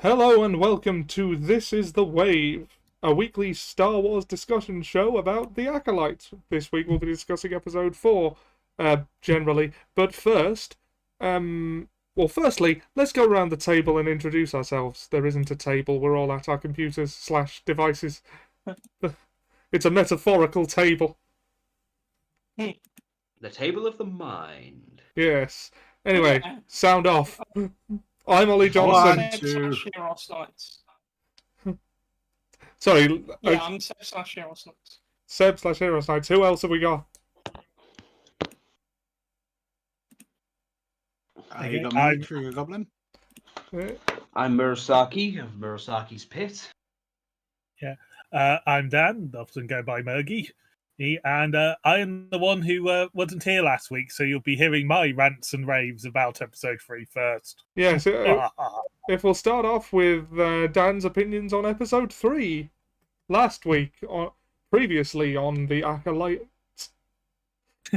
Hello and welcome to This is the Wave, a weekly Star Wars discussion show about the Acolyte. This week we'll be discussing episode 4, generally. But first, firstly, let's go around the table and introduce ourselves. There isn't a table, we're all at our computers/devices. It's a metaphorical table. The table of the mind. Yes. Anyway, sound off. I'm Ollie Johnson. Sorry. Yeah, I'm Seb/HirosKnight. Seb/HirosKnight. Who else have we got? You got me, TriggerGoblin. I'm Murasaki of Murasaki's Pit. Yeah, I'm Dan, often go by Murgy, and I am the one who wasn't here last week, so you'll be hearing my rants and raves about episode 3 first. Yes, if we'll start off with Dan's opinions on episode 3 last week, previously on the Acolyte.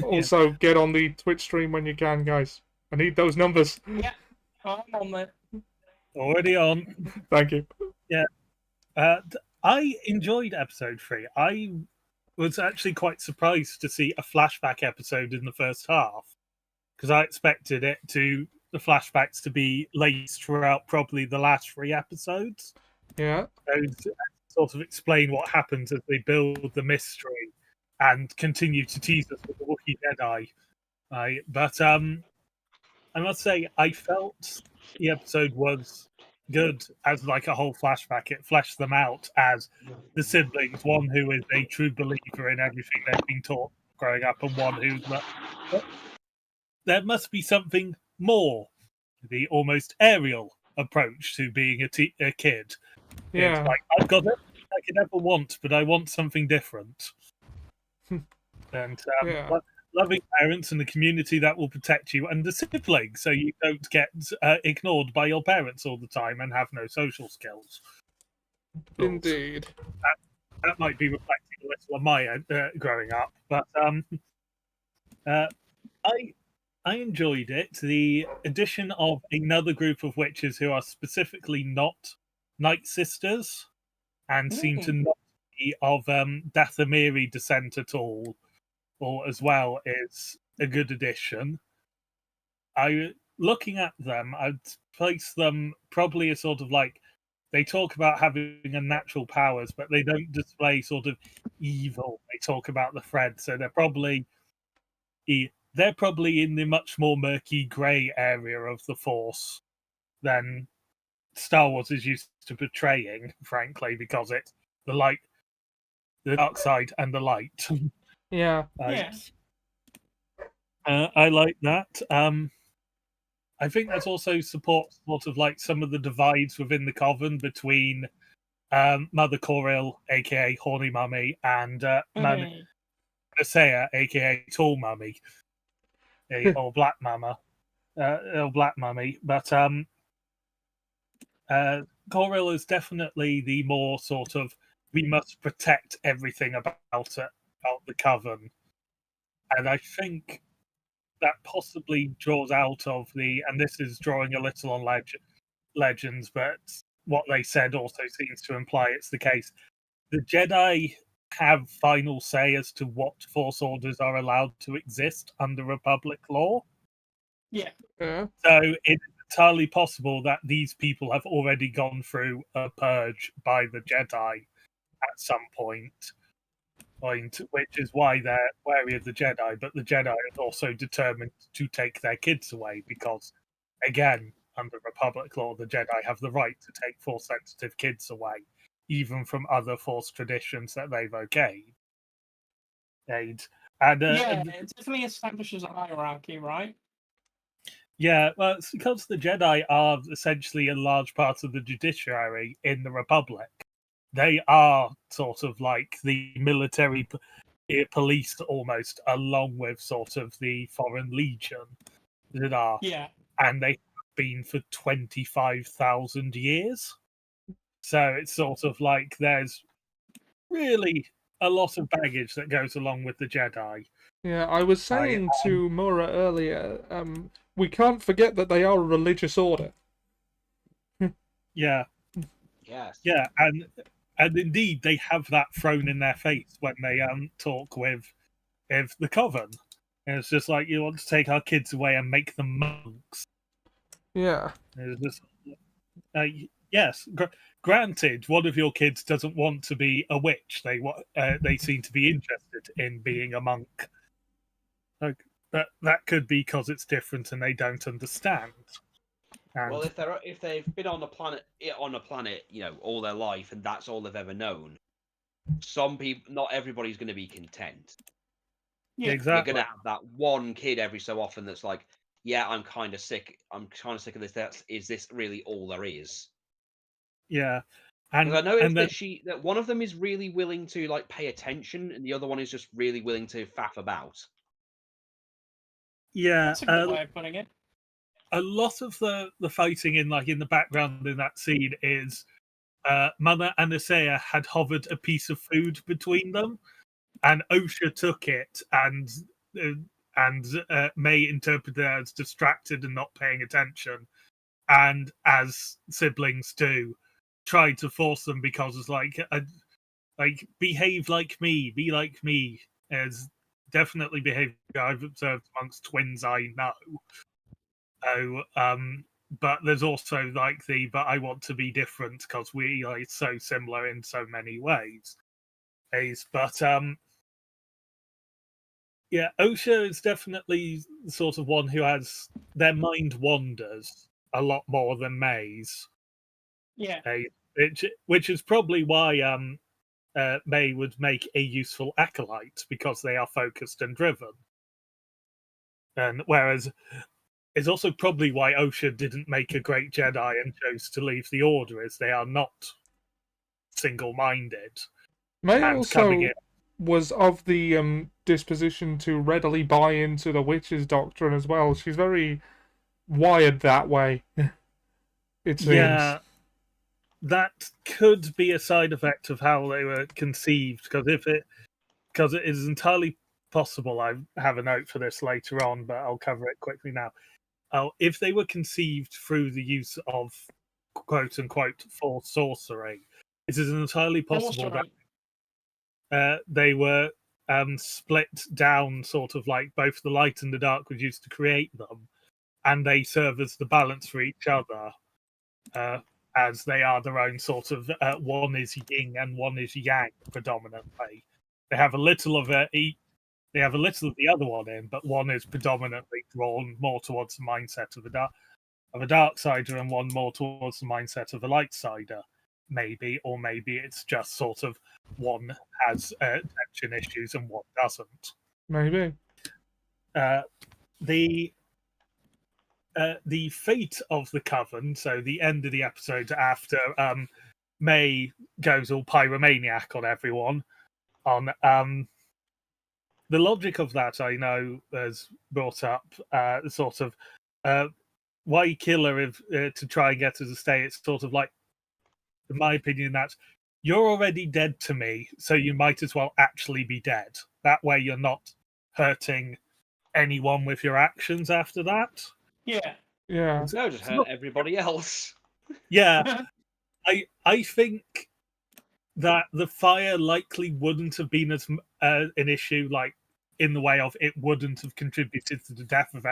Also, get on the Twitch stream when you can, guys. I need those numbers. Yeah, I'm on there. Already on. Thank you. Yeah. I enjoyed episode 3. I was actually quite surprised to see a flashback episode in the first half, because I expected the flashbacks to be laced throughout probably the last 3 episodes. Yeah. To sort of explain what happens as they build the mystery and continue to tease us with the Wookiee Jedi. But I must say, I felt the episode was good as like a whole flashback. It fleshed them out as the siblings, one who is a true believer in everything they've been taught growing up, and one who's there must be something more, the almost aerial approach to being a kid. Yeah. It's like, I've got everything I could ever want, but I want something different. And loving parents and the community that will protect you, and the siblings, so you don't get ignored by your parents all the time and have no social skills. Indeed. That might be reflecting a little on my growing up, but I enjoyed it. The addition of another group of witches who are specifically not Night Sisters and seem to not be of Dathomiri descent at all, or as well, is a good addition. Looking at them, I'd place them probably as sort of like, they talk about having unnatural powers, but they don't display sort of evil. They talk about the thread, so they're probably in the much more murky grey area of the Force than Star Wars is used to portraying, frankly, because it's the light, the dark side, and the light. Yeah. I like that. I think that also supports sort of like some of the divides within the coven between Mother Coril, aka Horny Mummy, and Nasea, aka Tall Mummy, or Black Mama, or Black Mummy. But Coril is definitely the more sort of, we must protect everything about the coven, and I think that possibly draws out of and this is drawing a little on legends, but what they said also seems to imply it's the case. The Jedi have final say as to what Force orders are allowed to exist under Republic law. Yeah. So it's entirely possible that these people have already gone through a purge by the Jedi at some point, which is why they're wary of the Jedi. But the Jedi are also determined to take their kids away because, again, under Republic law, the Jedi have the right to take Force-sensitive kids away, even from other Force traditions that they've okayed. And it definitely establishes a hierarchy, right? Yeah, well, it's because the Jedi are essentially a large part of the judiciary in the Republic. They are sort of like the military police almost, along with sort of the Foreign Legion that are. Yeah. And they have been for 25,000 years. So it's sort of like there's really a lot of baggage that goes along with the Jedi. Yeah, I was saying to Mura earlier, we can't forget that they are a religious order. Yeah. Yes. Yeah, and indeed they have that thrown in their face when they talk with the coven. And it's just like, you want to take our kids away and make them monks. Yeah. It's just, yes, granted, one of your kids doesn't want to be a witch. They seem to be interested in being a monk. Like, but that could be because it's different and they don't understand. And, Well, if they've been on the planet, you know, all their life, and that's all they've ever known, some people, not everybody's going to be content. Yeah. exactly. You're going to have that one kid every so often that's like, yeah, I'm kind of sick. I'm kind of sick of this. Is this really all there is? Yeah, and Because I noticed then, that one of them is really willing to like pay attention, and the other one is just really willing to faff about. yeah, That's a good way of putting it. a lot of the fighting in the background in that scene is Mother and Isaiah had hovered a piece of food between them, and Osha took it, and May interpreted it as distracted and not paying attention, and as siblings do, tried to force them because it's like behave like me, be like me, as definitely behavior I've observed amongst twins I know. But there's also but I want to be different because we are so similar in so many ways. But yeah, Osha is definitely the sort of one who has their mind wanders a lot more than May's. Yeah. Which is probably why May would make a useful acolyte, because they are focused and driven. And whereas it's also probably why Osha didn't make a great Jedi and chose to leave the Order, is they are not single-minded. May And also was of the disposition to readily buy into the witch's doctrine as well. She's very wired that way. It seems. Yeah, that could be a side effect of how they were conceived, because it is entirely possible. I have a note for this later on, but I'll cover it quickly now. If they were conceived through the use of quote unquote forced sorcery, it is entirely possible that they were split down, sort of like both the light and the dark was used to create them, and they serve as the balance for each other, as they are their own sort of one is yin and one is yang predominantly. They have a little of each. They have a little of the other one in, but one is predominantly drawn more towards the mindset of a dark sider, and one more towards the mindset of a light sider, maybe, or maybe it's just sort of one has attention issues and one doesn't. Maybe. The fate of the coven, so the end of the episode after May goes all pyromaniac on everyone, the logic of that, I know, has brought up sort of why kill her to try and get her to stay. It's sort of like, in my opinion, that you're already dead to me, so you might as well actually be dead. That way you're not hurting anyone with your actions after that. Yeah. Yeah. No, just hurt everybody else. Yeah. I think that the fire likely wouldn't have been as an issue, like in the way of it wouldn't have contributed to the death of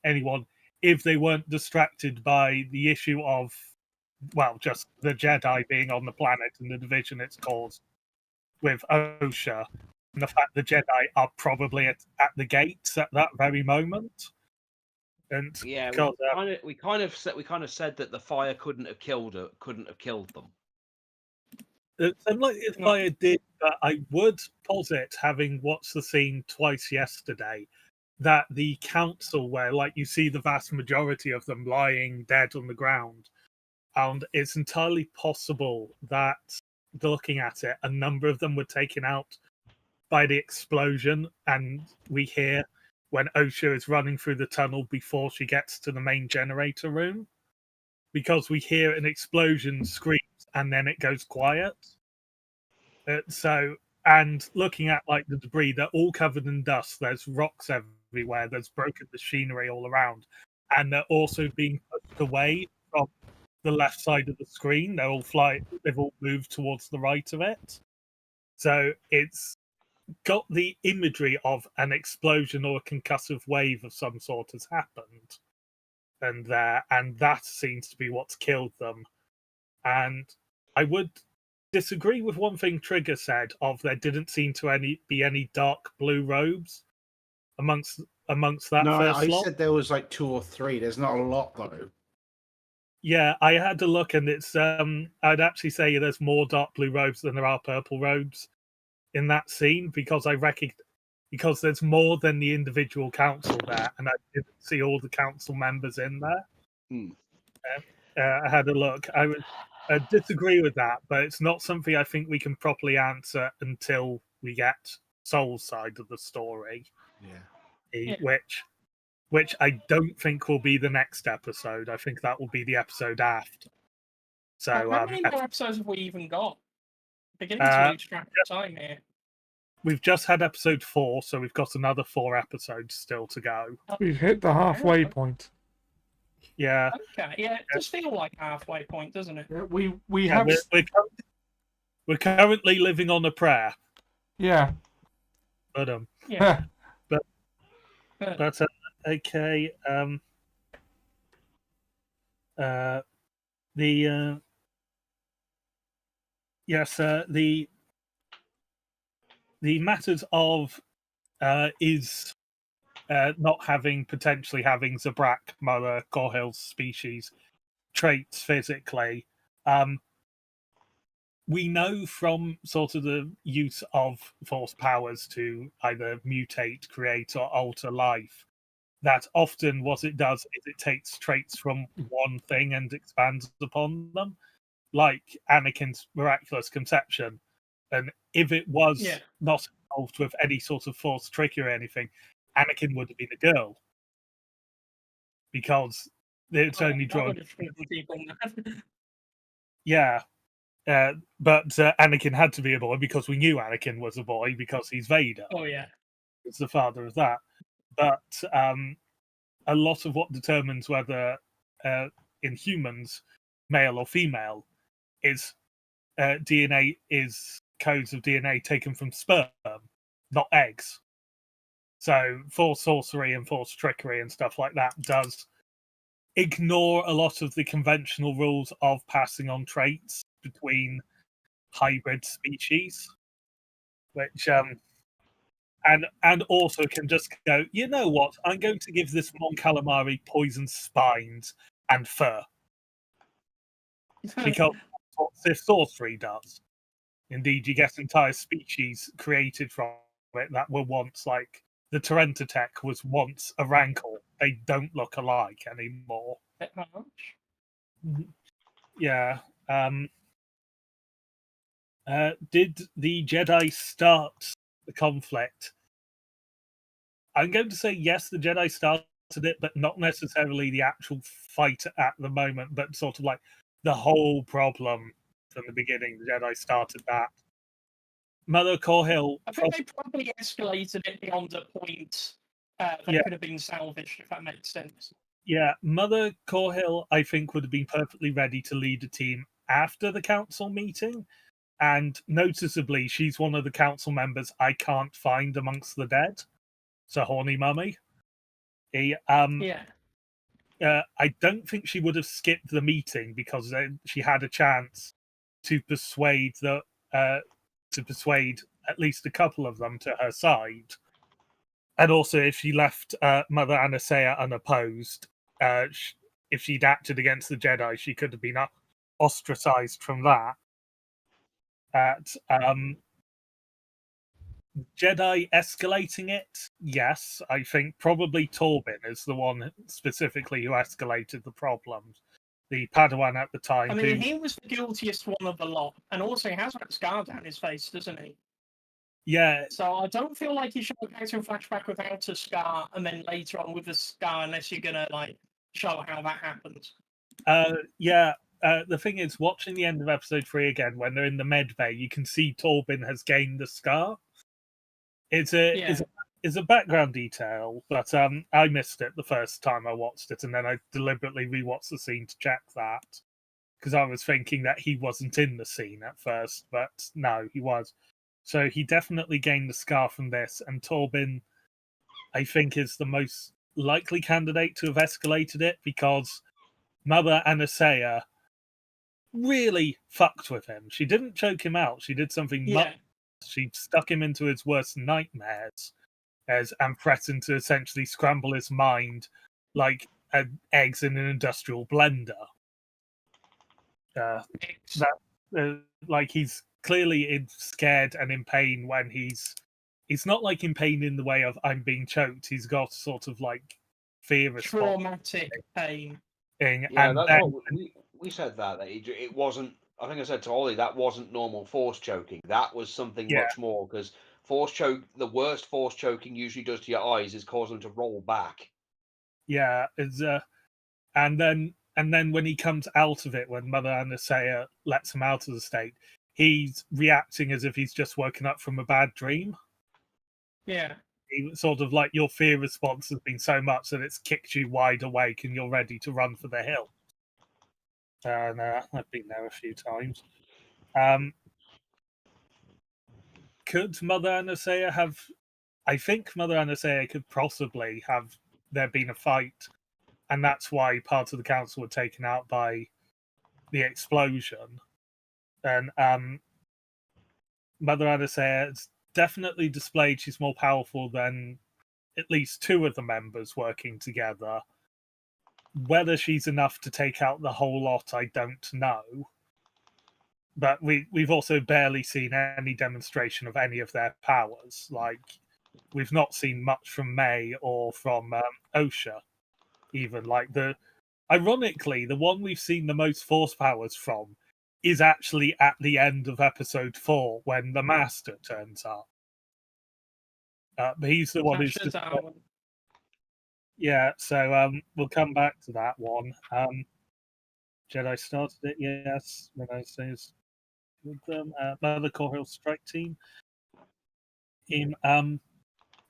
anyone if they weren't distracted by the issue of, well, just the Jedi being on the planet and the division it's caused with Osha, and the fact the Jedi are probably at the gates at that very moment. And yeah, we kind of said that the fire couldn't have killed them. It's unlikely if I did, but I would posit, having watched the scene twice yesterday, that the council, where you see the vast majority of them lying dead on the ground, and it's entirely possible that, looking at it, a number of them were taken out by the explosion, and we hear when Osha is running through the tunnel before she gets to the main generator room, because we hear an explosion, screams, and then it goes quiet. And looking at the debris, they're all covered in dust. There's rocks everywhere. There's broken machinery all around, and they're also being pushed away from the left side of the screen. They've all moved towards the right of it. So it's got the imagery of an explosion or a concussive wave of some sort has happened. And that seems to be what's killed them. And I would disagree with one thing Trigger said of there didn't seem to be any dark blue robes amongst that No, first I lot. said there was like 2 or 3. There's not a lot though. Yeah, I had to look, and it's I'd actually say there's more dark blue robes than there are purple robes in that scene because because there's more than the individual council there, and I didn't see all the council members in there. Hmm. I had a look. I disagree with that, but it's not something I think we can properly answer until we get Soul's side of the story, Yeah. which I don't think will be the next episode. I think that will be the episode after. So, How many more episodes have we even got? Beginning to lose track of time here. We've just had episode 4, so we've got another 4 episodes still to go. We've hit the halfway point. Yeah. Okay, yeah, it does feel like a halfway point, doesn't it? Yeah, we Yeah, have. we're currently living on a prayer. Yeah. But Yeah. okay. The matters of is not potentially having Zabrak, Mother Corhill's species traits physically. We know from sort of the use of force powers to either mutate, create, or alter life that often what it does is it takes traits from one thing and expands upon them, like Anakin's miraculous conception. And if it was not involved with any sort of force trick or anything, Anakin would have been a girl. Because it's only drawn. Yeah. But Anakin had to be a boy because we knew Anakin was a boy because he's Vader. Oh, yeah. It's the father of that. But a lot of what determines whether in humans, male or female, is DNA is codes of DNA taken from sperm, not eggs. So force sorcery and force trickery and stuff like that does ignore a lot of the conventional rules of passing on traits between hybrid species, which and also can just go, you know what, I'm going to give this Mon Calamari poison spines and fur. Because that's what Sith sorcery does. Indeed, you get entire species created from it that were once like the Terentatek was once a rankle. They don't look alike anymore. Yeah. Did the Jedi start the conflict? I'm going to say yes, the Jedi started it, but not necessarily the actual fight at the moment, but sort of like the whole problem from the beginning. The Jedi started that. Mother Corhill. I think they probably escalated it beyond a point that could have been salvaged, if that makes sense. Yeah, Mother Corhill, I think, would have been perfectly ready to lead a team after the council meeting. And noticeably, she's one of the council members I can't find amongst the dead. So horny mummy. I don't think she would have skipped the meeting because she had a chance to persuade at least a couple of them to her side. And also, if she left Mother Anasea unopposed, if she'd acted against the Jedi, she could have been ostracized from that. Jedi escalating it, yes. I think probably Torbin is the one specifically who escalated the problems. The Padawan at the time. I mean, he was the guiltiest one of the lot, and also he has that scar down his face, doesn't he? Yeah. So I don't feel like you should go back to a flashback without a scar, and then later on with a scar, unless you're gonna like show how that happens. The thing is, watching the end of episode 3 again, when they're in the med bay, you can see Torbin has gained the scar. It's a background detail, but I missed it the first time I watched it, and then I deliberately rewatched the scene to check that. because I was thinking that he wasn't in the scene at first, but no, he was. So he definitely gained the scar from this, and Torben, I think, is the most likely candidate to have escalated it because Mother Anastasia really fucked with him. She didn't choke him out. She did something much. She stuck him into his worst nightmares and threatened to essentially scramble his mind like eggs in an industrial blender. Like he's clearly scared and in pain when he's not like in pain in the way of I'm being choked. He's got sort of like fear response. Traumatic pain. Yeah, And that's then, what we said that it wasn't. I think I said to Ollie that wasn't normal force choking. That was something much more because force choke. The worst force choking usually does to your eyes is cause them to roll back. Yeah, it's and then when he comes out of it, when Mother Anastasia lets him out of the state, he's reacting as if he's just woken up from a bad dream. Yeah. He, sort of like your fear response has been so much that it's kicked you wide awake and you're ready to run for the hill. And I've been there a few times. Could Mother Anastasia have... I think Mother Anastasia could possibly have there been a fight, and that's why part of the council were taken out by the explosion. And Mother Anastasia has definitely displayed she's more powerful than at least two of the members working together. Whether she's enough to take out the whole lot, I don't know. But we've also barely seen any demonstration of any of their powers. Like, we've not seen much from May or from Osha. Even like ironically, the one we've seen the most force powers from is actually at the end of episode 4 when the Master turns up. But he's the one who's just... Yeah, so we'll come back to that one. Jedi started it, yes. When I say with them, Mother Corhill Strike Team.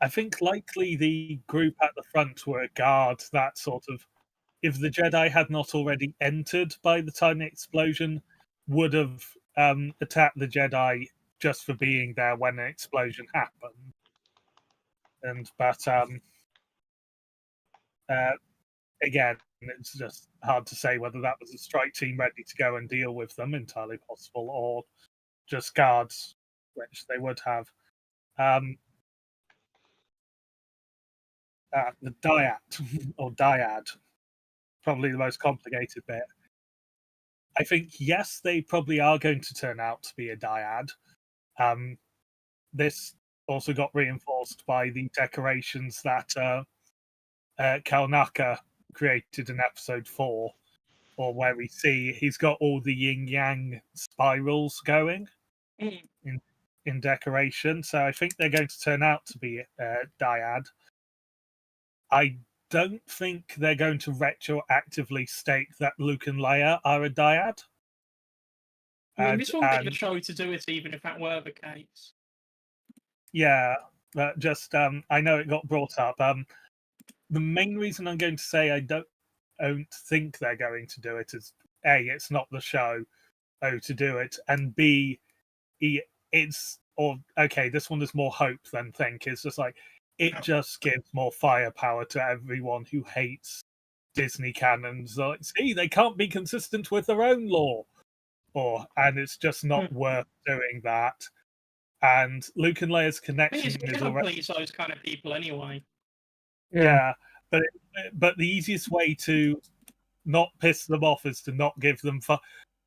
I think likely the group at the front were a guard that sort of, if the Jedi had not already entered by the time the explosion, would have attacked the Jedi just for being there when an explosion happened. But again, it's just hard to say whether that was a strike team ready to go and deal with them, entirely possible, or just guards, which they would have. The dyad, or dyad, probably the most complicated bit. I think, yes, they probably are going to turn out to be a dyad. This also got reinforced by the decorations that Kalnaka created in episode 4, or where we see he's got all the yin-yang spirals going in decoration. So I think they're going to turn out to be dyad. I don't think they're going to retroactively state that Luke and Leia are a dyad. I mean, this won't be the show to do it, even if that were the case. Yeah, but just I know it got brought up. The main reason I'm going to say I don't think they're going to do it is A, it's not the show to do it, and B, this one is more hope than think. It's just like, it just gives more firepower to everyone who hates Disney canons. Like, see, they can't be consistent with their own lore, and it's just not worth doing that. And Luke and Leia's connection is already... please those kind of people anyway. Yeah, but the easiest way to not piss them off is to not give them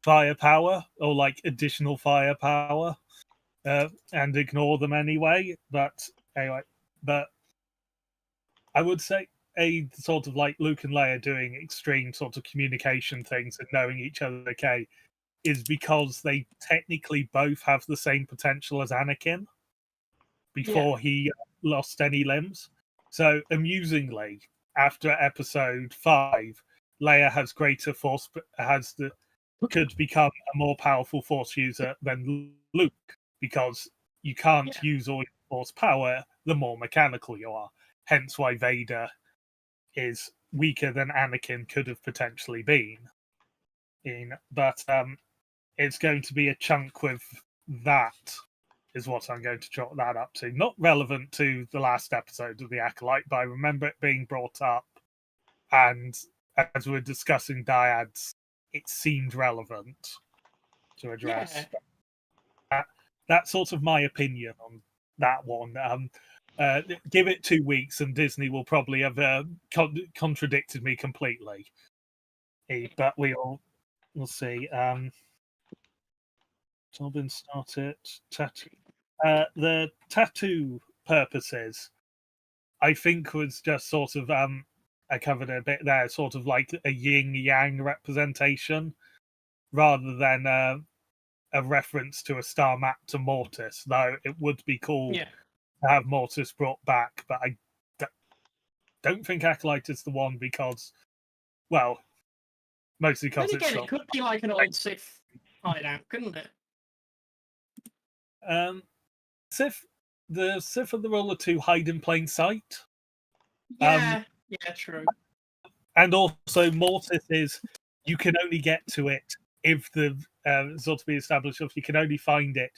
firepower or like additional firepower, and ignore them anyway. But anyway, I would say a sort of like Luke and Leia doing extreme sort of communication things and knowing each other okay is because they technically both have the same potential as Anakin before he lost any limbs. So amusingly, after episode 5, Leia has greater force, could become a more powerful force user than Luke, because you can't use all your force power the more mechanical you are. Hence why Vader is weaker than Anakin could have potentially been. But it's going to be a chunk with that, is what I'm going to chalk that up to. Not relevant to the last episode of the Acolyte, but I remember it being brought up, and as we're discussing dyads, it seemed relevant to address. Yeah. That's sort of my opinion on that one. Give it 2 weeks, and Disney will probably have contradicted me completely. But we'll see. Tobin started tattoo. The tattoo purposes, I think, was just sort of I covered it a bit there, sort of like a yin yang representation, rather than a reference to a star map to Mortis. Though it would be cool to have Mortis brought back, but I don't think Acolyte is the one because, well, mostly because then again, it could be like an old Sith hideout, couldn't it? The Sith and the Ruler 2 hide in plain sight. Yeah, true. And also, Mortis is, you can only get to it if the sort of be established. You can only find it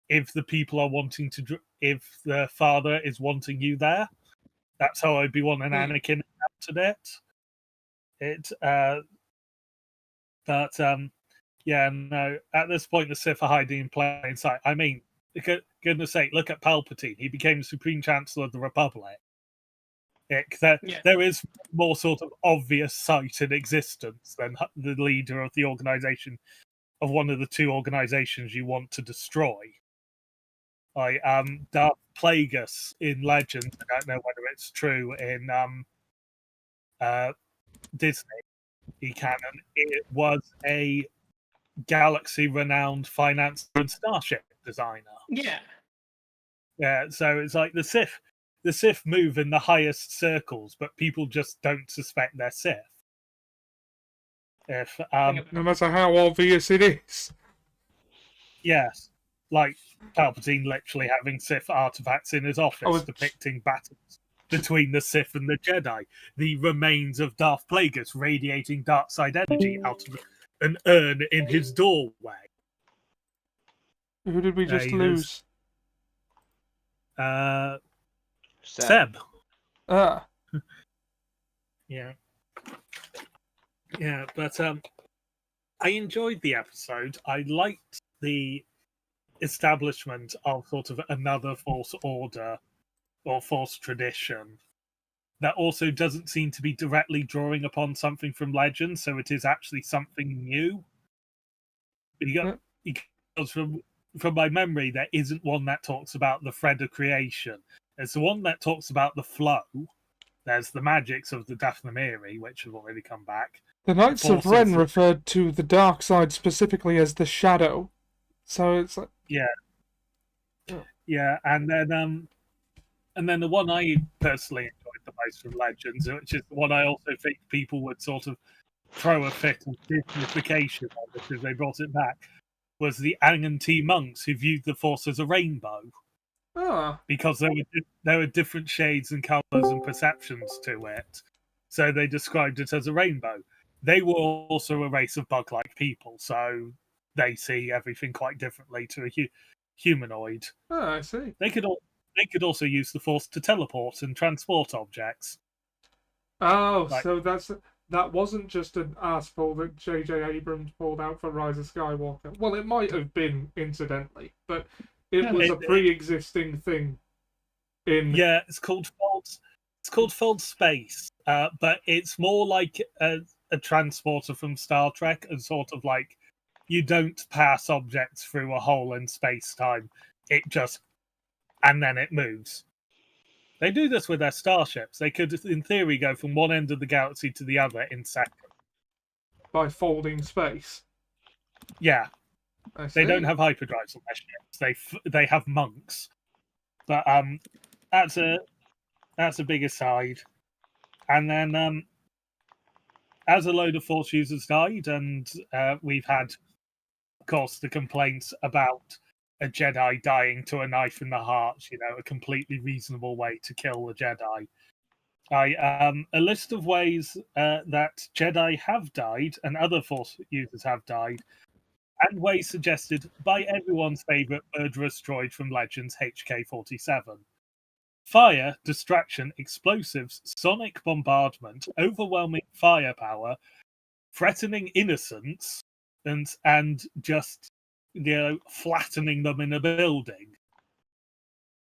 if the people are wanting to. If the father is wanting you there, that's how Obi-Wan and Anakin adapted it. But yeah, no. At this point, the Sith are hiding in plain sight. I mean, for goodness sake, look at Palpatine. He became Supreme Chancellor of the Republic. There is more sort of obvious sight in existence than the leader of the organization, of one of the two organizations you want to destroy. Darth Plagueis in Legends, I don't know whether it's true in Disney canon, it was a galaxy-renowned financier and starship designer. Yeah, so it's like the Sith move in the highest circles, but people just don't suspect they're Sith. No matter how obvious it is. Yes, like Palpatine literally having Sith artifacts in his office depicting battles between the Sith and the Jedi. The remains of Darth Plagueis radiating dark side energy out of an urn in his doorway. Who did we just lose? Seb. Yeah, but I enjoyed the episode. I liked the establishment of sort of another Force order or Force tradition that also doesn't seem to be directly drawing upon something from Legend, so it is actually something new. Because from my memory, there isn't one that talks about the thread of creation. There's the one that talks about the flow. There's the magics of the Daphnemiri, which have already come back. The Knights of Ren referred to the dark side specifically as the shadow. So it's like... Yeah, and then the one I personally enjoyed the most from Legends, which is the one I also think people would sort of throw a fit of Disneyfication on because they brought it back, was the Anganti monks who viewed the Force as a rainbow. Because there were different shades and colours and perceptions to it. So they described it as a rainbow. They were also a race of bug-like people, so they see everything quite differently to a humanoid. I see. They could also use the Force to teleport and transport objects. So that wasn't just an arsehole that J.J. Abrams pulled out for Rise of Skywalker. Well, it might have been, incidentally, but it was a pre-existing thing. Yeah, it's called Fold Space, but it's more like a transporter from Star Trek, and sort of like you don't pass objects through a hole in space-time. It just... and then it moves. They do this with their starships. They could, in theory, go from one end of the galaxy to the other in seconds. By folding space? Yeah. They don't have hyperdrives on their ships. They have monks. But that's a big aside. And then as a load of Force users died, and we've had, of course, the complaints about a Jedi dying to a knife in the heart, a completely reasonable way to kill a Jedi. A list of ways that Jedi have died and other Force users have died, and ways suggested by everyone's favourite murderous droid from Legends, HK-47. Fire, distraction, explosives, sonic bombardment, overwhelming firepower, threatening innocence, and just flattening them in a building.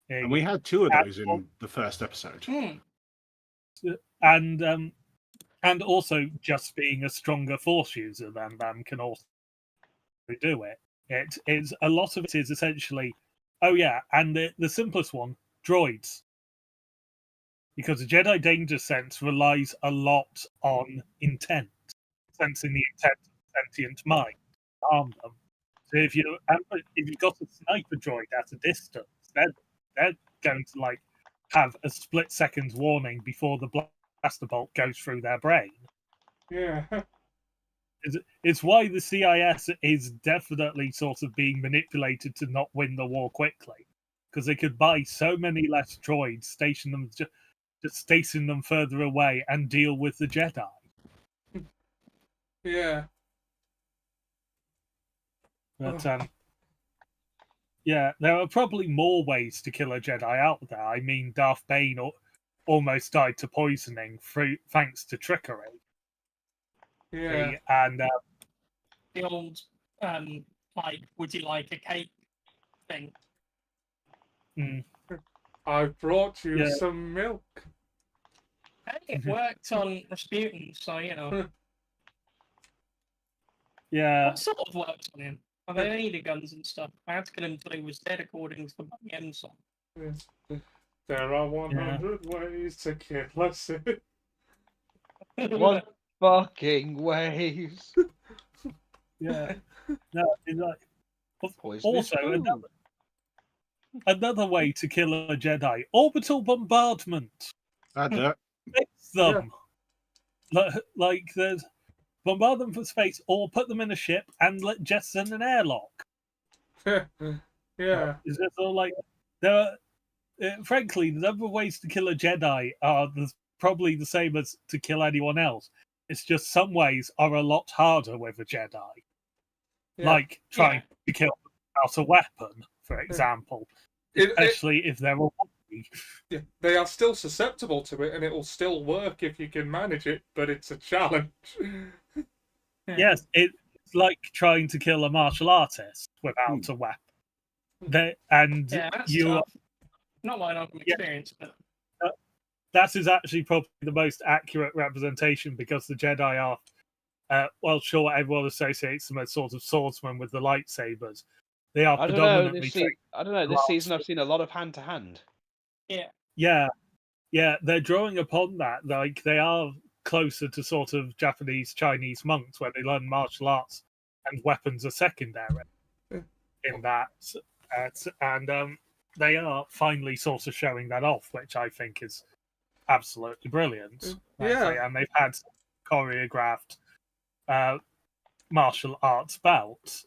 And we had 2 of those in the first episode. And also just being a stronger Force user than them can also do it. It is a lot of it is essentially, and the simplest one, droids. Because the Jedi danger sense relies a lot on intent, sensing the intent of the sentient mind to harm them. So if you've got a sniper droid at a distance, they're going to have a split second warning before the blaster bolt goes through their brain. Yeah. It's why the CIS is definitely sort of being manipulated to not win the war quickly, because they could buy so many less droids, station them further away, and deal with the Jedi. Yeah. But there are probably more ways to kill a Jedi out there. I mean, Darth Bane almost died to poisoning thanks to trickery. Yeah. And the old would you like a cake thing. I brought you some milk. Hey, it worked on Rasputin, so Yeah. What sort of worked on him? They needed guns and stuff. I had to kill him until he was dead, according to the M song. There are 100 ways to kill a Sith. One fucking ways. Yeah. No, also another way to kill a Jedi: orbital bombardment. That's it. Fix them. There's bombard them from space, or put them in a ship and let jettison an airlock. Yeah. It's just all there are, frankly, the number of ways to kill a Jedi are probably the same as to kill anyone else. It's just some ways are a lot harder with a Jedi. Yeah. Like trying to kill them without a weapon, for example. Especially if they're a wobbly. Yeah, they are still susceptible to it, and it will still work if you can manage it, but it's a challenge. Yes, it's like trying to kill a martial artist without a weapon. That's tough. Not my own experience, but that is actually probably the most accurate representation, because the Jedi are, sure, everyone associates them as sort of swordsmen with the lightsabers. They are predominantly. This season I've seen a lot of hand to hand. Yeah, they're drawing upon that. Like, they are closer to sort of Japanese Chinese monks, where they learn martial arts and weapons are secondary in that. And they are finally sort of showing that off, which I think is absolutely brilliant. And they've had choreographed martial arts bouts.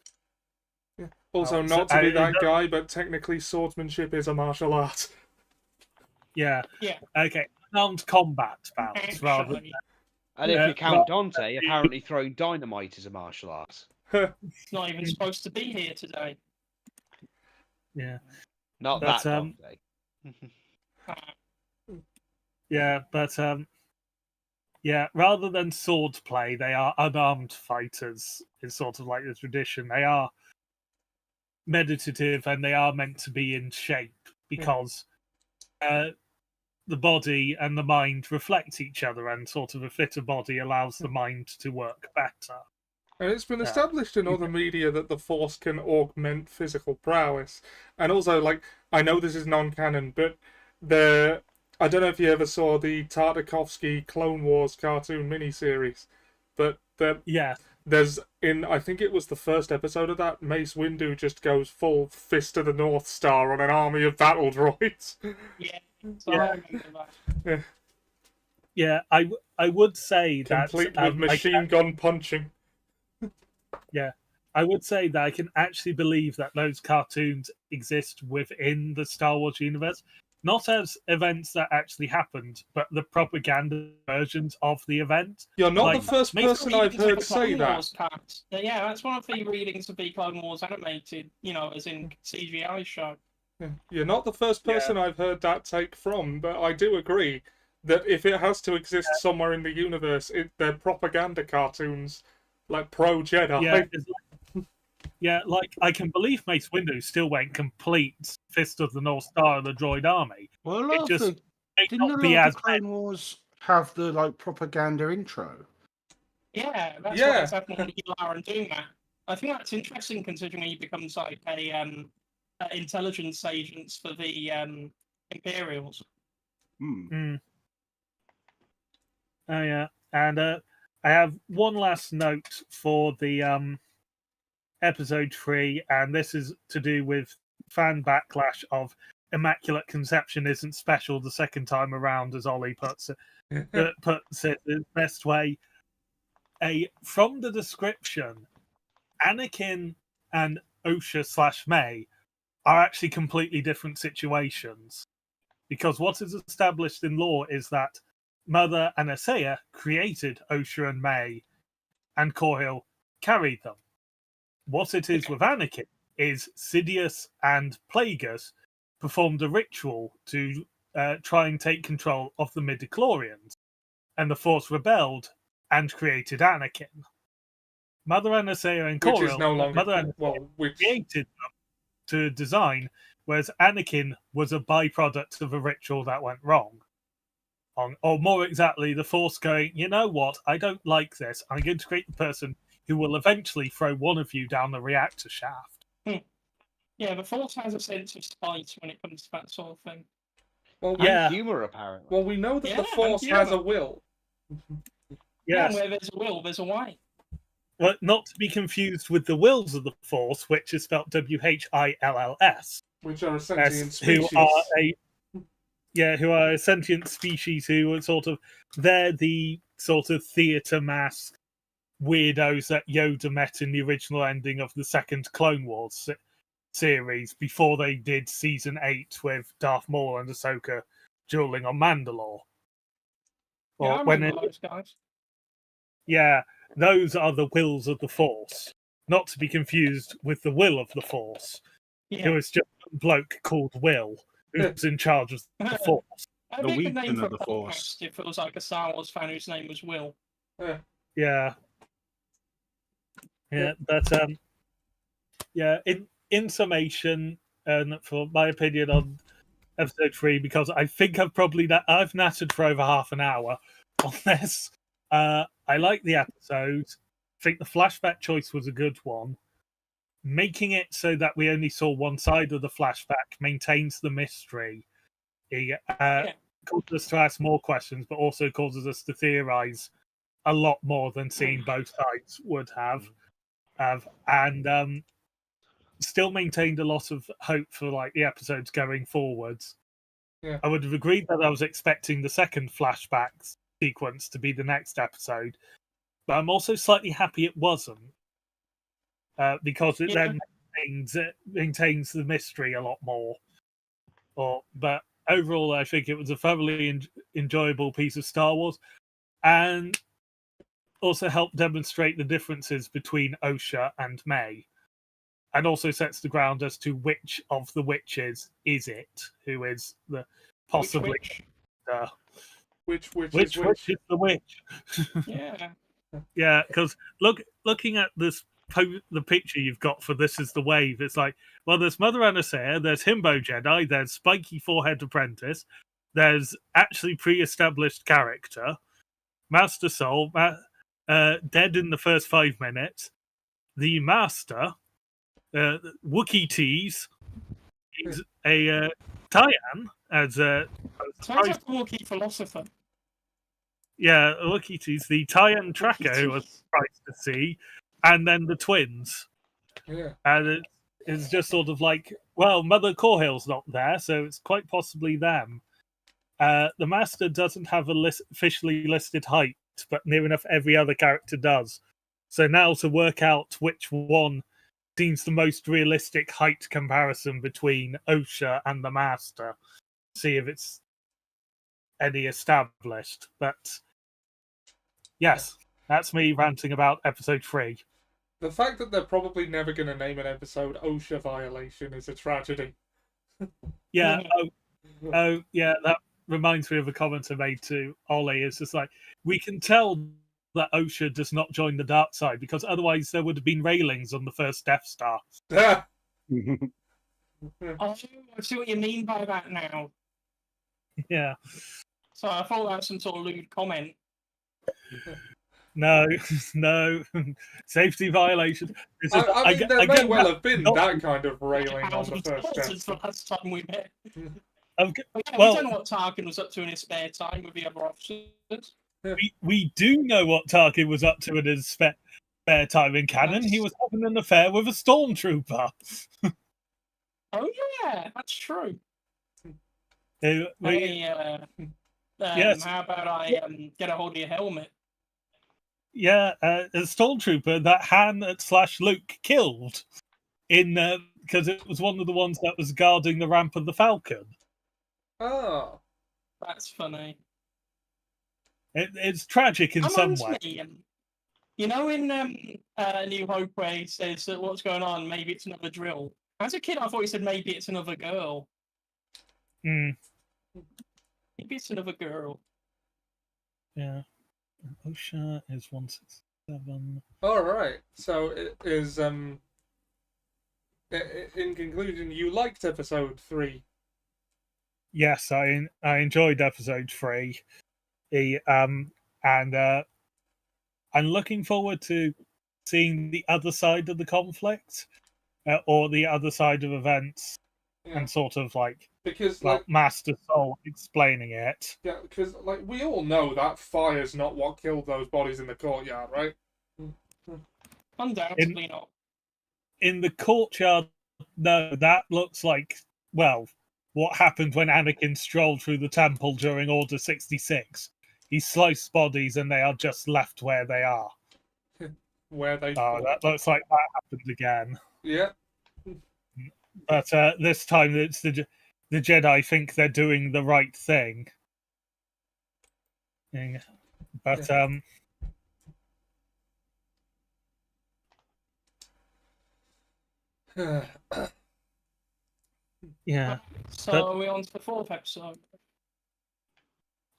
Also, not to be that guy, but technically swordsmanship is a martial art. Yeah. Okay. Armed combat bouts, rather than... And if you count Dante, apparently throwing dynamite is a martial art. It's not even supposed to be here today. Yeah. Not that Dante. Rather than sword play, they are unarmed fighters. It's sort of like the tradition. They are meditative, and they are meant to be in shape, because the body and the mind reflect each other, and sort of a fitter body allows the mind to work better. And it's been established in other media that the Force can augment physical prowess. And also, I know this is non-canon, but I don't know if you ever saw the Tartakovsky Clone Wars cartoon miniseries, but there's I think it was the first episode of that, Mace Windu just goes full Fist of the North Star on an army of battle droids. I would say that complete with machine gun punching. Yeah, I would say that I can actually believe that those cartoons exist within the Star Wars universe, not as events that actually happened, but the propaganda versions of the event. You're not Like, the first makes person I've Readings of heard the say Clone that. Wars cast. Yeah, that's one of the readings of the Clone Wars animated, as in CGI show. You're not the first person I've heard that take from, but I do agree that if it has to exist somewhere in the universe, they're propaganda cartoons, like pro-Jedi. Yeah, like I can believe Mace Windu still went complete Fist of the North Star of the Droid Army. Well, a lot of the, may didn't not a be lot of as the Clone Wars have the propaganda intro? Yeah, that's Yeah. why it's Admiral Yularen doing that. I think that's interesting considering he becomes like a intelligence agents for the Imperials. Oh yeah, and I have one last note for the episode 3, and this is to do with fan backlash of Immaculate Conception isn't special the second time around, as Ollie puts it. Puts it the best way. From the description, Anakin and Osha/May are actually completely different situations. Because what is established in lore is that Mother Anastasia created Osha and May, and Corhill carried them. What it is with Anakin is Sidious and Plagueis performed a ritual to try and take control of the midichlorians, and the Force rebelled and created Anakin. Mother Anastasia and Which is Corhill, no longer Mother Anastasia created them to design, whereas Anakin was a byproduct of a ritual that went wrong. Or more exactly, the Force going, you know what, I don't like this. I'm going to create the person who will eventually throw one of you down the reactor shaft. Yeah, the Force has a sense of spite when it comes to that sort of thing. Well, And humour, apparently. Well, we know that the Yeah, Force and has a humour. will. Yeah, Yes. where there's a will, there's a way. Well, not to be confused with the wills of the Force, which is spelled WHILLS. Which are a sentient Yes, species. who are a sentient species who are they're the sort of theatre mask weirdos that Yoda met in the original ending of the second Clone Wars series before they did season 8 with Darth Maul and Ahsoka dueling on Mandalore. Yeah, I remember those guys. Yeah, those are the wills of the Force, not to be confused with the will of the Force, who is just a bloke called Will, who's in charge of the Force. That'd The be a good name weapon for of a the Force. podcast if it was like a Star Wars fan whose name was Will. Yeah. But in summation, and for my opinion on episode 3, because I think I've nattered for over half an hour on this. I like the episode. I think the flashback choice was a good one. Making it so that we only saw one side of the flashback maintains the mystery. It causes us to ask more questions, but also causes us to theorize a lot more than seeing both sides would have. And still maintained a lot of hope for the episodes going forwards. Yeah. I would have agreed that I was expecting the second flashback sequence to be the next episode, but I'm also slightly happy it wasn't, because it then maintains the mystery a lot more. But overall, I think it was a thoroughly enjoyable piece of Star Wars, and also helped demonstrate the differences between Osha and May, and also sets the ground as to which of the witches is it, who is the possibly Which is the witch? Yeah. Yeah, because looking at the picture you've got for This Is the Wave, it's like, well, there's Mother Anastasia, there's Himbo Jedi, there's Spiky Forehead Apprentice, there's actually pre-established character, Master Soul, dead in the first 5 minutes, the Master, Wookiee Tease, is a Tyan as a Sounds like a Wookiee philosopher. Yeah, Wookiee Tease, the Tyan Tracker, who was surprised to see, and then the twins. Yeah. And it's just sort of like, well, Mother Corhill's not there, so it's quite possibly them. The Master doesn't have a officially listed height, but near enough every other character does. So now to work out which one seems the most realistic height comparison between Osha and the Master see if it's any established. But yes, that's me ranting about episode 3. The fact that they're probably never going to name an episode OSHA violation is a tragedy. Yeah. Oh, yeah. That reminds me of a comment I made to Ollie. It's just like, we can tell that OSHA does not join the dark side because otherwise there would have been railings on the first Death Star. Oh, I see what you mean by that now. Yeah. So I thought that was some sort of lewd comment. No, no. Safety violation. I mean, there may well have been not- that kind of railing on the first Since the step. last time we met. Okay, But yeah, well- we don't know what Tarkin was up to in his spare time with the other officers. we do know what Tarkin was up to in his spare time in canon. He was having an affair with a stormtrooper. Oh yeah, that's true. Yes. How about I get a hold of your helmet? Yeah, a stormtrooper that Han / Luke killed in because it was one of the ones that was guarding the ramp of the Falcon. Oh. That's funny. It's tragic in some Reminds way. me, you know, in New Hope where he says that what's going on, maybe it's another drill. As a kid, I thought he said maybe it's another girl. Mm, Maybe it's another girl. yeah. OSHA is 167. All right. So it is. In conclusion, you liked episode 3. Yes, I enjoyed episode 3. And I'm looking forward to seeing the other side of the conflict, or the other side of events, Yeah. and sort of like, Because well, like, Master Soul explaining it. yeah, because like we all know that fire's not what killed those bodies in the courtyard, right? Undoubtedly not. In the courtyard, no, that looks like, well, what happened when Anakin strolled through the temple during Order 66. He sliced bodies and they are just left where they are. Where they. Oh, fought. that looks like that happened again. Yeah. But this time it's the Jedi think they're doing the right thing. But yeah, So we're on to the 4th episode.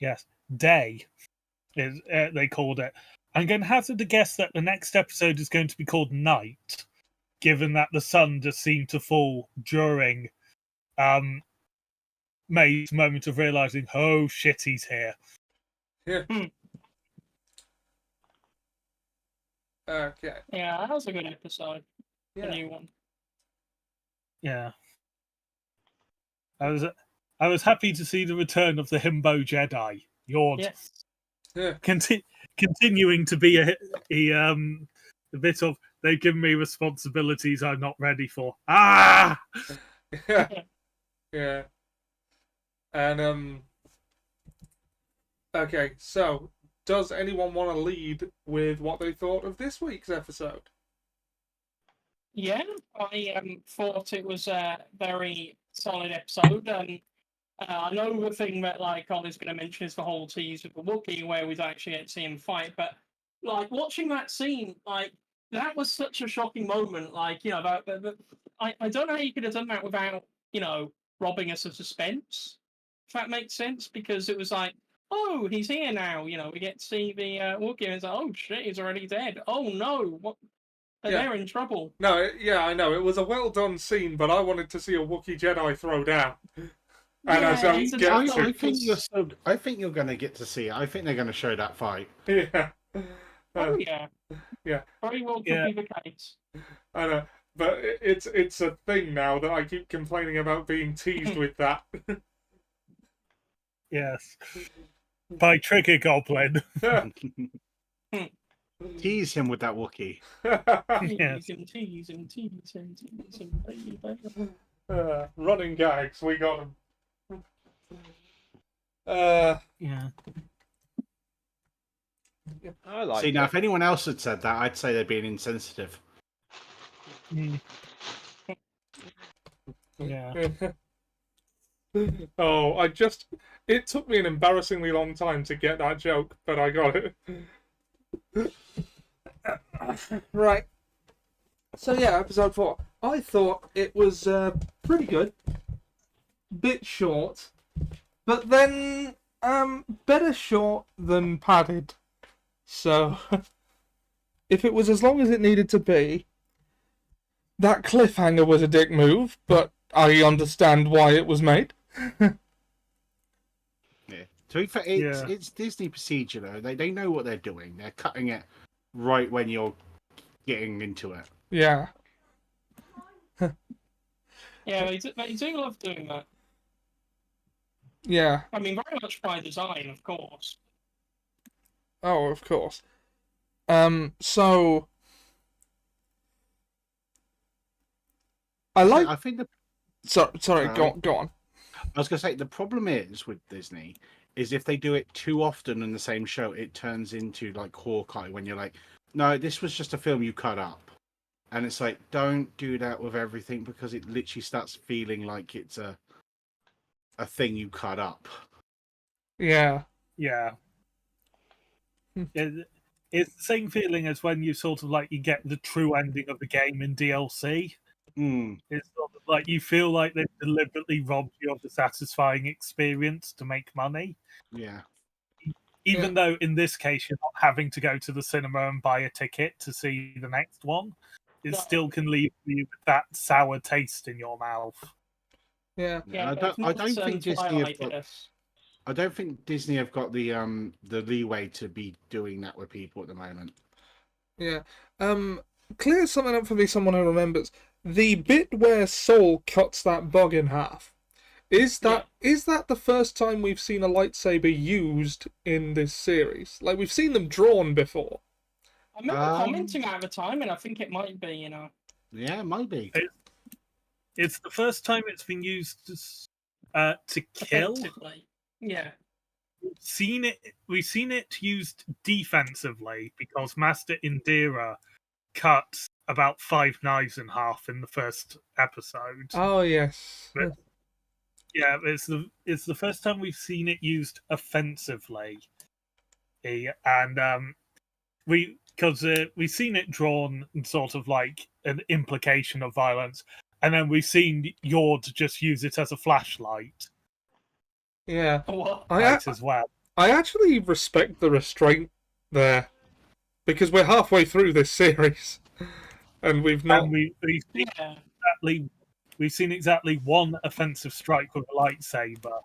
yes, Day is they called it. I'm going to hazard a guess that the next episode is going to be called Night, given that the sun just seemed to fall during May's moment of realizing, oh shit, he's here. Yeah. Okay. Yeah, that was a good episode. Yeah. A new one. Yeah, I was happy to see the return of the Himbo Jedi. Yord. Yes. Yeah. Continuing to be a bit of, they've given me responsibilities I'm not ready for. Ah. Yeah. Yeah. And okay, so does anyone want to lead with what they thought of this week's episode? Yeah, I thought it was a very solid episode, and I know the thing that like Ollie's going to mention is the whole tease with the Wookiee, where we actually get to see him fight. But like watching that scene, like that was such a shocking moment. Like I don't know how you could have done that without robbing us of suspense. If that makes sense, because it was like, oh, he's here now. We get to see the Wookiee, and it's like, oh shit, he's already dead. Oh no, what? They're in trouble. No, yeah, I know. It was a well done scene, but I wanted to see a Wookiee Jedi throw down. And I don't it's get another- to. I think you're going to get to see it. I think they're going to show that fight. Yeah. Oh yeah. Yeah. Very well could Yeah. be the case. I know. But it's a thing now that I keep complaining about being teased with that. Yes, by TriggerGoblin. Tease him with that Wookiee. Yes. Tease him, baby. Running gags, we got them. Yeah. I like See, it. now, if anyone else had said that, I'd say they're being insensitive. Mm. Yeah. Oh, it took me an embarrassingly long time to get that joke, but I got it. Right. So yeah, episode 4. I thought it was pretty good. Bit short, but then better short than padded. So if it was as long as it needed to be, that cliffhanger was a dick move, but I understand why it was made. Yeah. To be fair, it's Disney procedure though. They know what they're doing. They're cutting it right when you're getting into it. Yeah. Yeah, they do love doing that. Yeah. I mean, very much by design, of course. Oh, of course. So I think the sorry, go on. I was going to say the problem is with Disney is if they do it too often in the same show, it turns into like Hawkeye when you're like, no, this was just a film you cut up, and it's like, don't do that with everything because it literally starts feeling like it's a thing you cut up. Yeah. Yeah. It's the same feeling as when you sort of like you get the true ending of the game in DLC. It's sort of like you feel like they've deliberately robbed you of the satisfying experience to make money. Yeah. Even though in this case you're not having to go to the cinema and buy a ticket to see the next one, it still can leave you with that sour taste in your mouth. Yeah. Yeah, I don't think Disney have got. I don't think Disney have got the leeway to be doing that with people at the moment. Yeah. Clear something up for me, someone who remembers. The bit where Soul cuts that bug in half. Is that the first time we've seen a lightsaber used in this series? Like, we've seen them drawn before. I remember commenting at the time, and I think it might be, you know. Yeah, it might be. It's the first time it's been used to kill. Yeah. We've seen it used defensively because Master Indira cut about 5 knives in half in the first episode. Oh yes. But, yeah, it's the first time we've seen it used offensively, and we've seen it drawn in sort of like an implication of violence, and then we've seen Yord just use it as a flashlight. Yeah, as well. I actually respect the restraint there, because we're halfway through this series, and we've not. And we've seen exactly one offensive strike with a lightsaber.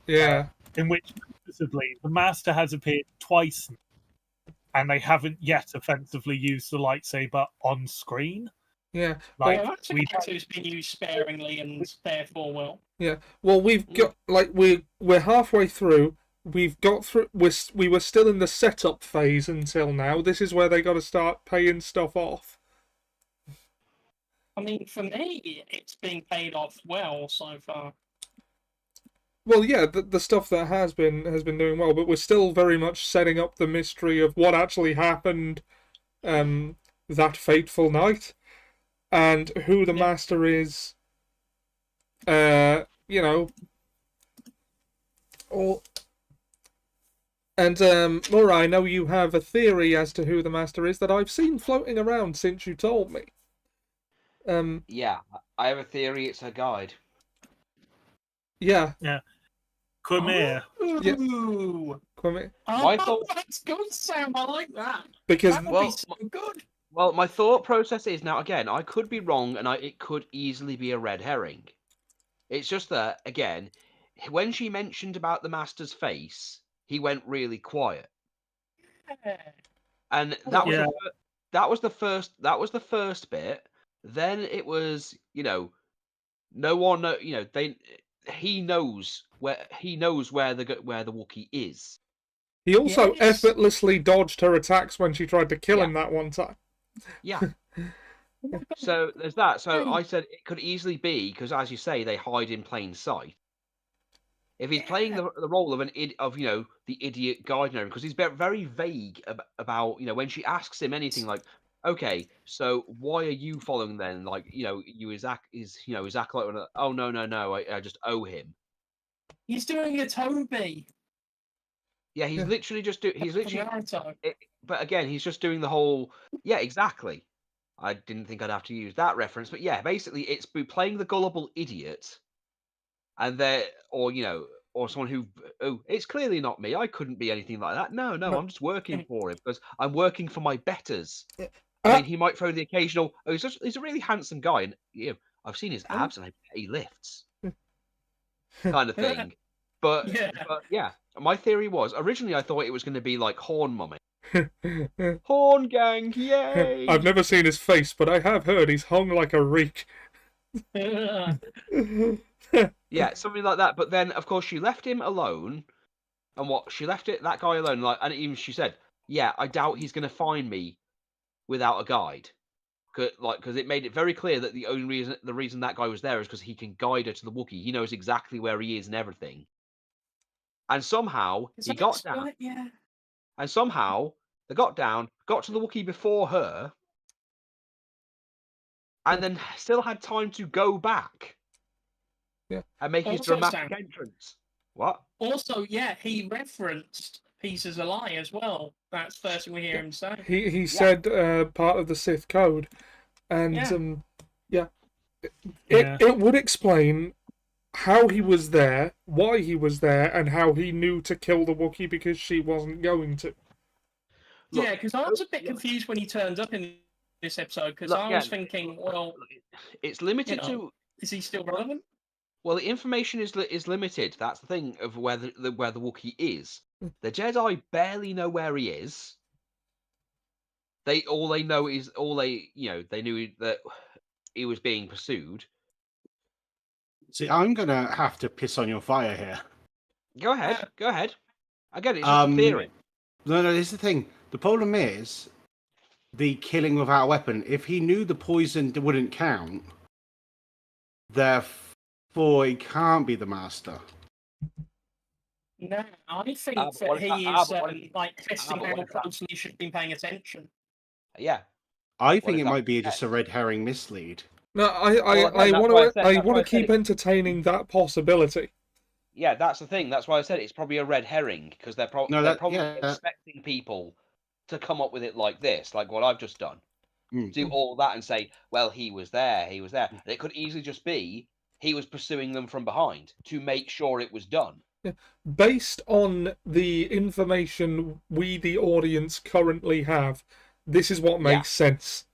Yeah. In which, visibly, the Master has appeared twice, and they haven't yet offensively used the lightsaber on screen. Yeah. Like, it's been used sparingly and therefore will. Yeah. Well, we've got we're halfway through. We've got through. We were still in the setup phase until now. This is where they got to start paying stuff off. I mean, for me, it's been paid off well so far. Well, yeah, the stuff that has been doing well, but we're still very much setting up the mystery of what actually happened that fateful night, and who the Master is. You know. And Maura, I know you have a theory as to who the Master is that I've seen floating around since you told me. Yeah, I have a theory. It's her guide. Yeah. Yeah. Quimir. Ooh. Quimir. That's good, Sam. I like that. Because that would be so good. Well, my thought process is now again. I could be wrong, and it could easily be a red herring. It's just that again, when she mentioned about the Master's face, he went really quiet, and that was the first bit. Then it was, no one, he knows where the Wookiee is. He also effortlessly dodged her attacks when she tried to kill him that one time. Yeah. So there's that. So I said it could easily be because, as you say, they hide in plain sight. If he's playing the role of the idiot guide, because he's very vague about when she asks him anything like, okay, so why are you following then? Like, you is Acolyte? Oh no, I just owe him. He's doing a Toby. Yeah, he's literally just doing. He's from literally. Naruto. But again, he's just doing the whole. Yeah, exactly. I didn't think I'd have to use that reference, but yeah, basically, it's playing the gullible idiot, and or someone who. Oh, it's clearly not me. I couldn't be anything like that. No, No. I'm just working for him because I'm working for my betters. I Ah. mean, he might throw the occasional. Oh, he's a really handsome guy, and I've seen his abs, and I bet he lifts, kind of thing. But yeah, my theory was originally I thought it was going to be like Horn Mummy. Horn Gang, yay! I've never seen his face, but I have heard he's hung like a reek. Yeah, something like that. But then, of course, she left him alone, and she left that guy alone. And even she said, "Yeah, I doubt he's going to find me without a guide." Because it made it very clear that the reason that guy was there is because he can guide her to the Wookiee. He knows exactly where he is and everything. And somehow he got down. Yeah. And somehow they got down, got to the Wookiee before her, and then still had time to go back. Yeah. And make his dramatic entrance. What? Also, yeah, he referenced Pieces of Lie as well. That's the first thing we hear him say. He said part of the Sith code, and it would explain how he was there, why he was there, and how he knew to kill the Wookiee because she wasn't going to. Yeah, because I was a bit confused when he turned up in this episode, because I was thinking, well, it's limited to. Is he still relevant? Well, the information is limited. That's the thing of where the Wookiee is. The Jedi barely know where he is. They knew that he was being pursued. See, I'm gonna have to piss on your fire here. Go ahead. Again, it's just a theory. No, this is the thing. The problem is the killing without a weapon. If he knew the poison wouldn't count, therefore he can't be the master. No, I think that he is testing how closely he should be paying attention. Yeah. I think it might be just a red herring mislead. No, I want to keep entertaining that possibility. Yeah, that's the thing. That's why I said it's probably a red herring, because they're probably expecting people to come up with it like this, like what I've just done. Do all that and say, well, he was there. And it could easily just be he was pursuing them from behind to make sure it was done. Yeah. Based on the information we, the audience, currently have, this is what makes sense.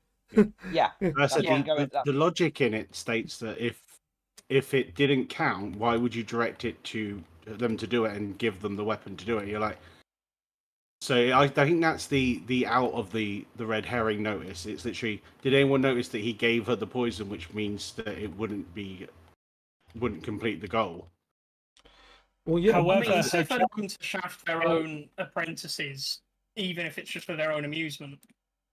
Yeah. The logic in it states that if it didn't count, why would you direct it to them to do it and give them the weapon to do it? You're like, so I think that's the out of the red herring notice. It's literally, did anyone notice that he gave her the poison, which means that it wouldn't complete the goal? Well, yeah. However, if they're looking to shaft their own apprentices, even if it's just for their own amusement.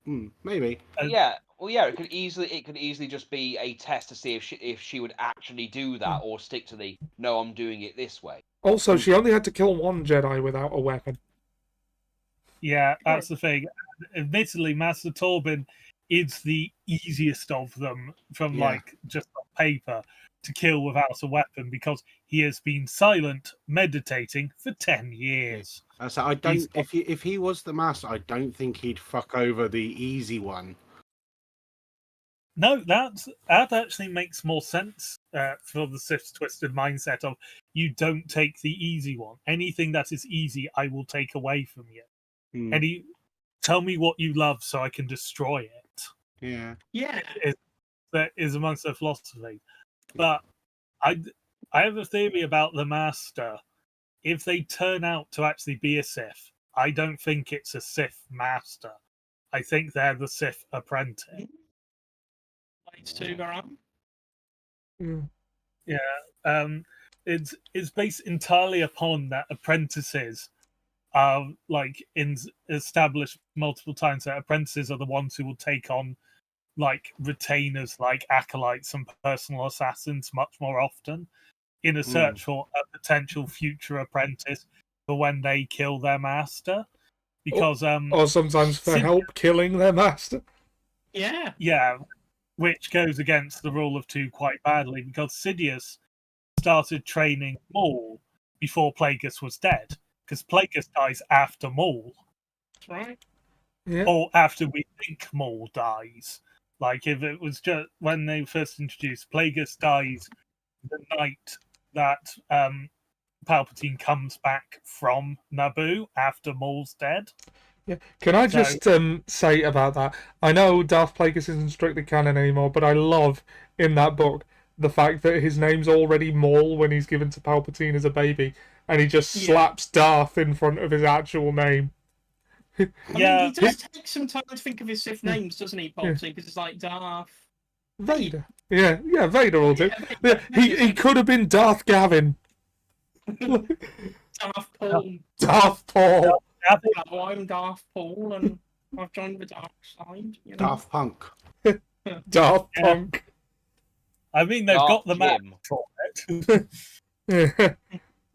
Maybe. It could easily just be a test to see if she would actually do that or stick to the no, I'm doing it this way. Also, she only had to kill one Jedi without a weapon. Yeah, that's the thing. Admittedly, Master Torbin is the easiest of them from just on paper to kill without a weapon, because he has been silent, meditating for 10 years. So I don't. If he was the master, I don't think he'd fuck over the easy one. No, that actually makes more sense for the Sith's twisted mindset of you don't take the easy one. Anything that is easy, I will take away from you. Tell me what you love so I can destroy it. Yeah. That is amongst their philosophy. But I have a theory about the master. If they turn out to actually be a Sith, I don't think it's a Sith master. I think they're the Sith apprentice. It's too, Gran. Yeah. It's based entirely upon that apprentices are established multiple times that apprentices are the ones who will take on retainers like acolytes and personal assassins much more often in a search for a potential future apprentice for when they kill their master. Because or sometimes for help killing their master. Yeah, which goes against the rule of two quite badly, because Sidious started training Maul before Plagueis was dead, because Plagueis dies after Maul, That's right. Yeah. or after we think Maul dies. Like if it was just when they first introduced, Plagueis dies the night that Palpatine comes back from Naboo after Maul's dead. Yeah. Can I So- just say about that? I know Darth Plagueis isn't strictly canon anymore, but I love in that book the fact that his name's already Maul when he's given to Palpatine as a baby, and he just slaps Darth in front of his actual name. I Yeah. mean, he does take some time to think of his Sith names, doesn't he, Palpatine? Because it's like Darth. Vader. Yeah, Vader will do. Yeah, Yeah, he could have been Darth Gavin. Darth Paul. Darth Paul. Well, I'm Darth Paul, and I've joined the dark side. You know? Daft Punk. Darth Yeah. Punk. I mean, they've got the map Jim. for it.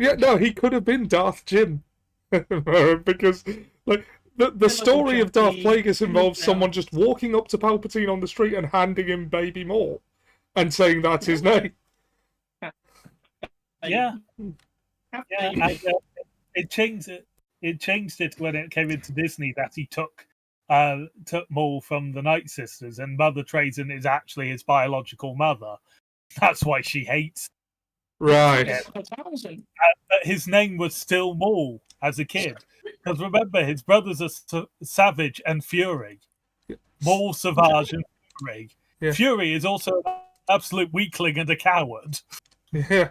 Yeah, no, he could have been Darth Jim. Because like the story of Darth Plagueis involves someone just walking up to Palpatine on the street and handing him baby Maul and saying that's his name. Yeah. Yeah, and, it changed it. It changed it when it came into Disney that he took Maul from the Night Sisters, and Mother Trajan is actually his biological mother. That's why she hates. Right. Yeah. 1000. But his name was still Maul as a kid, because remember his brothers are Savage and Fury. Maul, Savage, and Fury. Yeah. Fury is also an absolute weakling and a coward. Yeah.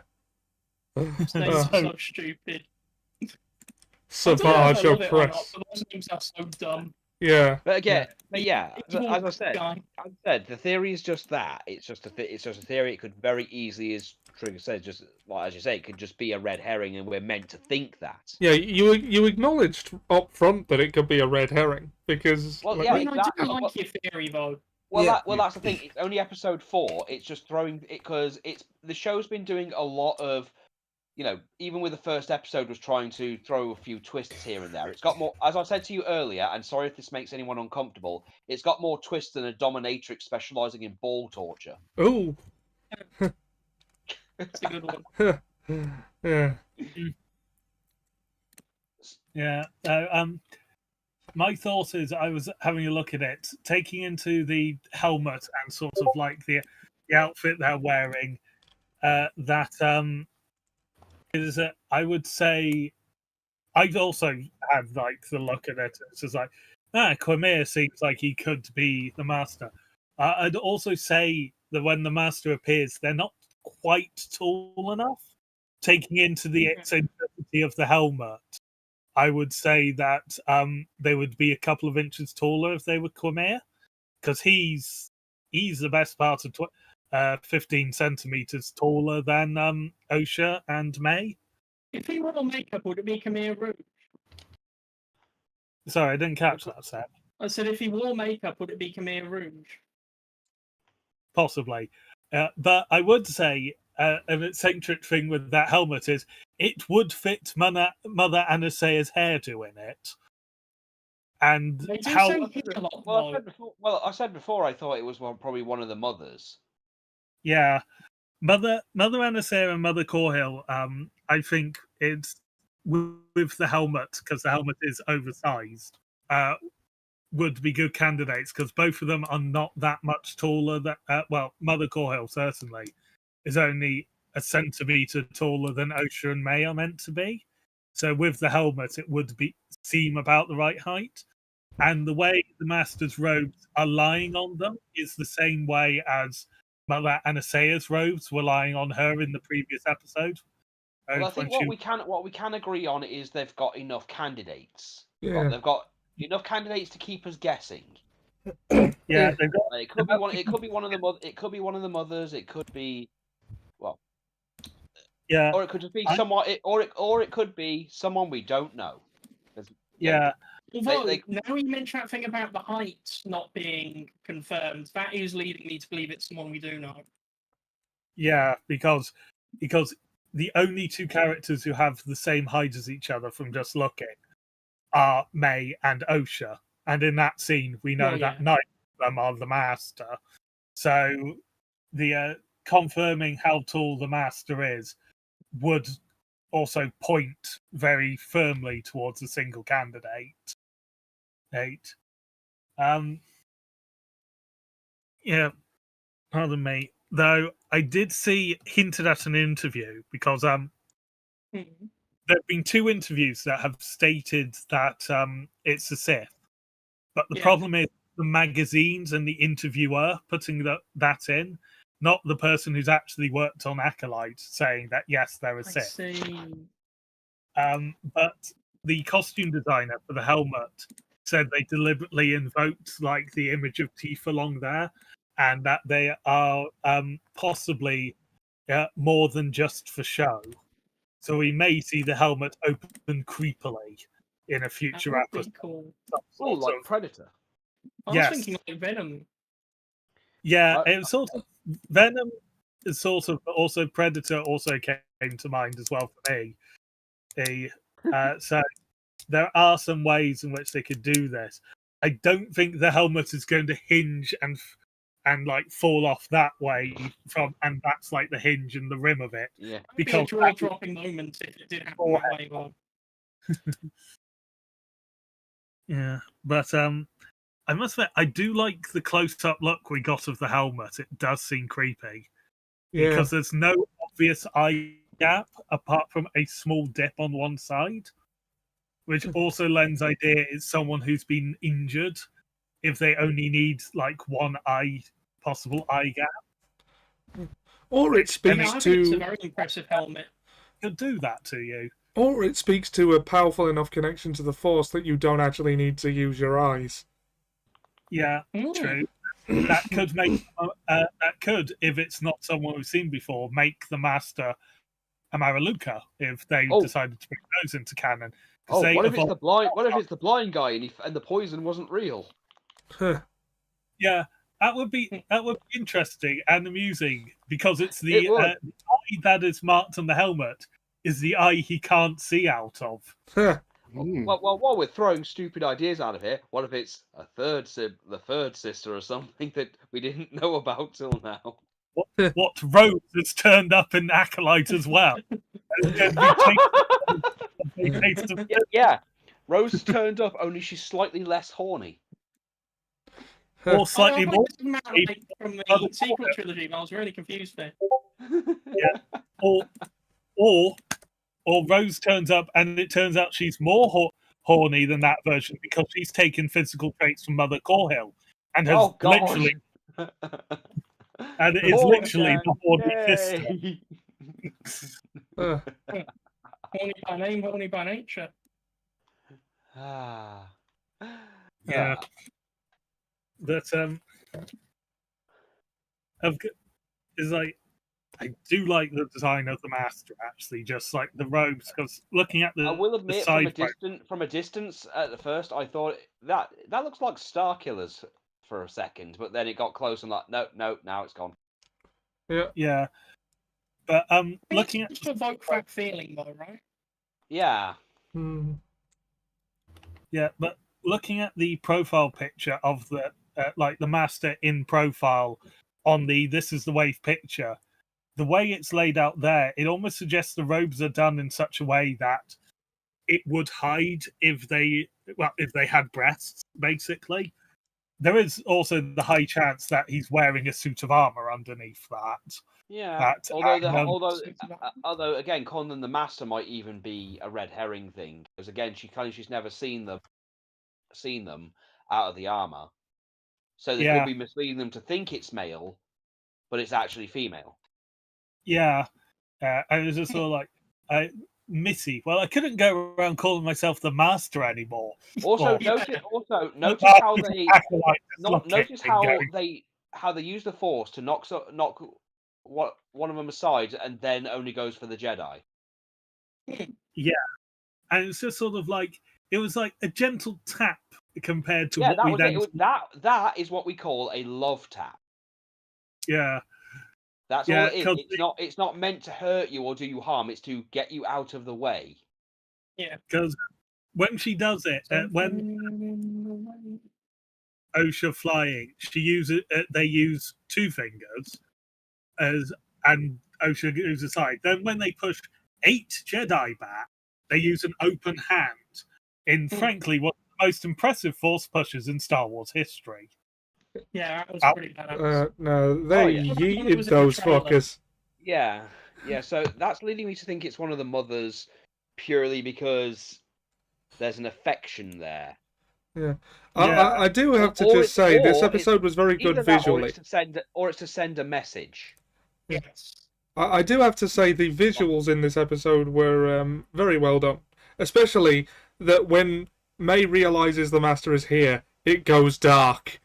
Those names are so stupid. Savage I don't know if I love it or not, oppressed. but those names are so dumb. Yeah. But again, Yeah. as I said, the theory is just that. It's just a theory. It could very easily, as Trigger said, just like as you say, it could just be a red herring, and we're meant to think that. Yeah, you acknowledged up front that it could be a red herring because Well, like, yeah, I mean, I do exactly. like your theory, though. Well, that's the thing. It's only episode 4. It's just throwing it because the show's been doing a lot of, even with the first episode was trying to throw a few twists here and there. It's got more, as I said to you earlier, and sorry if this makes anyone uncomfortable. It's got more twists than a dominatrix specializing in ball torture. ooh. That's a good one. Yeah. Yeah. My thought is, I was having a look at it, taking into the helmet and sort of like the outfit they're wearing. I would say, I've also had like the look at it. It's just like, Quimir seems like he could be the master. I'd also say that when the master appears, they're not quite tall enough. Taking into the eccentricity of the helmet, I would say that they would be a couple of inches taller if they were Quimir, because he's the best part of 15 centimeters taller than Osha and May. If he wore makeup, would it be Khmer Rouge? Sorry, I didn't catch that, Sam. I said, if he wore makeup, would it be Khmer Rouge? Possibly. But I would say an eccentric thing with that helmet is it would fit Mother Anasea's hairdo in it. And They do how... say he a lot, I said before I thought it was probably one of the mothers. Yeah. Mother Anasea and Mother Corhill, I think it's with the helmet, because the helmet is oversized, would be good candidates, because both of them are not that much taller. Mother Corhill certainly is only a centimetre taller than Osha and May are meant to be. So with the helmet, it would seem about the right height. And the way the Master's robes are lying on them is the same way as Mother Anasea's robes were lying on her in the previous episode. Well, I think what we can agree on is they've got enough candidates. Yeah. They've got enough candidates to keep us guessing. Yeah, they've got. It could be one. It could be one of the mothers. It could be one of the mothers. It could be, Yeah. or it could just be someone. Or it could be someone we don't know. Yeah. Although, now you mention that thing about the height not being confirmed, that is leading me to believe it's someone we do know. Yeah, because the only two characters who have the same height as each other from just looking are May and Osha. And in that scene, we know that neither of them are the Master. So the confirming how tall the Master is would also point very firmly towards a single candidate. Yeah, pardon me. Though I did see hinted at an interview because there have been 2 interviews that have stated that it's a Sith, but the problem is the magazines and the interviewer putting that in, not the person who's actually worked on Acolyte saying that yes, they're a I Sith. see. But the costume designer for the helmet said they deliberately invoked like the image of teeth along there, and that they are possibly more than just for show. So we may see the helmet open creepily in a future That would episode. be cool. Oh, like Predator. I was thinking like Venom. Yeah, it was sort of Venom is sort of, but also Predator also came to mind as well for me. So there are some ways in which they could do this. I don't think the helmet is going to hinge and like fall off that way and that's like the hinge and the rim of it. Yeah. Because a jaw-dropping moment if it did happen that way. Well. Yeah, but I must admit, I do like the close-up look we got of the helmet. It does seem creepy because there's no obvious eye gap apart from a small dip on one side, which also lends idea it's someone who's been injured if they only need like one possible eye gap. Or it speaks to... It's a very impressive helmet. It'll do that to you. Or it speaks to a powerful enough connection to the Force that you don't actually need to use your eyes. Yeah, true. That could make if it's not someone we've seen before, make the Master a Maraluka if they decided to bring those into canon. Oh, what if it's the blind? What if it's the blind guy and the poison wasn't real? Yeah, that would be interesting and amusing because it's the eye that is marked on the helmet is the eye he can't see out of. Well, while we're throwing stupid ideas out of here, what if it's the third sister or something that we didn't know about till now? What Rose has turned up in Acolyte as well? Yeah, Rose turned up, only she's slightly less horny. Or slightly more. Like, from the sequel trilogy, I was really confused there. Yeah. Or Rose turns up and it turns out she's more horny than that version because she's taken physical traits from Mother Corhill and has literally and it is literally the horny sister. Horny by name, horny by nature. Yeah. But is like I do like the design of the Master, actually, just like the robes. Because looking at I will admit, from a distance at the first, I thought that looks like Star Killers for a second, but then it got close and like, no, now it's gone. Yeah. But looking at to evoke that feeling, though, right? Yeah. Yeah, but looking at the profile picture of the like the Master in profile on the This Is the Wave picture. The way it's laid out there, it almost suggests the robes are done in such a way that it would hide if they had breasts, basically. There is also the high chance that he's wearing a suit of armor underneath that. Yeah. Although again, calling them the Master might even be a red herring thing, because again, she's never seen them out of the armor, so they could be misleading them to think it's male, but it's actually female. Yeah, I was just sort of like, Missy. Well, I couldn't go around calling myself the Master anymore. Also, notice how they use the Force to knock one of them aside, and then only goes for the Jedi. Yeah, and it's just sort of like it was like a gentle tap compared to what we then. That is what we call a love tap. Yeah. That's all it is. It's not meant to hurt you or do you harm. It's to get you out of the way. Yeah. Because when she does it, when Osha flying, they use 2 fingers and Osha moves aside. Then when they push 8 Jedi back, they use an open hand in, frankly, one of the most impressive force pushes in Star Wars history. Yeah, that was pretty bad. No, they yeah. yeeted those fuckers. Yeah. So that's leading me to think it's one of the mothers purely because there's an affection there. Yeah. Yeah. I do have to just say this episode was very good visually. Or it's to send a message. Yes. I do have to say the visuals in this episode were very well done. Especially that when May realizes the Master is here, it goes dark.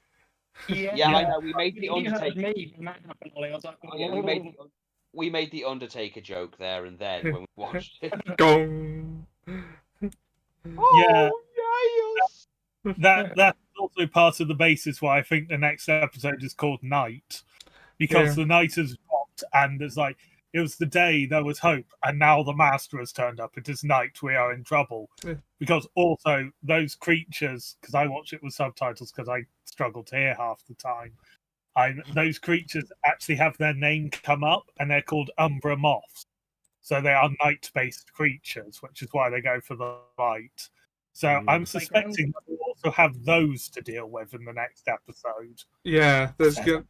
Yeah, I know. We made the Undertaker. Like, We made the Undertaker joke there and then when we watched it. Gong. Yeah. Yes. That's also part of the basis why I think the next episode is called Night, because the night has dropped and it's like it was the day there was hope, and now the Master has turned up. It is night. We are in trouble. Yeah. Because also those creatures, because I watch it with subtitles because I struggle to hear half the time. Those creatures actually have their name come up, and they're called Umbra Moths. So they are night-based creatures, which is why they go for the light. So I'm suspecting that we'll also have those to deal with in the next episode. Yeah, there's good.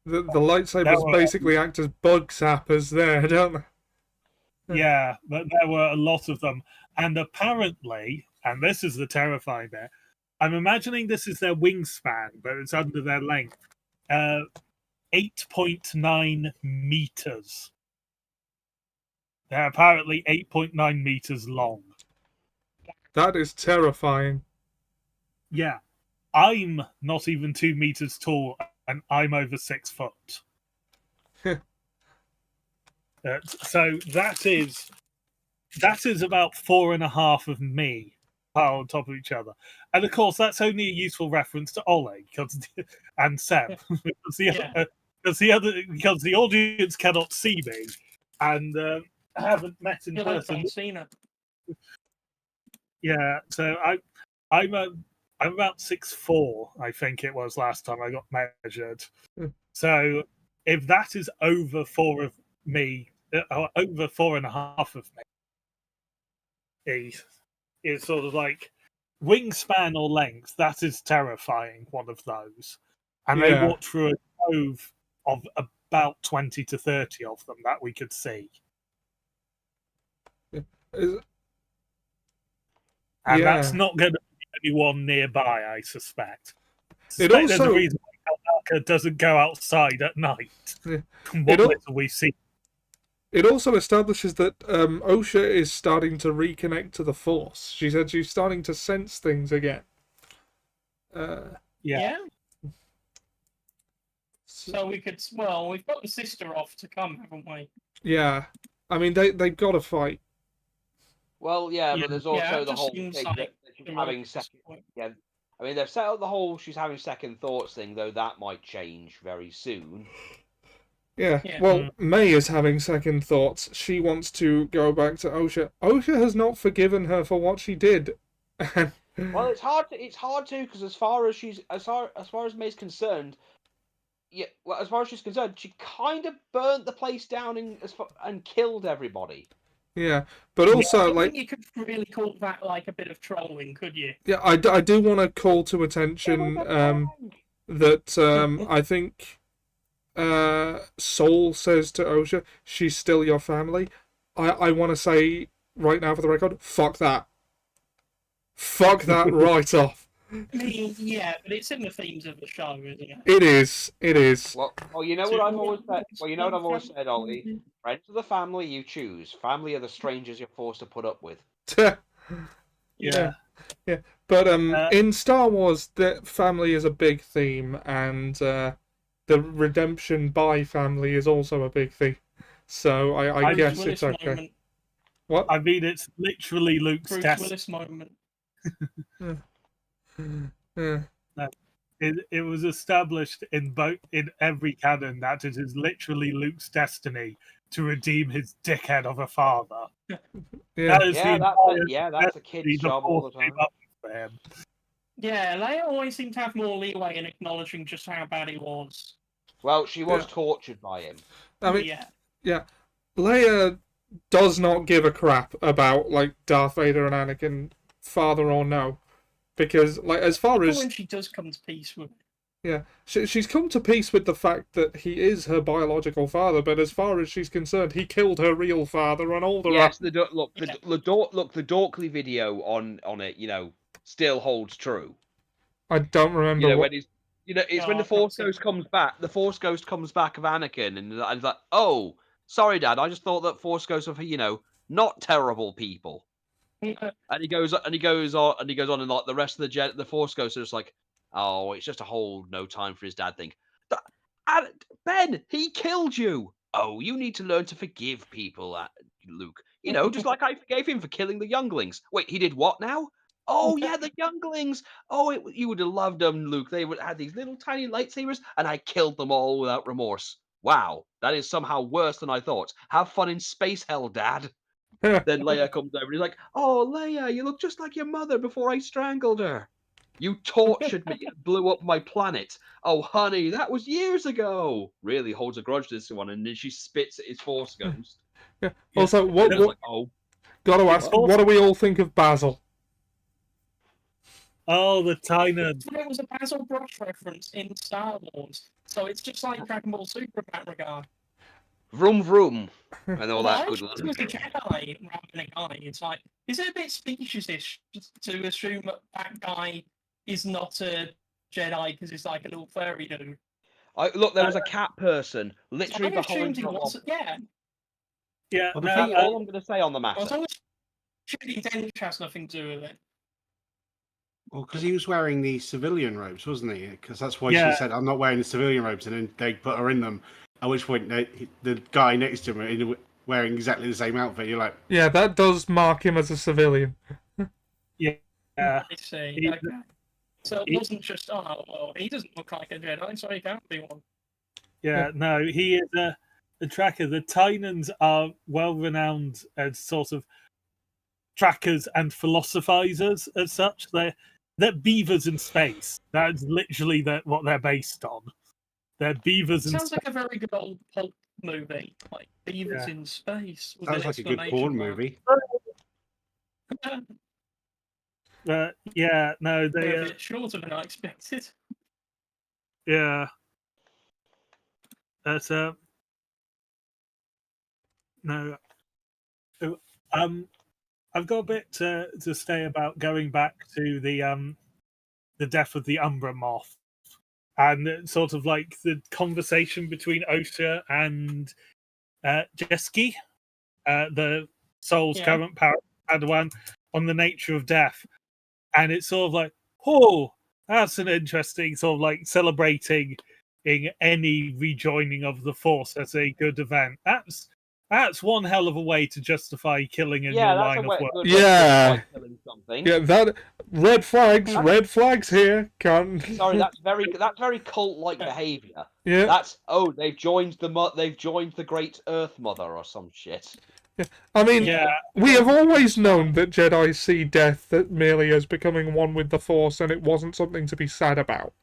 The lightsabers basically act as bug sappers there, don't they? Yeah, but there were a lot of them. And apparently, and this is the terrifying bit, I'm imagining this is their wingspan, but it's under their length. 8.9 meters. They're apparently 8.9 meters long. That is terrifying. Yeah. I'm not even 2 meters tall, and I'm over 6 foot. So that is about 4.5 of me piled on top of each other. And of course, that's only a useful reference to Ole and Seb, because the audience cannot see me and haven't met in person. Yeah, so I'm about 6'4", I think it was last time I got measured. So if that is over 4 of me, over 4.5 of me, is sort of like wingspan or length. That is terrifying. One of those, and they walked through a grove of about 20 to 30 of them that we could see. And that's not going to be anyone nearby, I suspect. There's a reason why Alaka doesn't go outside at night. What little we see. It also establishes that Osha is starting to reconnect to the Force. She said she's starting to sense things again. Yeah. So we've got the sister off to come, haven't we? Yeah. I mean, they've got to fight. Well, but there's also the whole thing that she's having second. Yeah, I mean, they've set up the whole she's having second thoughts thing, though that might change very soon. Yeah. Well, May is having second thoughts. She wants to go back to Osha. Osha has not forgiven her for what she did. Well, it's hard to because as far as May's concerned, as far as she's concerned, she kind of burnt the place down and killed everybody. Yeah, but also, I think you could really call that like a bit of trolling, could you? Yeah, I do want to call to attention that I think Soul says to Osha, she's still your family. I want to say right now for the record, fuck that. Fuck that right off. I mean, yeah, but it's in the themes of the show, isn't it? It is. Well, you know what I've always said. Well, you know what I've always said, Ollie. Friends of the family you choose. Family are the strangers you're forced to put up with. Yeah. But in Star Wars, the family is a big theme, and the redemption by family is also a big theme. So I guess it's okay. Moment. What? I mean, it's literally Luke's Bruce Willis moment. Yeah. It was established in every canon that it is literally Luke's destiny to redeem his dickhead of a father. That's a kid's job all the time. For him. Yeah, Leia always seemed to have more leeway in acknowledging just how bad he was. Well, she was tortured by him. I mean, yeah. Leia does not give a crap about like Darth Vader and Anakin, father or no, because like as far as when she does come to peace with it. Yeah, she's come to peace with the fact that he is her biological father, but as far as she's concerned, he killed her real father and older. Yes, the Dorkley video on it, still holds true. I don't remember When he's, it's when the Force Ghost comes back. The Force Ghost comes back of Anakin, and it's like, oh, sorry, Dad, I just thought that Force Ghosts are for, not terrible people. And he goes on, and like the rest of the Force Ghosts are just like, oh, it's just a whole no time for his dad thing. Ben, he killed you. Oh, you need to learn to forgive people, Luke. Just like I forgave him for killing the younglings. Wait, he did what now? Oh, yeah, the younglings. Oh, you would have loved them, Luke. They would have these little tiny lightsabers, and I killed them all without remorse. Wow, that is somehow worse than I thought. Have fun in space hell, Dad. Then Leia comes over, and he's like, oh, Leia, you look just like your mother before I strangled her. You tortured me and blew up my planet. Oh, honey, that was years ago. Really holds a grudge to this one, and then she spits at his Force Ghost. Yeah. Also, what gotta ask, what do we all think of Basil? Oh, the Tynan. It was a Basil Brush reference in Star Wars, so it's just like Dragon Ball Super in that regard. Vroom vroom, and all that good It was a Jedi rather than a guy. It's like, is it a bit speciesish to assume that guy is not a Jedi because he's like a little furry dude? Look, there was a cat person literally I assumed behind. he was. Yeah. Yeah. Well, all I'm going to say on the matter. As long as shooting Dench has nothing to do with it. Well, because he was wearing the civilian robes, wasn't he? Because that's why she said, I'm not wearing the civilian robes, and then they put her in them. At which point, the guy next to him wearing exactly the same outfit. You're like, yeah, that does mark him as a civilian. Yeah. I see. Okay. So it wasn't just, oh, well, he doesn't look like a Jedi, so he can't be one. Yeah, no, he is a tracker. The Tynans are well renowned as sort of trackers and philosophizers as such. They're beavers in space. That's literally what they're based on. They're beavers in space. Sounds like a very good old pulp movie, like Beavers in Space. Sounds like a good porn movie. Yeah, no, they're a bit shorter than I expected. Yeah. That's no. I've got a bit to say about going back to the death of the Umbra Moth, and sort of like the conversation between Osha and Jeski, the Soul's current Padawan, on the nature of death. And it's sort of like, oh, that's an interesting sort of like celebrating in any rejoining of the Force as a good event. That's one hell of a way to justify killing in your line of work. Yeah, that red flags here. Sorry, that's very cult-like behavior. Yeah, that's they've joined the Great Earth Mother or some shit. Yeah. I mean, we have always known that Jedi see death merely as becoming one with the Force, and it wasn't something to be sad about.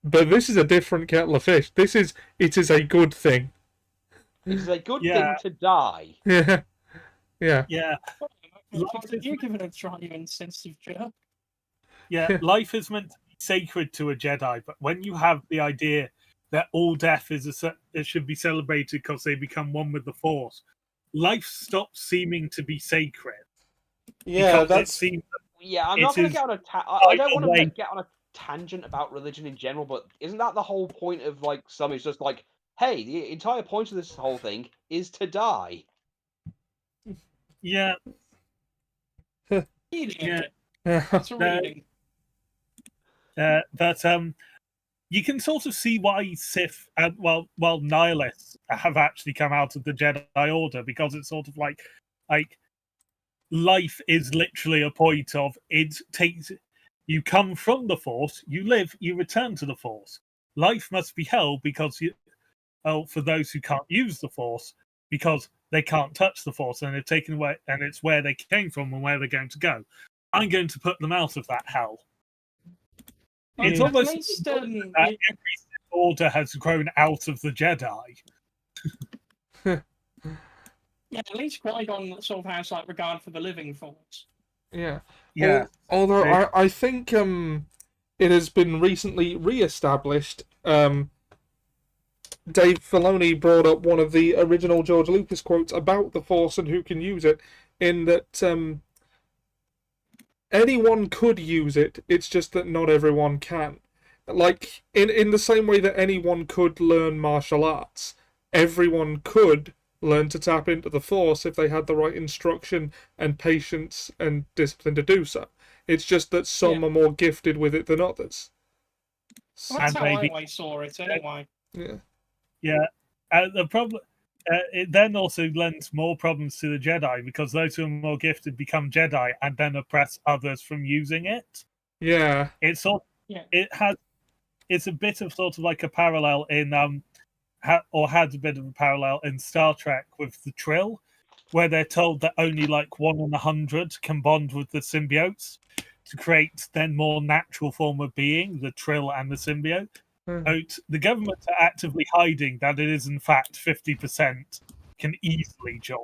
But this is a different kettle of fish. It is a good thing. It is a good thing to die. Yeah. Yeah. Yeah. You're giving a try, you insensitive jerk. Yeah, life is meant to be sacred to a Jedi, but when you have the idea that all death it should be celebrated because they become one with the Force, life stops seeming to be sacred. Yeah, I'm not going to get on I don't want to get on a tangent about religion in general, but isn't that the whole point of like some is just like, hey, the entire point of this whole thing is to die. Yeah. That's a reading. But you can sort of see why Sith and Nihilists have actually come out of the Jedi Order, because it's sort of like life is literally a point of it takes you come from the Force, you live, you return to the Force. Life must be held because for those who can't use the Force, because they can't touch the Force and they're taken away, and it's where they came from and where they're going to go. I'm going to put them out of that hell. It's almost that every order has grown out of the Jedi. Yeah, at least Qui-Gon sort of has like regard for the living Force. Yeah. Yeah. Although Yeah. I think it has been recently re-established. Dave Filoni brought up one of the original George Lucas quotes about the Force and who can use it, in that anyone could use it, it's just that not everyone can. Like, in the same way that anyone could learn martial arts, everyone could learn to tap into the Force if they had the right instruction and patience and discipline to do so. It's just that some are more gifted with it than others. Well, that's And how I maybe- always saw it, anyway. Yeah. Yeah, the problem. It then also lends more problems to the Jedi because those who are more gifted become Jedi and then oppress others from using it. Yeah. It's sort. Yeah. It's a bit of sort of like a parallel in or had a bit of a parallel in Star Trek with the Trill, where they're told that only like 1 in 100 can bond with the symbiotes to create then more natural form of being, the Trill and the symbiote. The government are actively hiding that it is in fact 50% can easily join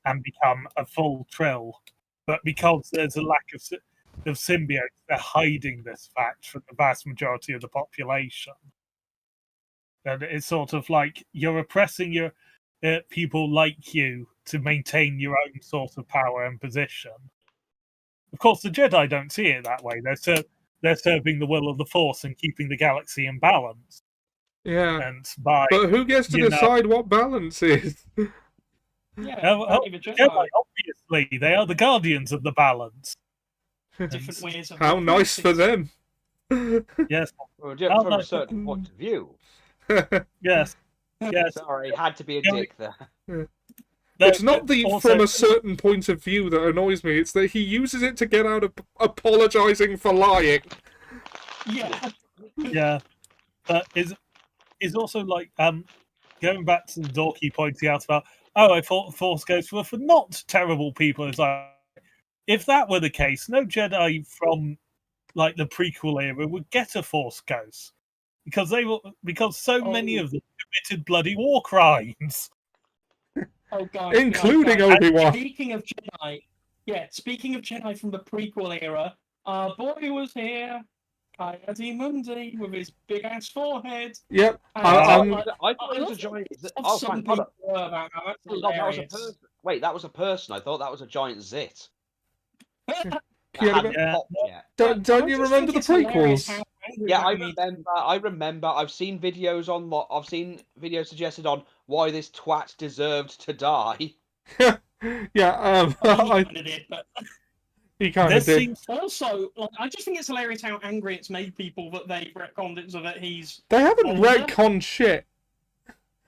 and become a full Trill, but because there's a lack of symbiotes, they're hiding this fact from the vast majority of the population. And it's sort of like you're oppressing your people like you to maintain your own sort of power and position. Of course, the Jedi don't see it that way. They're serving the will of the Force and keeping the galaxy in balance. Yeah. And by But who gets to decide what balance is? Yeah, only the Jedi, obviously, they are the guardians of the balance. different ways of How nice for them. Yes. Well, just from a certain point of view. Yes. Yes. Sorry, had to be a dick there. It's not from a certain certain point of view that annoys me. It's that he uses it to get out of apologizing for lying. Yeah. Yeah. But is also like going back to the Dorky pointing out about, I thought the Force Ghosts were for not terrible people. It's like, if that were the case, no Jedi from like the prequel era would get a Force Ghost. Because many of them committed bloody war crimes. Oh god, including Obi-Wan. Speaking of Jedi from the prequel era, our boy was here, Coyote with his big ass forehead. Yep. I thought it was a giant. Oh, some hold people up. about that. That was a person. Wait, that was a person. I thought that was a giant zit. That hadn't popped yet. Don't you remember the prequels? Yeah, I remember. I've seen videos I've seen videos suggested on why this twat deserved to die. Yeah, he kind of did. Also, I just think it's hilarious how angry it's made people that they retconned it so that he's. They haven't retconned shit.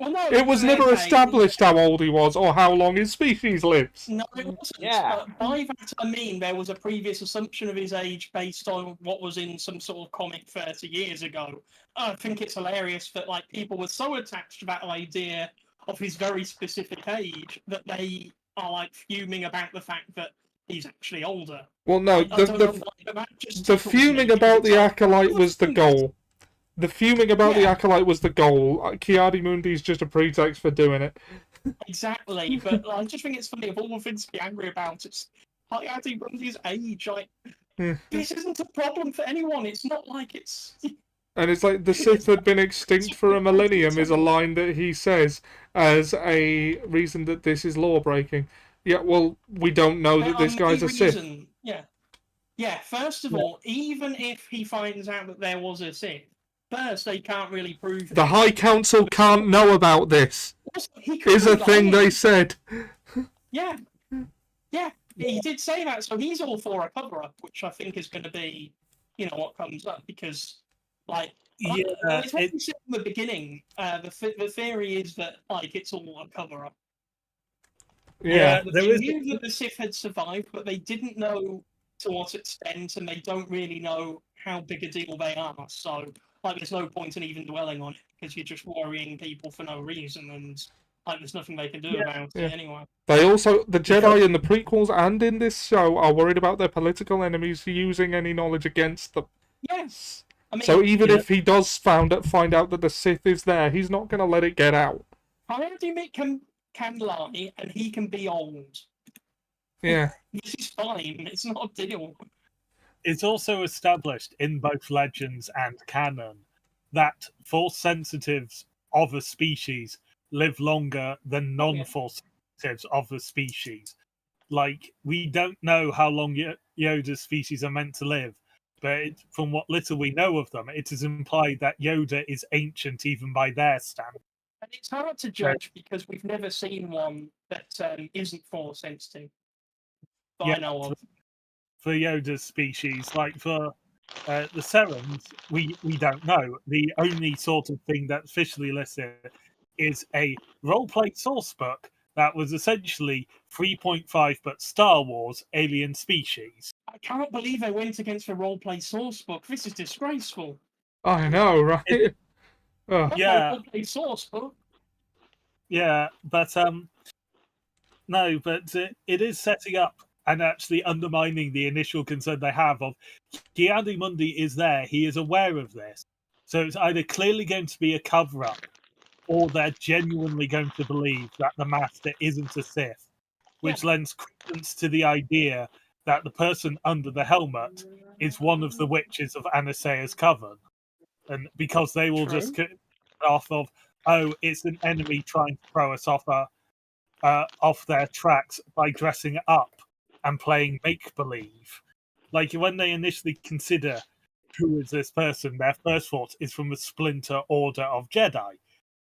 Well, no, it was never established how old he was or how long his species lives. No, it wasn't. Yeah. But by that I mean there was a previous assumption of his age based on what was in some sort of comic 30 years ago. I think it's hilarious that like people were so attached to that idea of his very specific age that they are like fuming about the fact that he's actually older. Well, no, the fuming about the Acolyte was the goal. The fuming about the Acolyte was the goal. Ki-Adi-Mundi's just a pretext for doing it. Exactly, but I just think it's funny of all the things to be angry about. It's Ki-Adi-Mundi's age. Like, this isn't a problem for anyone. It's not like it's. And it's like the Sith had been extinct for a millennium is a line that he says as a reason that this is law breaking. Yeah, well, we don't know that this guy's a Sith. Yeah. First of all, even if he finds out that there was a Sith. First, they can't really prove it. The High Council can't know about this. Is a thing they said. Yeah, he did say that, so he's all for a cover-up, which I think is going to be, what comes up, because, it's what we said from the beginning. The theory is that, it's all a cover-up. Yeah, they knew that the Sith had survived, but they didn't know to what extent, and they don't really know how big a deal they are, so... there's no point in even dwelling on it because you're just worrying people for no reason, and there's nothing they can do about it anyway. They also, the Jedi in the prequels and in this show, are worried about their political enemies using any knowledge against them. Yes. I mean, so even if he does find out that the Sith is there, he's not going to let it get out. Can can lie and he can be old. Yeah. This is fine. It's not a deal. It's also established in both legends and canon that force sensitives of a species live longer than non-force sensitives of a species. Like, we don't know how long Yoda's species are meant to live, but from what little we know of them, it is implied that Yoda is ancient even by their standards. And it's hard to judge because we've never seen one that isn't force sensitive. That I know of. For Yoda's species, like for the Serens, we don't know. The only sort of thing that's officially listed is a roleplay source book that was essentially 3.5 but Star Wars alien species. I can't believe I went against a roleplay source book. This is disgraceful. I know, right? Yeah. Roleplay source book. Yeah, but no, but it is setting up and actually undermining the initial concern they have of Ki-Adi-Mundi is there, he is aware of this. So it's either clearly going to be a cover-up, or they're genuinely going to believe that the Master isn't a Sith, which lends credence to the idea that the person under the helmet is one of the witches of Anasaya's coven. And because they will just cut off of, oh, it's an enemy trying to throw us off their tracks by dressing up and playing make-believe. Like, when they initially consider who is this person, their first thought is from the Splinter Order of Jedi,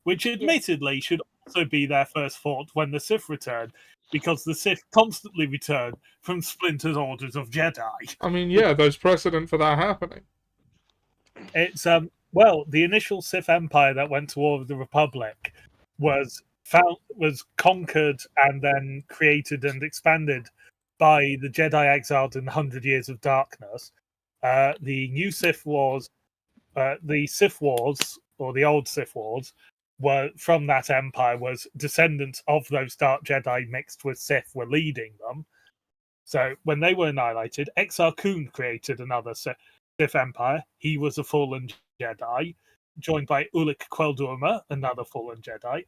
which admittedly should also be their first thought when the Sith return, because the Sith constantly return from Splinter Orders of Jedi. I mean, yeah, there's precedent for that happening. It's well, the initial Sith Empire that went to war with the Republic was conquered and then created and expanded by the Jedi exiled in 100 Years of Darkness. The new Sith Wars, the Sith Wars, or the old Sith Wars, were from that empire, was descendants of those Dark Jedi mixed with Sith were leading them. So when they were annihilated, Exar Kun created another Sith Empire. He was a fallen Jedi, joined by Ulic Queldurma, another fallen Jedi.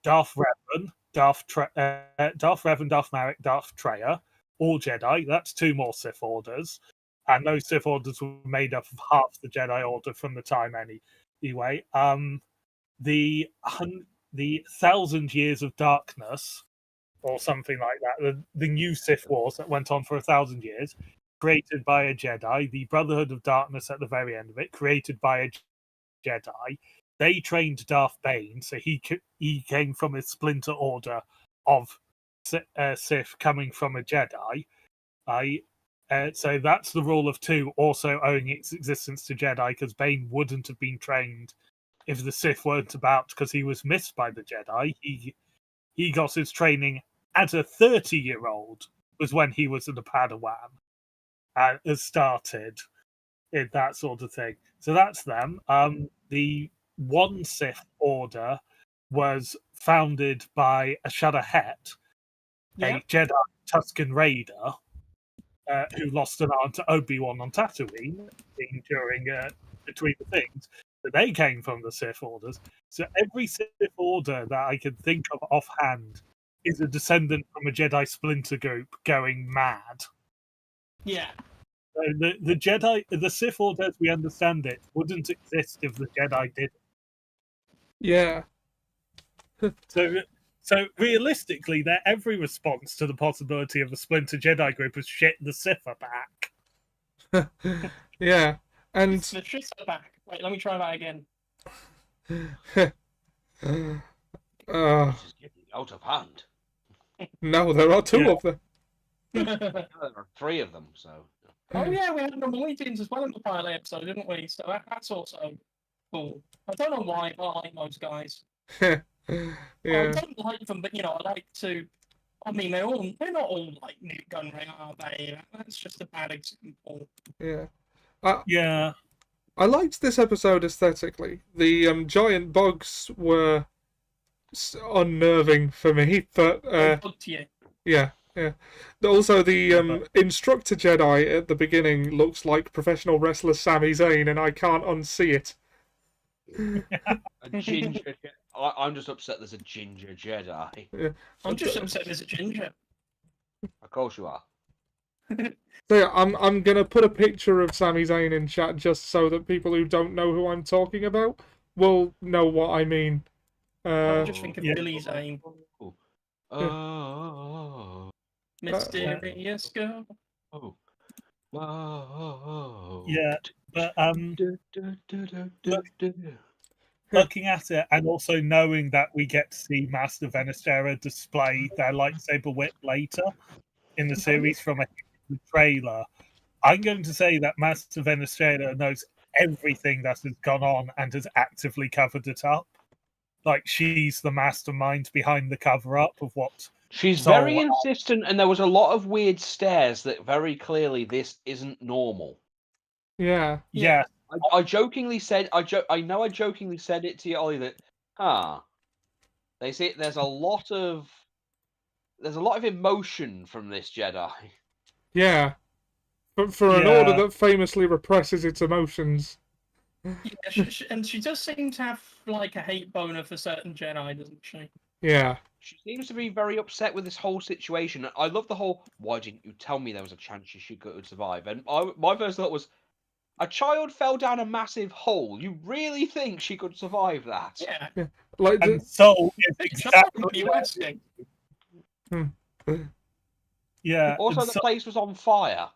Darth Revan, Darth Revan, Darth Marek, Darth Treya, all Jedi. That's 2 more Sith Orders. And those Sith Orders were made up of half the Jedi Order from the time anyway. The 1,000 Years of Darkness, or something like that, the new Sith Wars that went on for 1,000 years, created by a Jedi, the Brotherhood of Darkness at the very end of it, created by a Jedi. They trained Darth Bane, so he came from a splinter order of Sith coming from a Jedi. So that's the rule of 2 also owing its existence to Jedi, because Bane wouldn't have been trained if the Sith weren't about, because he was missed by the Jedi. He got his training as a 30-year-old, was when he was in the Padawan, and has started in that sort of thing. So that's them. The one Sith Order was founded by a Shadowhet, a Jedi Tusken Raider, who lost an arm to Obi-Wan on Tatooine during between the things. So they came from the Sith Orders. So every Sith Order that I can think of offhand is a descendant from a Jedi splinter group going mad. Yeah. So the Sith Order, as we understand it, wouldn't exist if the Jedi did. Yeah. So realistically, their every response to the possibility of a splinter Jedi group is shit. The Sith are back. Yeah, and the Sith are back. Wait, let me try that again. This is getting out of hand. No, there are 2 of them. There are 3 of them, so. Oh yeah, we had the Norwegians as well in the pilot episode, didn't we? So that's also cool. I don't know why, but I like those guys. Yeah. I don't like them, but I like to. I mean, they're not all like Newt Gunray, are they? That's just a bad example. Yeah. Yeah. I liked this episode aesthetically. The giant bugs were unnerving for me, but yeah. Also, the instructor Jedi at the beginning looks like professional wrestler Sami Zayn, and I can't unsee it. A ginger. I'm just upset there's a ginger Jedi. Yeah. I'm just upset there's a ginger. Of course you are. So yeah, I'm gonna put a picture of Sami Zayn in chat just so that people who don't know who I'm talking about will know what I mean. I just think of yeah. Billy Zane. Oh. Mysterious girl. Oh. Whoa. Yeah, but looking at it and also knowing that we get to see Master Venestera display their lightsaber whip later in the series from a trailer, I'm going to say that Master Venestera knows everything that has gone on and has actively covered it up. Like, she's the mastermind behind the cover-up of what... She's So- very insistent, and there was a lot of weird stares that very clearly this isn't normal. Yeah. Yeah, I jokingly said, I know I jokingly said it to you, Ollie, that, they say there's a lot of emotion from this Jedi. Yeah. But for an Yeah. order that famously represses its emotions. Yeah, and she does seem to have like a hate boner for certain Jedi, doesn't she? Yeah. She seems to be very upset with this whole situation. I love the whole, why didn't you tell me there was a chance she could survive? And my first thought was, a child fell down a massive hole. You really think she could survive that? Yeah. Like and so is It's exactly... you asking. Yeah, Also, and the so- place was on fire.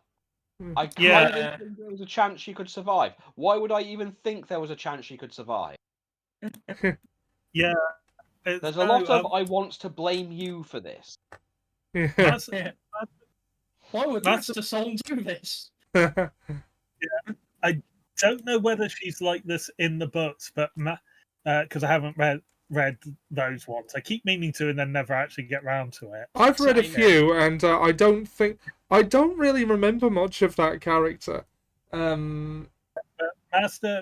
I kind Yeah. of think there was a chance she could survive. Why would I even think there was a chance she could survive? yeah. There's a lot of I want to blame you for this. Yeah. That's, Yeah. Why would That's- Master Soul do this? don't know whether she's like this in the books, but because I haven't read those ones. I keep meaning to and then never actually get round to it. I've read a Same. few, and I don't really remember much of that character. Master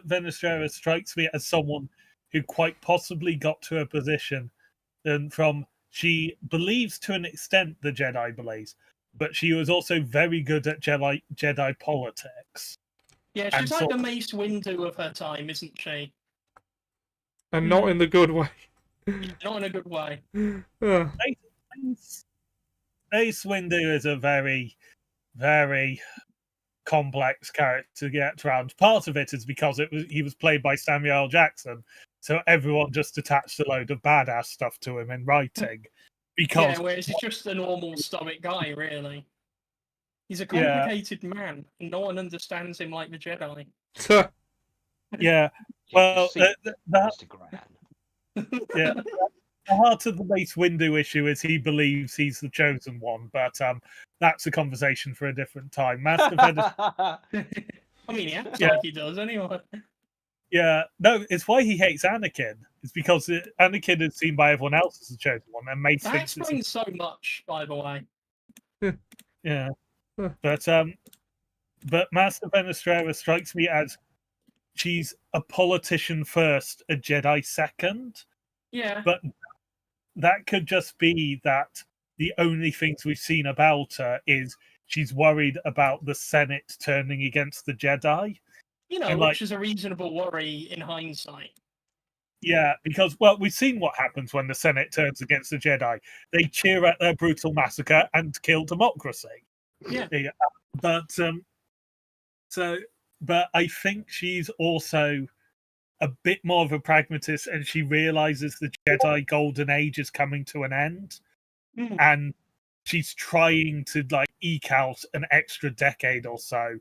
Venestera strikes me as someone who quite possibly got to a position and she believes to an extent the Jedi believes, but she was also very good at Jedi politics. Yeah, And she's like so- the Mace Windu of her time, isn't she? And not in the good way. Not in a good way. Mace Windu is a very, very complex character to get around. Part of it is because he was played by Samuel L. Jackson, so everyone just attached a load of badass stuff to him in writing. Because Yeah, whereas he's just a normal stoic guy, really. He's a complicated man, and no one understands him like the Jedi. yeah, Keep well, your seat, that Mr. Gran. yeah. The heart of the Mace Windu issue is he believes he's the chosen one, but that's a conversation for a different time. Master Venestera, I mean, he acts Yeah. like he does, anyway. yeah, no, it's why he hates Anakin. It's because Anakin is seen by everyone else as the chosen one, and Mace That thinks it's explains so much, by the way. yeah. But Master Venestera strikes me as she's a politician first, a Jedi second. Yeah. But that could just be that the only things we've seen about her is she's worried about the Senate turning against the Jedi. You know, and, which like- is a reasonable worry in hindsight. Yeah, because, well, we've seen what happens when the Senate turns against the Jedi. They cheer at their brutal massacre and kill democracy. Yeah. But but I think she's also a bit more of a pragmatist, and she realizes the Jedi Golden Age is coming to an end, Hmm. and she's trying to like eke out an extra decade or so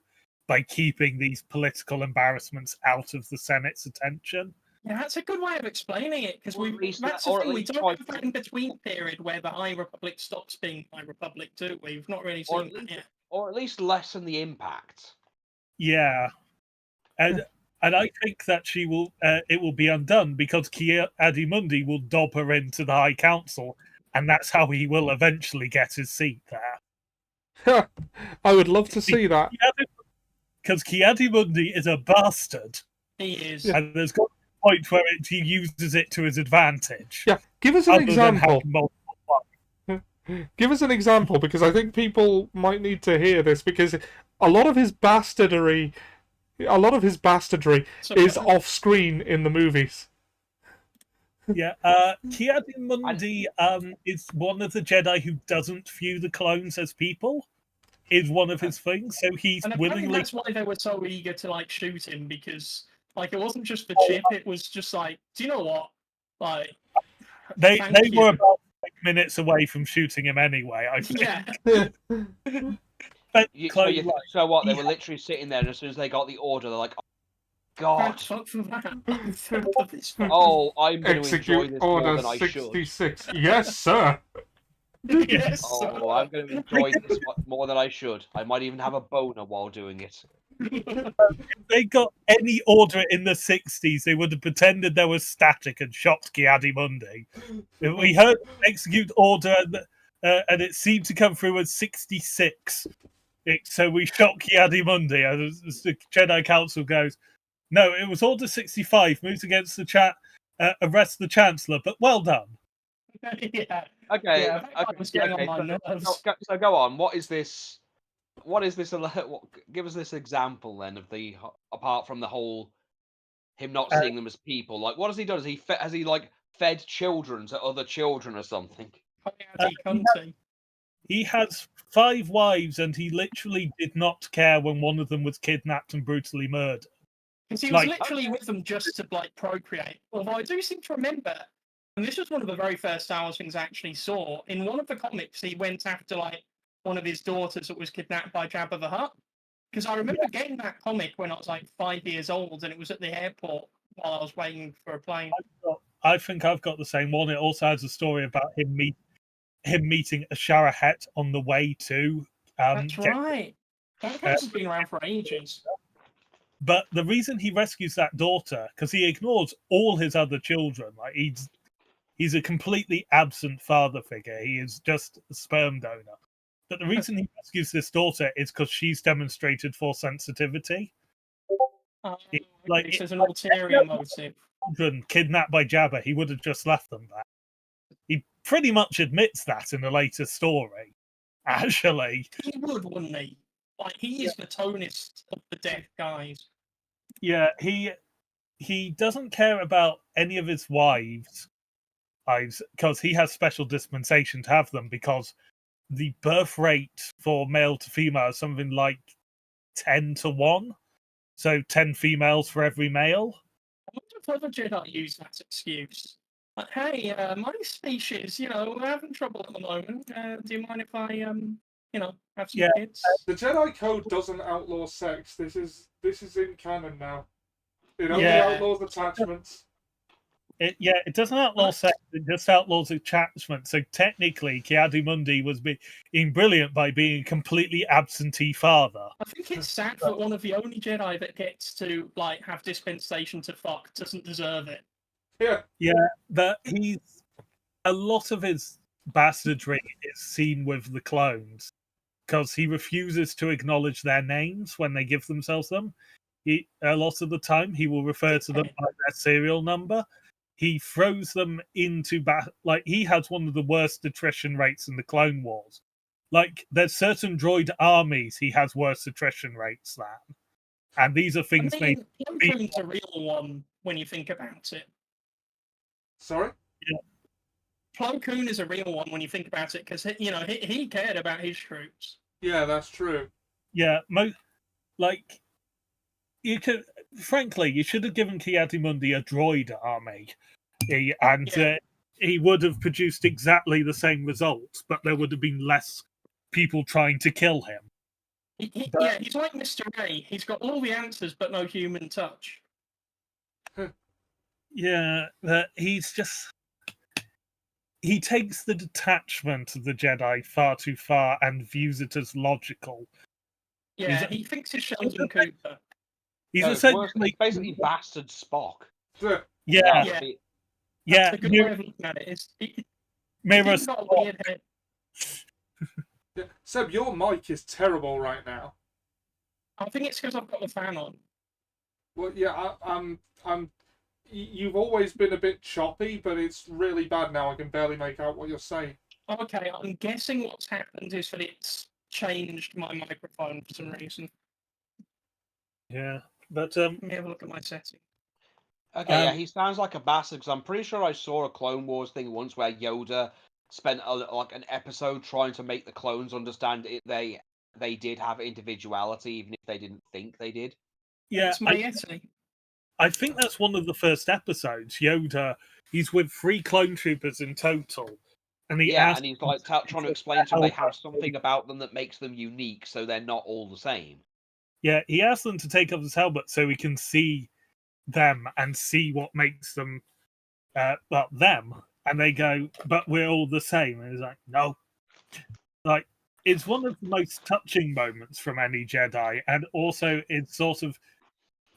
by keeping these political embarrassments out of the Senate's attention. Yeah, that's a good way of explaining it, because Or at least that's that- the or at thing, we least don't try have that in-between period where the High Republic stops being High Republic, do we? We've not really Or seen at that least- yet. Or at least lessen the impact. Yeah, and I think that she will. It will be undone because Ki-Adi-Mundi will dob her into the High Council, and that's how he will eventually get his seat there. I would love to see that. Because Ki-Adi-Mundi is a bastard, He is. and there's got a point where he uses it to his advantage. Yeah, give us an other than example. having multiple- Give us an example, because I think people might need to hear this, because a lot of his bastardry So, is off screen in the movies. Yeah, Ki-Adi-Mundi is one of the Jedi who doesn't view the clones as people. Is one of his things, so he's And apparently willingly. that's why they were so eager to like shoot him, because like it wasn't just the chip; it was just like, do you know what? Like, They thank were you. about 5 minutes away from shooting him anyway. I think. Yeah. But So what? They were literally sitting there, and as soon as they got the order, they're like, "Oh, God, Thank fuck for that. This fuck. oh, I'm going to enjoy Execute this more Order than I should. 66. Yes, sir. Yes. Oh, I'm going to enjoy this more than I should. I might even have a boner while doing it." if they got any order in the 60s, they would have pretended there was static and shot Ki-Adi-Mundi. If we heard execute order and it seemed to come through as 66. So we shot Ki-Adi-Mundi. And the Jedi Council goes, no, it was Order 65, moves against the chat, arrest the Chancellor, but well done. Yeah. Okay, Yeah, that was getting on my nerves. so go on. What is this? Give us this example then of apart from the whole him not seeing them as people. Like, what has he done? Has he like fed children to other children or something? He has 5 wives, and he literally did not care when one of them was kidnapped and brutally murdered. Because he was literally with them just to like procreate. Although I do seem to remember, and this was one of the very first Star Wars things I actually saw, in one of the comics he went after like one of his daughters that was kidnapped by Jabba the Hutt. Because I remember getting that comic when I was like 5 years old, and it was at the airport while I was waiting for a plane. I think I've got the same one. It also has a story about him meeting a Sharahet on the way to. That's right. That has been around for ages. But the reason he rescues that daughter, because he ignores all his other children, like he's a completely absent father figure. He is just a sperm donor. But the reason he rescues this daughter is because she's demonstrated Force sensitivity. There's an ulterior motive. Kidnapped by Jabba, he would have just left them there. He pretty much admits that in the later story. Actually, he would, wouldn't he? Like, he is the tonist of the deaf guys. Yeah, he doesn't care about any of his wives because he has special dispensation to have them, because the birth rate for male to female is something like 10-1. So 10 females for every male. I wonder if other Jedi use that excuse. Like, hey, my species, we're having trouble at the moment. Do you mind if I, have some kids? The Jedi Code doesn't outlaw sex. This is in canon now. It only outlaws attachments. It doesn't outlaw sex. It just outlaws attachment. So technically, Ki-Adi-Mundi was being brilliant by being a completely absentee father. I think it's sad that one of the only Jedi that gets to like have dispensation to fuck doesn't deserve it. Yeah, but a lot of his bastardry is seen with the clones, because he refuses to acknowledge their names when they give themselves them. A lot of the time, he will refer to them by their serial number. He throws them into like he has one of the worst attrition rates in the Clone Wars. Like, there's certain droid armies he has worse attrition rates than, and these are things made. Plo Koon's a real one when you think about it. Sorry? Yeah. Plo Koon is a real one when you think about it, because he cared about his troops. Yeah, that's true. Yeah, like you could. Frankly, you should have given Ki-Adi-Mundi a droid army, he would have produced exactly the same results, but there would have been less people trying to kill him. He's like Mr. A. He's got all the answers, but no human touch. Yeah, he's just. He takes the detachment of the Jedi far too far and views it as logical. Yeah, he thinks he's Sheldon Cooper. He's essentially basically bastard Spock. Yeah. That's a good way of looking at it. He's got a weird head. Seb, your mic is terrible right now. I think it's because I've got the fan on. Well, yeah, I'm. You've always been a bit choppy, but it's really bad now. I can barely make out what you're saying. Okay, I'm guessing what's happened is that it's changed my microphone for some reason. Yeah, but let me have a look at my settings. Okay, yeah, he sounds like a bastard because I'm pretty sure I saw a Clone Wars thing once where Yoda spent like an episode trying to make the clones understand they did have individuality, even if they didn't think they did. Yeah, It's Maietti. I think that's one of the first episodes. Yoda, he's with 3 clone troopers in total, and he Yeah, asks and he's like trying to explain to them they have something about them that makes them unique, so they're not all the same. Yeah, he asks them to take off his helmet so he can see them and see what makes them, them. And they go, but we're all the same. And he's like, no. Like, it's one of the most touching moments from any Jedi, and also it's sort of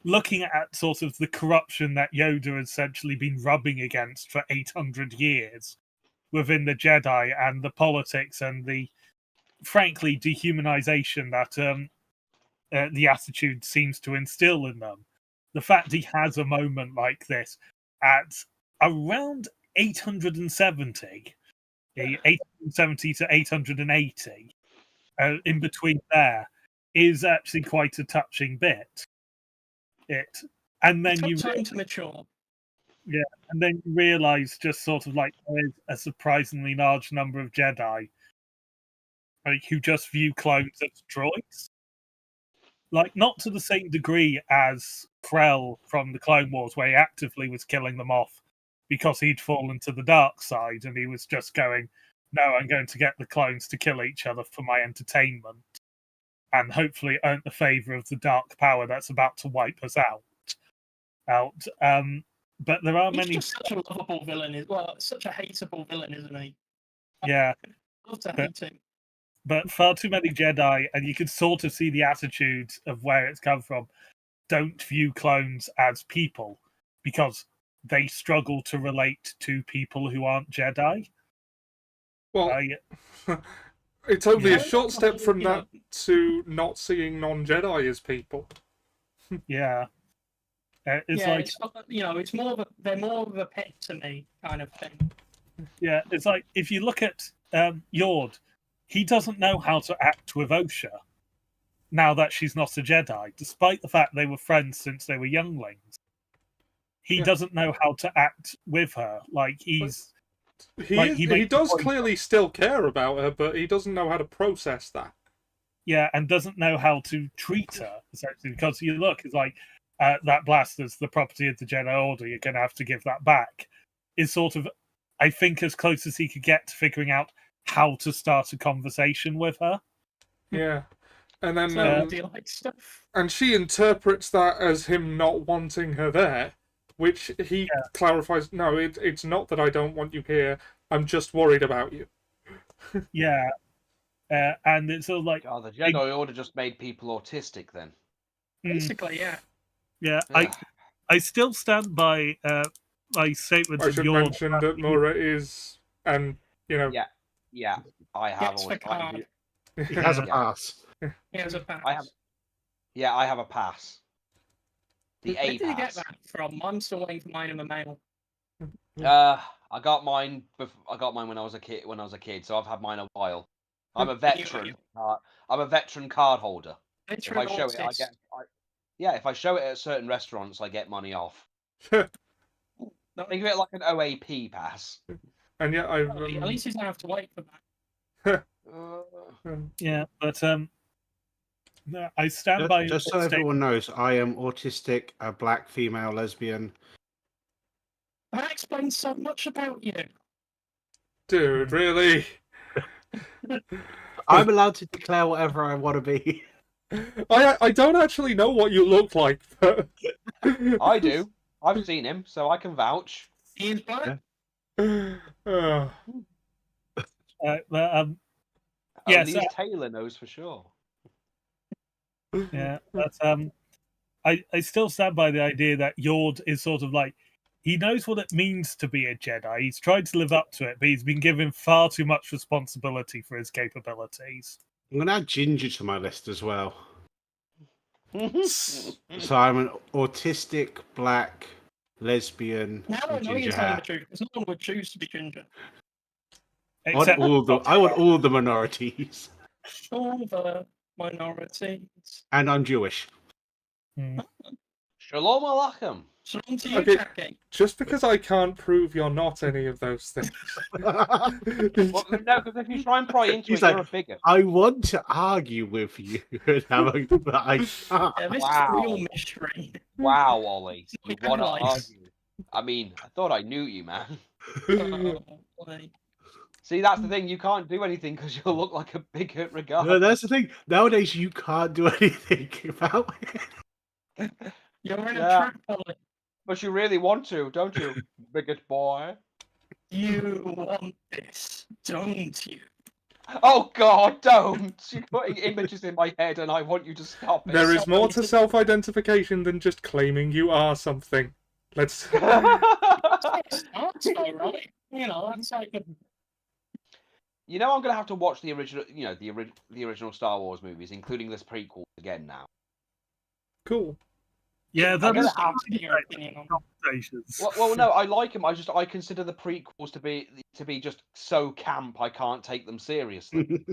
looking at sort of the corruption that Yoda has essentially been rubbing against for 800 years within the Jedi, and the politics and the, frankly, dehumanization that the attitude seems to instill in them. The fact he has a moment like this at around 870 to 880, in between there, is actually quite a touching bit. And then you time to mature. Yeah, and then you realise just sort of like there's a surprisingly large number of Jedi who just view clones as droids. Like, not to the same degree as Krell from the Clone Wars, where he actively was killing them off because he'd fallen to the dark side and he was just going, no, I'm going to get the clones to kill each other for my entertainment and hopefully earn the favour of the dark power that's about to wipe us out. But there are many. He's just such a lovable villain as well. Such a hateable villain, isn't he? Yeah. I love to hate him. But far too many Jedi, and you can sort of see the attitude of where it's come from, don't view clones as people because they struggle to relate to people who aren't Jedi. Well, it's only a short step from that to not seeing non-Jedi as people. Yeah. It's it's more of a, they're more of a pet to me kind of thing. Yeah, it's like if you look at Yord, he doesn't know how to act with Osha now that she's not a Jedi, despite the fact they were friends since they were younglings. He doesn't know how to act with her. Like he does clearly still care about her, but he doesn't know how to process that. Yeah, and doesn't know how to treat her, essentially, because you look, it's like that blaster's the property of the Jedi Order, you're going to have to give that back. Is sort of, I think, as close as he could get to figuring out how to start a conversation with her. Yeah. And then do you like stuff? And she interprets that as him not wanting her there, which he clarifies, no, it's not that I don't want you here, I'm just worried about you. Yeah. And it's sort of like... Oh, the Jedi Order just made people autistic then. Basically, yeah. Yeah, I still stand by my statement I should mention that Mura is, and, you know... Yeah, I have always... He has a pass. He has a pass. I have a pass. The Where A did you get pass. that from? I'm still waiting for mine in the mail. I got mine when I was a kid, so I've had mine a while. I'm a veteran. I'm a veteran card holder. If I show it, if I show it at certain restaurants, I get money off. Think of it like an OAP pass. And yet at least you don't have to wait for that. Yeah, but I stand by. Just so everyone knows, I am autistic, a black female lesbian. That explains so much about you. Dude, really? I'm allowed to declare whatever I want to be. I don't actually know what you look like, but... I do. I've seen him, so I can vouch. He is black. Yes, Taylor knows for sure. Yeah, but I still stand by the idea that Yord is sort of like, he knows what it means to be a Jedi. He's tried to live up to it, but he's been given far too much responsibility for his capabilities. I'm going to add Ginger to my list as well. So I'm an autistic, black, lesbian. Now I know you're telling the truth, because no one would choose to be Ginger. I want all the minorities. All the minorities. And I'm Jewish. Shalom Aleichem. So on to you, Okay. Jackie. Just because I can't prove you're not any of those things. Well, no, because if you try and pry into He's it, like, you're a bigot. I want to argue with you, but I can't. Yeah, this Wow. is a real mystery. Wow, Ollie. You Big want to lies. argue. I mean, I thought I knew you, man. Oh, boy. See, that's the thing. You can't do anything because you'll look like a bigot No, regardless. that's the thing. Nowadays, you can't do anything about it. You're in a Yeah. trap, Ollie. But you really want to, don't you, bigot boy? You want this, don't you? Oh God, don't! You're putting images in my head, and I want you to stop it. There is more to self-identification than just claiming you are something. Let's. That's though, right? You know, that's like a... You know, I'm gonna have to watch the original, the original Star Wars movies, including this prequel again now. Cool. Yeah, I'm that gonna is have to get your opinion on. conversations. Well, no, I like them. I consider the prequels to be just so camp. I can't take them seriously.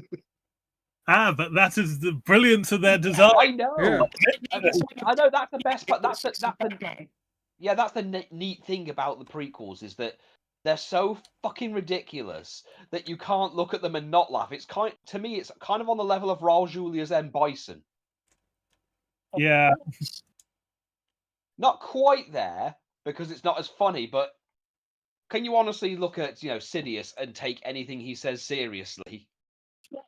But that is the brilliance of their design. I know. Yeah. I know that's the best part. That's the neat thing about the prequels is that they're so fucking ridiculous that you can't look at them and not laugh. To me, it's kind of on the level of Raul Julia's M. Bison. Yeah. Not quite there because it's not as funny, but can you honestly look at Sidious and take anything he says seriously? But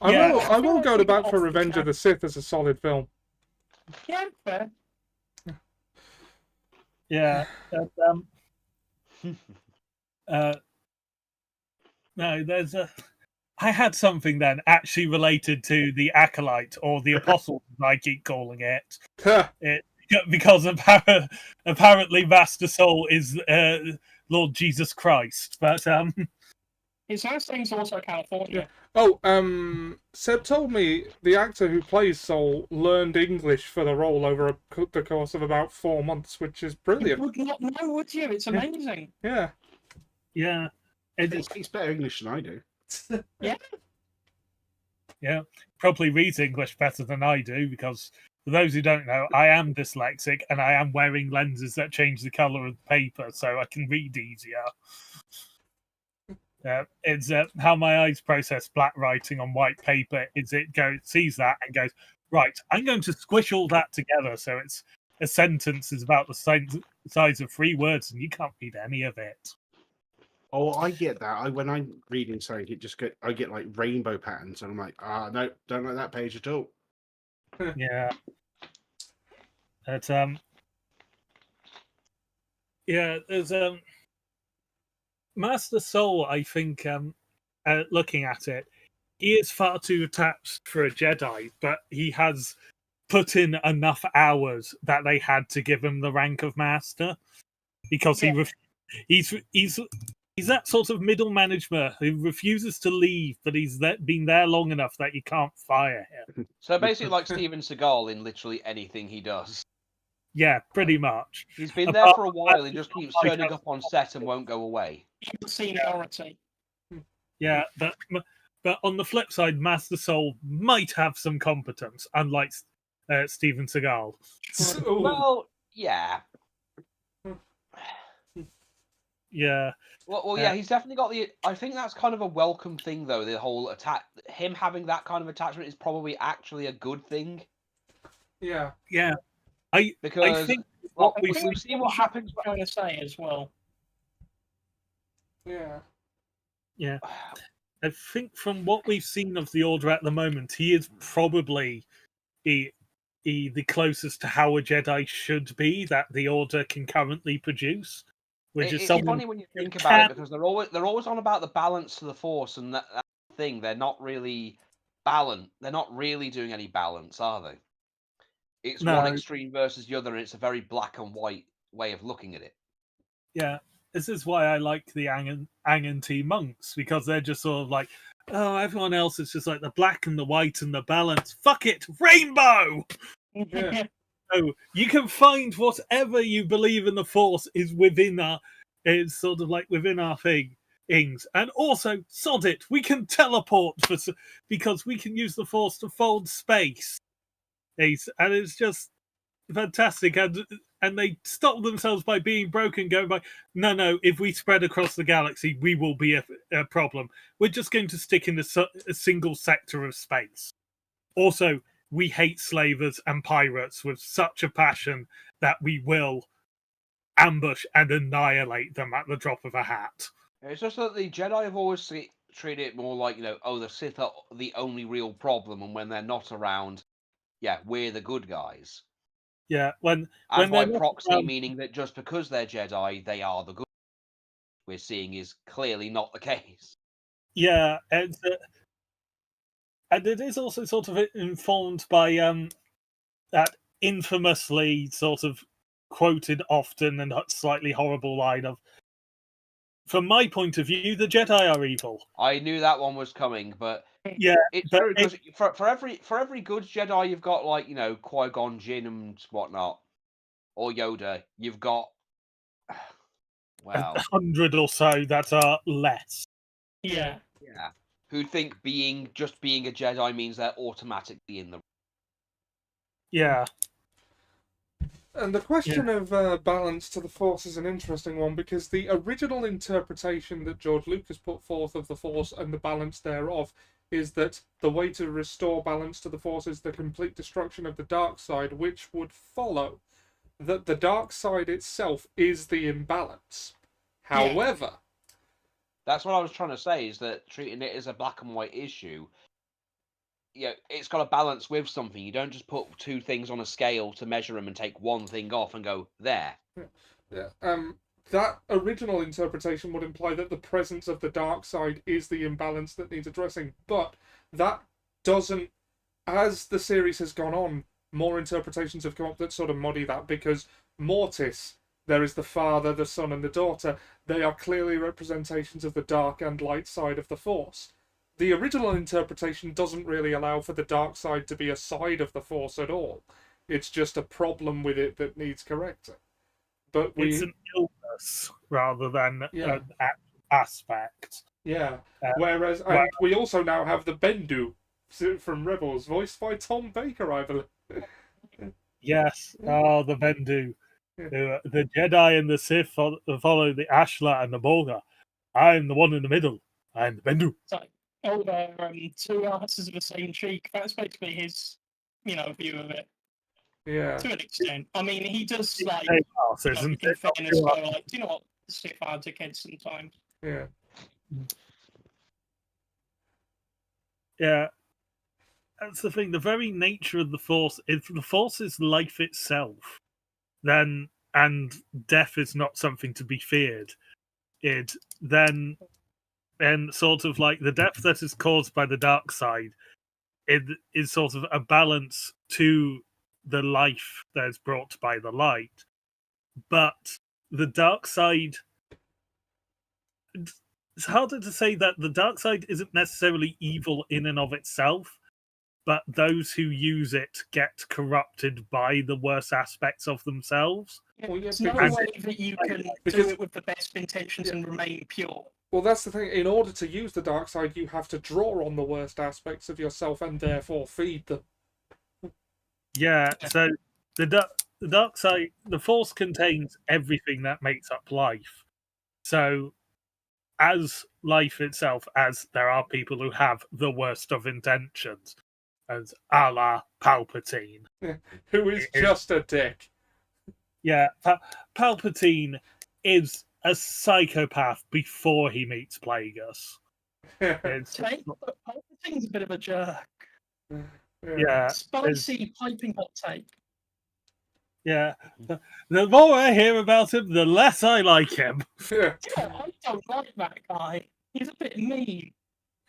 I will go to bat for Revenge of the Sith as a solid film. Yeah, fair. yeah. No, there's a. I had something then actually related to the Acolyte or the Apostle, as I keep calling it. Because apparently Master Soul is Lord Jesus Christ, but his last name's also California. Oh, Seb told me the actor who plays Soul learned English for the role over the course of about 4 months, which is brilliant. You would not know, would you? It's amazing. Yeah. yeah, He speaks better English than I do. yeah, probably reads English better than I do because for those who don't know, I am dyslexic and I am wearing lenses that change the color of the paper so I can read easier. It's how my eyes process black writing on white paper. Sees that and goes, right, I'm going to squish all that together so it's a sentence is about the size of 3 words and you can't read any of it. Oh, I get that. When I'm reading something, I get like rainbow patterns, and I'm like, no, don't like that page at all. Yeah. But yeah, there's Master Soul, I think, looking at it, he is far too attached for a Jedi, but he has put in enough hours that they had to give him the rank of Master because he's that sort of middle management who refuses to leave, but he's been there long enough that you can't fire him. So basically, like Steven Seagal in literally anything he does. Yeah, pretty much. He's been there for a while. He just keeps turning up on set and won't go away. Seniority. Yeah, but on the flip side, Master Soul might have some competence, unlike Steven Seagal. Well, yeah. Yeah. Well, yeah, he's definitely got the. I think that's kind of a welcome thing, though. The whole him having that kind of attachment is probably actually a good thing. Yeah. Yeah. I think what we've seen what happens. Trying to say as well. Yeah. Yeah. I think from what we've seen of the Order at the moment, he is probably the closest to how a Jedi should be that the Order can currently produce. It's funny when you think about it because they're always on about the balance to the Force and that thing. They're not really balanced. They're not really doing any balance, are they? It's one extreme versus the other, and it's a very black and white way of looking at it. Yeah, this is why I like the Ang T monks, because they're just sort of like, oh, everyone else is just like the black and the white and the balance. Fuck it, rainbow! Yeah. So you can find whatever you believe in the Force is within our. It's sort of like within our thing. things. And also, sod it, we can teleport because we can use the Force to fold space. And it's just fantastic. And they stop themselves by being broken, going by, no, if we spread across the galaxy, we will be a problem. We're just going to stick in a single sector of space. Also, we hate slavers and pirates with such a passion that we will ambush and annihilate them at the drop of a hat. It's just that the Jedi have always treated it more like, the Sith are the only real problem, and when they're not around, we're the good guys. Yeah, when by proxy, meaning that just because they're Jedi, they are the good. We're seeing is clearly not the case. Yeah, and it is also sort of informed by that infamously sort of quoted often and slightly horrible line of, from my point of view, the Jedi are evil. I knew that one was coming, but yeah, it's true because for every good Jedi, you've got Qui-Gon Jinn and whatnot, or Yoda. You've got 100 or so that are less. Yeah. Who think being a Jedi means they're automatically in the. Yeah. And the question of balance to the Force is an interesting one, because the original interpretation that George Lucas put forth of the Force and the balance thereof is that the way to restore balance to the Force is the complete destruction of the dark side, which would follow that the dark side itself is the imbalance. However... That's what I was trying to say, is that treating it as a black and white issue, it's got a balance with something. You don't just put two things on a scale to measure them and take one thing off and go, there. That original interpretation would imply that the presence of the dark side is the imbalance that needs addressing, but that doesn't... As the series has gone on, more interpretations have come up that sort of muddy that, because Mortis... There is the father, the son, and the daughter. They are clearly representations of the dark and light side of the Force. The original interpretation doesn't really allow for the dark side to be a side of the Force at all. It's just a problem with it that needs correcting. But it's an illness rather than an aspect. Yeah. Whereas, and we also now have the Bendu from Rebels, voiced by Tom Baker, I believe. Yes. Oh, the Bendu. The Jedi and the Sith follow the Ashla and the Bolga. I'm the one in the middle. I'm the Bendu. It's like, two asses of the same cheek. That's basically his, view of it. Yeah. To an extent. I mean, he does, in fairness, go, do you know what? Sith are dickheads sometimes. Yeah. Yeah. That's the thing. The very nature of the Force, if the Force is life itself, then, and death is not something to be feared, then sort of like the death that is caused by the dark side, it is sort of a balance to the life that is brought by the light. But the dark side, it's harder to say that the dark side isn't necessarily evil in and of itself, but those who use it get corrupted by the worst aspects of themselves. Well, there's no way that you can do it with the best intentions and remain pure. Well, that's the thing. In order to use the dark side, you have to draw on the worst aspects of yourself and therefore feed them. Yeah, so the dark side, the Force contains everything that makes up life. So, as life itself, as there are people who have the worst of intentions, as a la Palpatine. Who is just a dick. Yeah, Palpatine is a psychopath before he meets Plagueis. Palpatine's a bit of a jerk. Yeah. Spicy, piping hot take. Yeah. The more I hear about him, the less I like him. Yeah, I don't like that guy. He's a bit mean.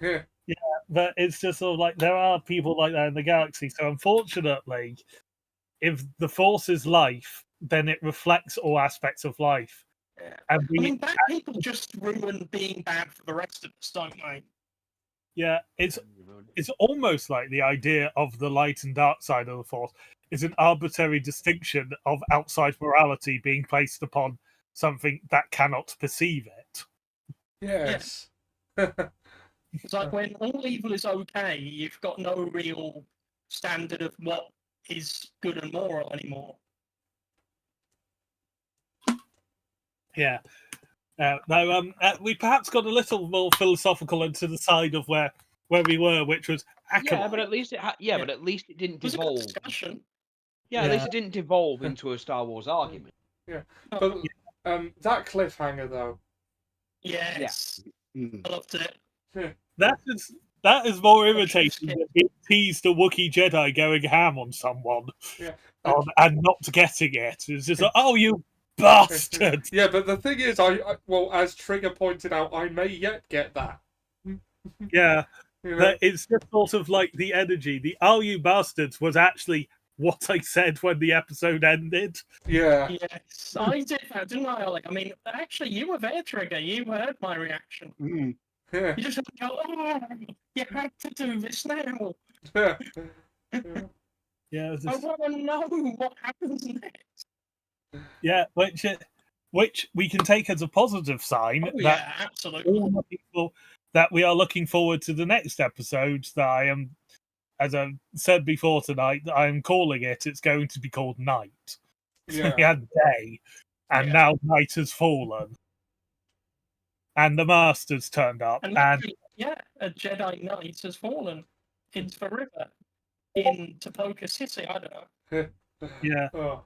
Yeah. Yeah, but it's just sort of like there are people like that in the galaxy. So unfortunately, if the Force is life, then it reflects all aspects of life. Yeah. And bad people just ruin being bad for the rest of us, don't they? Yeah, it's almost like the idea of the light and dark side of the Force is an arbitrary distinction of outside morality being placed upon something that cannot perceive it. Yes. It's like when all evil is okay, you've got no real standard of what is good and moral anymore. Yeah. We perhaps got a little more philosophical and to the side of where we were, which was Acolyte. Yeah, but at least but at least it didn't It was a good devolve. discussion. Yeah, at least it didn't devolve into a Star Wars argument. Yeah. But that cliffhanger though. Yes. I loved it. That is more irritating than being teased a Wookiee Jedi going ham on someone and not getting it. It's just like, oh, you bastard! Yeah, but the thing is, well, as Trigger pointed out, I may yet get that. Yeah, You know? that it's just sort of like the energy. The "oh, you bastards" was actually what I said when the episode ended. Yeah. Yes, I did that, didn't I, Alec? I mean, actually, you were there, Trigger. You heard my reaction. Yeah. You just had to go, oh, you had to do this now. Yeah, I want to know what happens next. Yeah, which we can take as a positive sign that Yeah, absolutely. all the people that we are looking forward to the next episode. That I am, as I said before tonight, that I am calling it. It's going to be called Night. Yeah. We had day, and now night has fallen, and the Masters turned up, And and yeah, a Jedi Knight has fallen into the river in Topoka City. I don't know. yeah, Oh.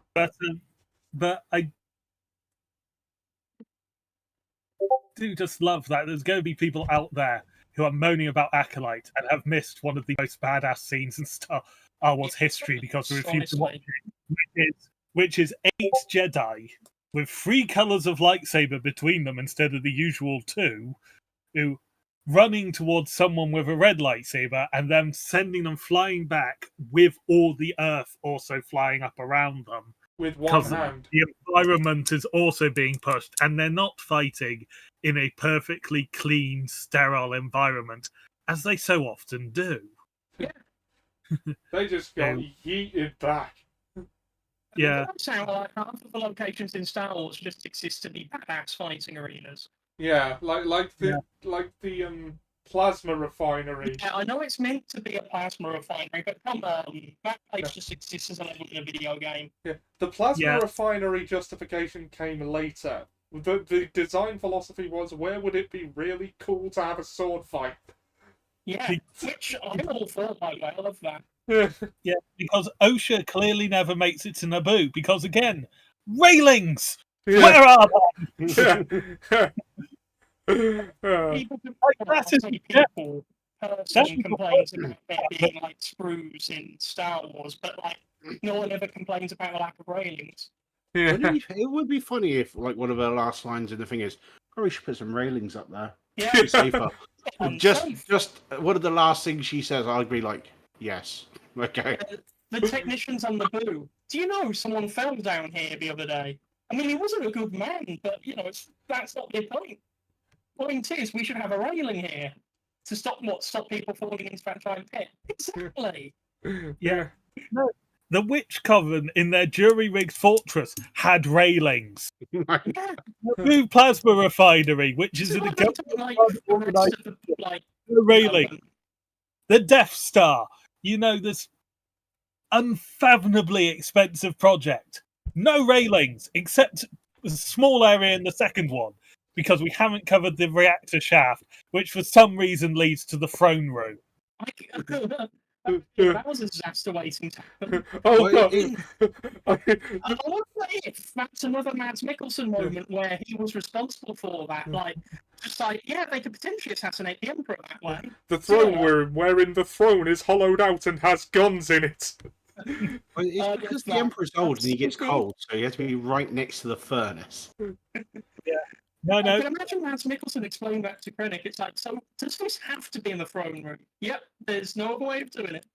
but I do just love that there's going to be people out there who are moaning about Acolyte and have missed one of the most badass scenes in Star Wars history because they refused to watch it, which is 8 Jedi with 3 colors of lightsaber between them instead of the usual 2, who running towards someone with a red lightsaber and then sending them flying back with all the Earth also flying up around them. With one hand. The environment is also being pushed, and they're not fighting in a perfectly clean, sterile environment, as they so often do. Yeah. They just got yeeted back. Yeah. It does sound like half of the locations in Star Wars just exist to be badass fighting arenas. Yeah, like the plasma refinery. Yeah, I know it's meant to be a plasma refinery, but come on, that place just exists as a level in a video game. Yeah, the plasma refinery justification came later. The design philosophy was, where would it be really cool to have a sword fight? Yeah, which I'm all for, by the way. I love that. Yeah, because OSHA clearly never makes it to Naboo, because again, railings! Yeah. Where are they? People complains about there being like screws in Star Wars, but like no one ever complains about the lack of railings. Yeah. It would be funny if, like, one of the last lines in the thing is, "Probably should put some railings up there. Yeah, Be safer." unsafe. just one of the last things she says, I'll be like, yes, okay. The technicians on the Naboo. Do you know someone fell down here the other day? I mean, he wasn't a good man, but you know, that's not the point. Point is, we should have a railing here to stop people falling into that giant pit. Exactly. Yeah. No, the Witch Coven in their jury-rigged fortress had railings. Yeah. Naboo Plasma Refinery, which is in a railing. The Death Star. You know, this unfathomably expensive project. No railings, except a small area in the second one, because we haven't covered the reactor shaft, which for some reason leads to the throne room. That was a disaster waiting to happen. Oh, God. I love that if that's another Mads Mikkelsen moment where he was responsible for that. Like, just like, yeah, they could potentially assassinate the Emperor that way. The throne room, wherein the throne is hollowed out and has guns in it. Well, it's because the Emperor's old and he gets cold, so you have to be right next to the furnace. Yeah. No. I can imagine Mads Mikkelsen explaining that to Krennic. It's like, so does this have to be in the throne room? Yep, there's no other way of doing it.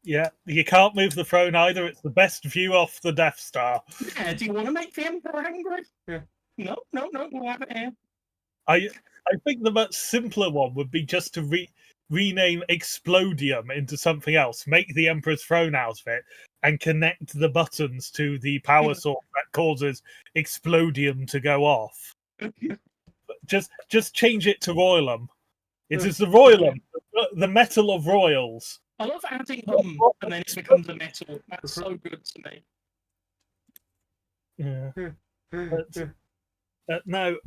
Yeah, you can't move the throne either. It's the best view off the Death Star. Yeah, do you want to make the Emperor angry? Yeah. No, we'll have it here. I think the much simpler one would be just to rename Explodium into something else, make the Emperor's throne out of it, and connect the buttons to the power source that causes Explodium to go off. just change it to Royalum. It is the Royalum, the metal of royals. I love adding them and then it becomes a metal. That's so good to me. Yeah. No.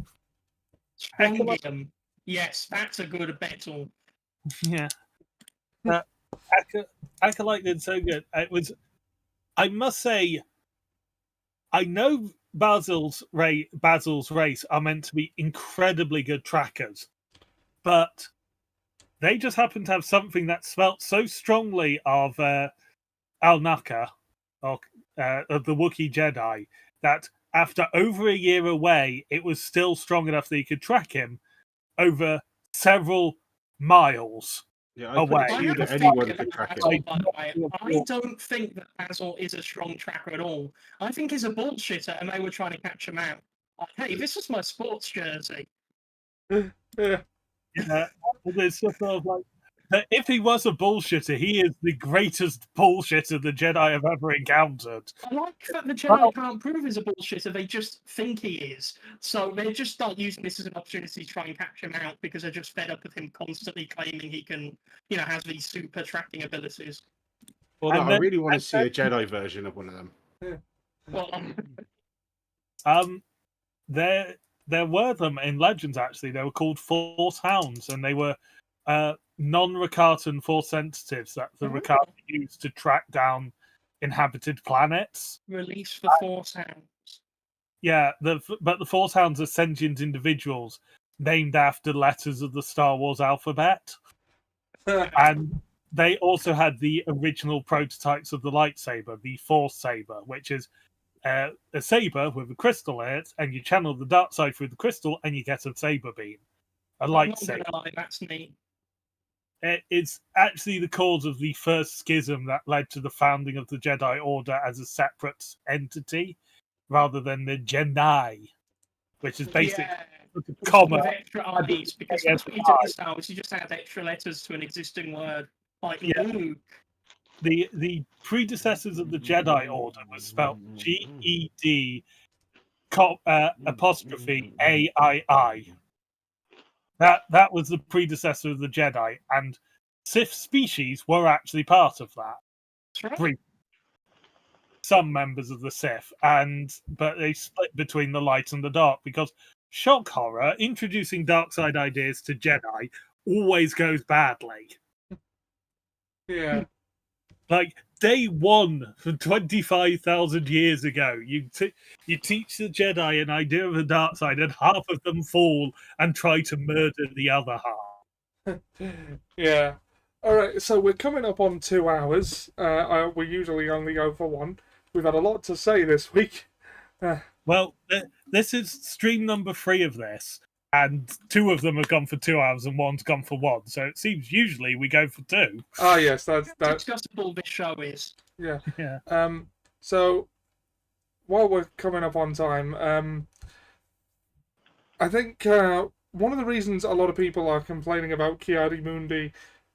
Strongium. Yes, that's a good metal. Yeah. Acolyte did so good. It was. I must say, I know Basil's race are meant to be incredibly good trackers, but they just happen to have something that smelt so strongly of Al-Naka, or of the Wookiee Jedi, that after over a year away, it was still strong enough that you could track him over several miles. Yeah, away. I put it to you that anyone could track Basil, it. by the way. I don't think that Basil is a strong tracker at all. I think he's a bullshitter and they were trying to catch him out. Like, hey, this is my sports jersey. Yeah, there's sort of like, if he was a bullshitter, he is the greatest bullshitter the Jedi have ever encountered. I like that the Jedi can't prove he's a bullshitter, they just think he is. So they just start using this as an opportunity to try and catch him out because they're just fed up with him constantly claiming he can, has these super tracking abilities. Although I really want to see a Jedi version of one of them. Well, there were them in Legends, actually. They were called Force Hounds, and they were non-Rakatan Force sensitives that the Rakatan used to track down inhabited planets. Release the Force Hounds. Yeah, but the Force Hounds are sentient individuals named after letters of the Star Wars alphabet. And they also had the original prototypes of the lightsaber, the Force Saber, which is a saber with a crystal in it, and you channel the dark side through the crystal, and you get a saber beam, a lightsaber. That's neat. It is actually the cause of the first schism that led to the founding of the Jedi Order as a separate entity, rather than the Jedi, which is basically common. With extra I's, because that's what you did in Star Wars. You just add extra letters to an existing word, like Luke. The predecessors of the Jedi Order was spelled GED apostrophe AII. That was the predecessor of the Jedi, and Sith species were actually part of that. That's right. Some members of the Sith, but they split between the light and the dark because, shock horror, introducing dark side ideas to Jedi always goes badly. Yeah. Like, day one from 25,000 years ago, you teach the Jedi an idea of the dark side, and half of them fall and try to murder the other half. Yeah. All right, so we're coming up on 2 hours. We usually only go for 1. We've had a lot to say this week. Well, this is stream number 3 of this, and 2 of them have gone for 2 hours and 1's gone for 1. So it seems usually we go for 2. Ah, yes, that's discussable this show is. Yeah. Yeah. So while we're coming up on time, I think one of the reasons a lot of people are complaining about Chiari Mundi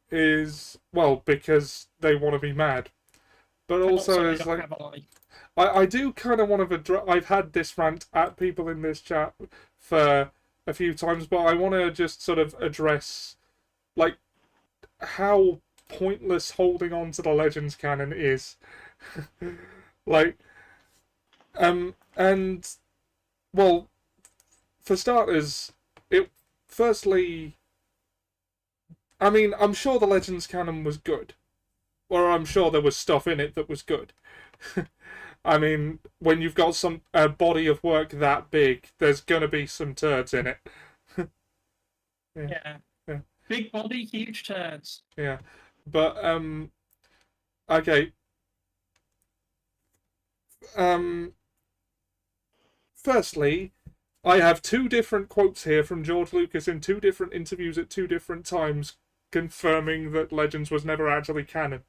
is, well, because they want to be mad, but also is like, I do kind of want to. I've had this rant at people in this chat for a few times, but I want to just sort of address like how pointless holding on to the Legends canon is. Like, and well, for starters, firstly, I mean, I'm sure the Legends canon was good, or I'm sure there was stuff in it that was good. I mean, when you've got a body of work that big, there's gonna be some turds in it. Yeah. Big body, huge turds. Yeah, but okay. Firstly, I have 2 different quotes here from George Lucas in 2 different interviews at 2 different times confirming that Legends was never actually canon.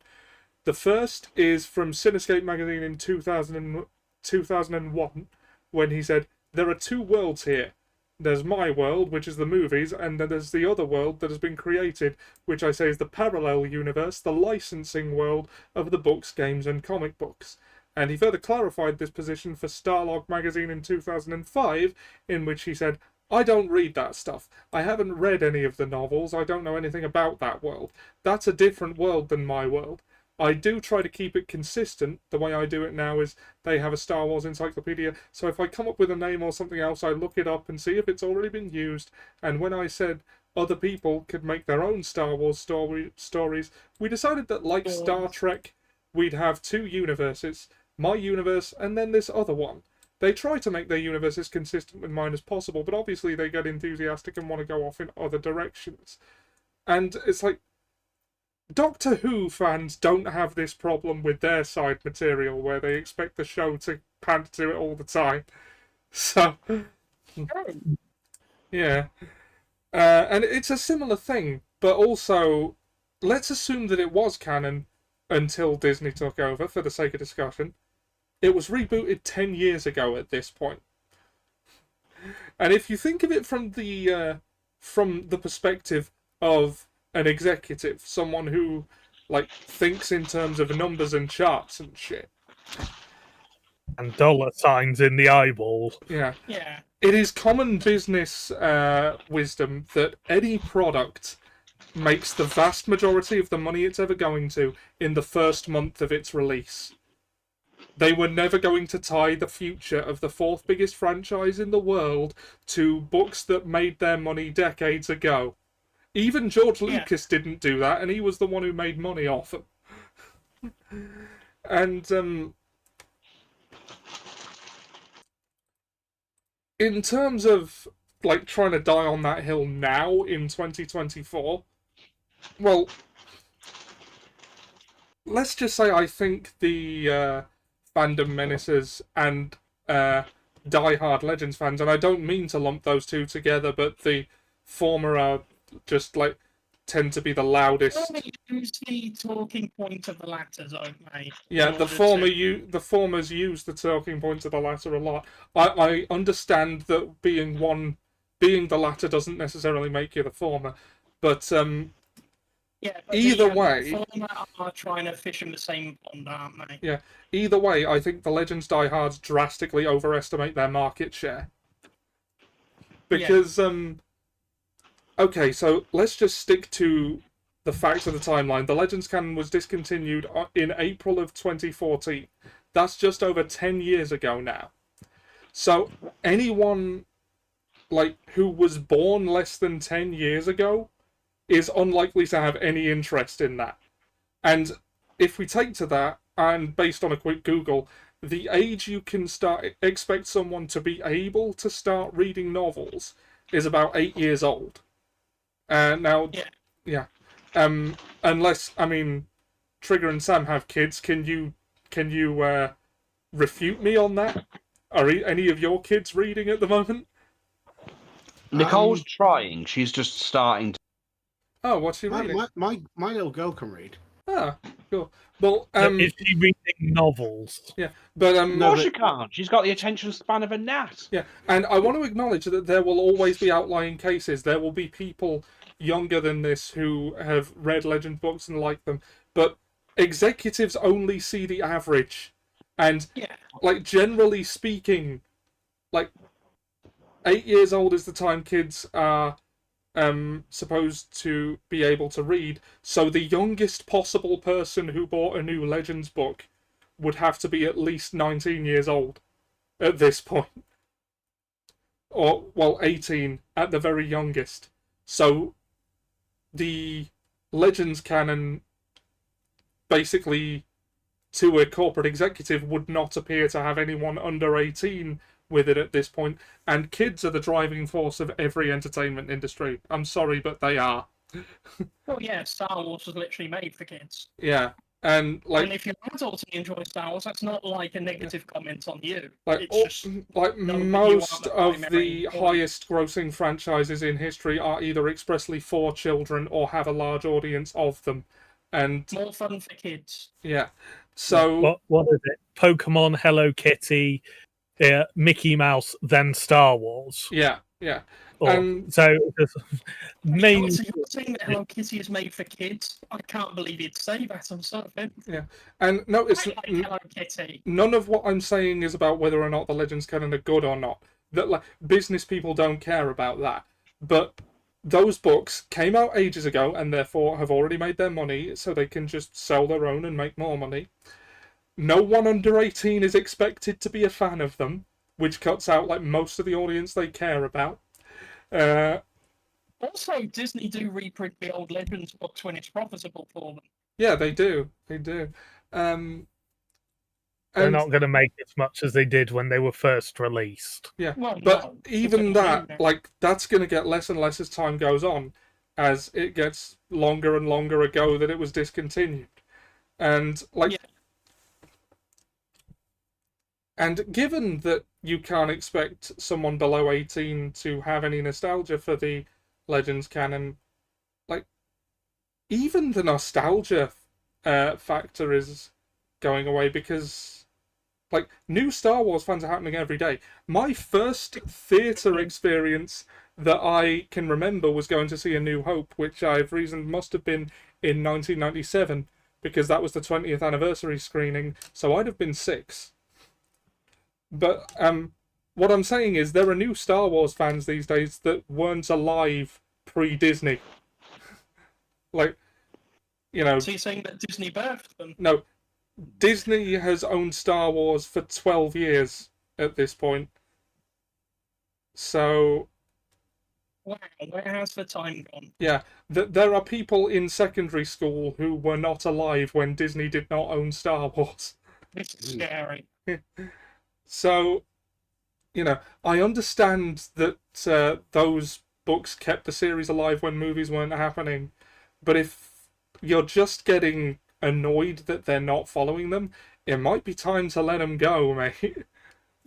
The first is from Cinescape magazine in 2001, when he said, "There are 2 worlds here. There's my world, which is the movies, and then there's the other world that has been created, which I say is the parallel universe, the licensing world of the books, games, and comic books." And he further clarified this position for Starlog magazine in 2005, in which he said, I don't read that stuff. I haven't read any of the novels. I don't know anything about that world. That's a different world than my world. I do try to keep it consistent. The way I do it now is they have a Star Wars encyclopedia. So if I come up with a name or something else, I look it up and see if it's already been used. And when I said other people could make their own Star Wars stories, we decided that, like Star Trek, we'd have 2 universes. My universe and then this other one. They try to make their universe as consistent with mine as possible, but obviously they get enthusiastic and want to go off in other directions. And it's like, Doctor Who fans don't have this problem with their side material, where they expect the show to pan to it all the time. So, yeah. And it's a similar thing, but also, let's assume that it was canon until Disney took over, for the sake of discussion. It was rebooted 10 years ago at this point. And if you think of it from the perspective of an executive, someone who, like, thinks in terms of numbers and charts and shit. And dollar signs in the eyeball. Yeah. Yeah. It is common business wisdom that any product makes the vast majority of the money it's ever going to in the first month of its release. They were never going to tie the future of the 4th biggest franchise in the world to books that made their money decades ago. Even George Lucas didn't do that, and he was the one who made money off them. And in terms of, like, trying to die on that hill now in 2024, well, let's just say I think the fandom menaces and die-hard Legends fans, and I don't mean to lump those two together, but the former are just, like, tend to be the loudest. They use the talking point of the latter, don't they? Yeah, the formers use the talking points of the latter a lot. I understand that being the latter doesn't necessarily make you the former, but yeah, but either the way, former are trying to fish in the same pond, aren't they? Yeah, either way, I think the Legends diehards drastically overestimate their market share. Because okay, so let's just stick to the facts of the timeline. The Legends canon was discontinued in April of 2014. That's just over 10 years ago now. So anyone, like, who was born less than 10 years ago is unlikely to have any interest in that. And if we take to that, and based on a quick Google, the age you can expect someone to be able to start reading novels is about 8 years old. Now, unless, I mean, Trigger and Sam have kids, can you refute me on that? Are any of your kids reading at the moment? Nicole's trying. She's just starting to. Oh, what's she reading? My little girl can read. Ah, cool. Well, is she reading novels? Yeah, but No, she can't. She's got the attention span of a gnat. Yeah, and I want to acknowledge that there will always be outlying cases. There will be people younger than this who have read Legend books and like them, but executives only see the average. And, like, generally speaking, like, 8 years old is the time kids are supposed to be able to read. So the youngest possible person who bought a new Legends book would have to be at least 19 years old at this point. Or, well, 18 at the very youngest. So the Legends canon, basically, to a corporate executive, would not appear to have anyone under 18 with it at this point, and kids are the driving force of every entertainment industry. I'm sorry, but they are. Well, yeah, Star Wars was literally made for kids. Yeah, and like, and if you're an adult and you enjoy Star Wars, that's not like a negative comment on you. Like, it's just like most of the highest-grossing franchises in history are either expressly for children or have a large audience of them, and more fun for kids. Yeah. So what is it? Pokemon, Hello Kitty, Mickey Mouse, then Star Wars. Yeah. So mainly you're saying that Hello Kitty is made for kids. I can't believe you'd say that. I'm so offended. Yeah, and notice Hello Kitty. None of what I'm saying is about whether or not the Legends canon are good or not. that like business people don't care about that. But those books came out ages ago and therefore have already made their money, so they can just sell their own and make more money. No one under 18 is expected to be a fan of them, which cuts out like most of the audience they care about. Also, Disney do reprint the old Legends books when it's profitable for them. Yeah, they do. They do. And They're not going to make as much as they did when they were first released. yeah, Well, but no, even because that, they're like, that's going to get less and less as time goes on, as it gets longer and longer ago that it was discontinued. And, like, Yeah. and given that you can't expect someone below 18 to have any nostalgia for the Legends canon, like, even the nostalgia factor is going away because, like, new Star Wars fans are happening every day. My first theatre experience that I can remember was going to see A New Hope, which I've reasoned must have been in 1997, because that was the 20th anniversary screening, so I'd have been 6. But what I'm saying is there are new Star Wars fans these days that weren't alive pre-Disney. Like, you know... So you're saying that Disney birthed them? No, Disney has owned Star Wars for 12 years at this point. So... Wow, where has the time gone? Yeah, there are people in secondary school who were not alive when Disney did not own Star Wars. This is scary. So, you know, I understand that those books kept the series alive when movies weren't happening, but if you're just getting annoyed that they're not following them, it might be time to let them go, mate.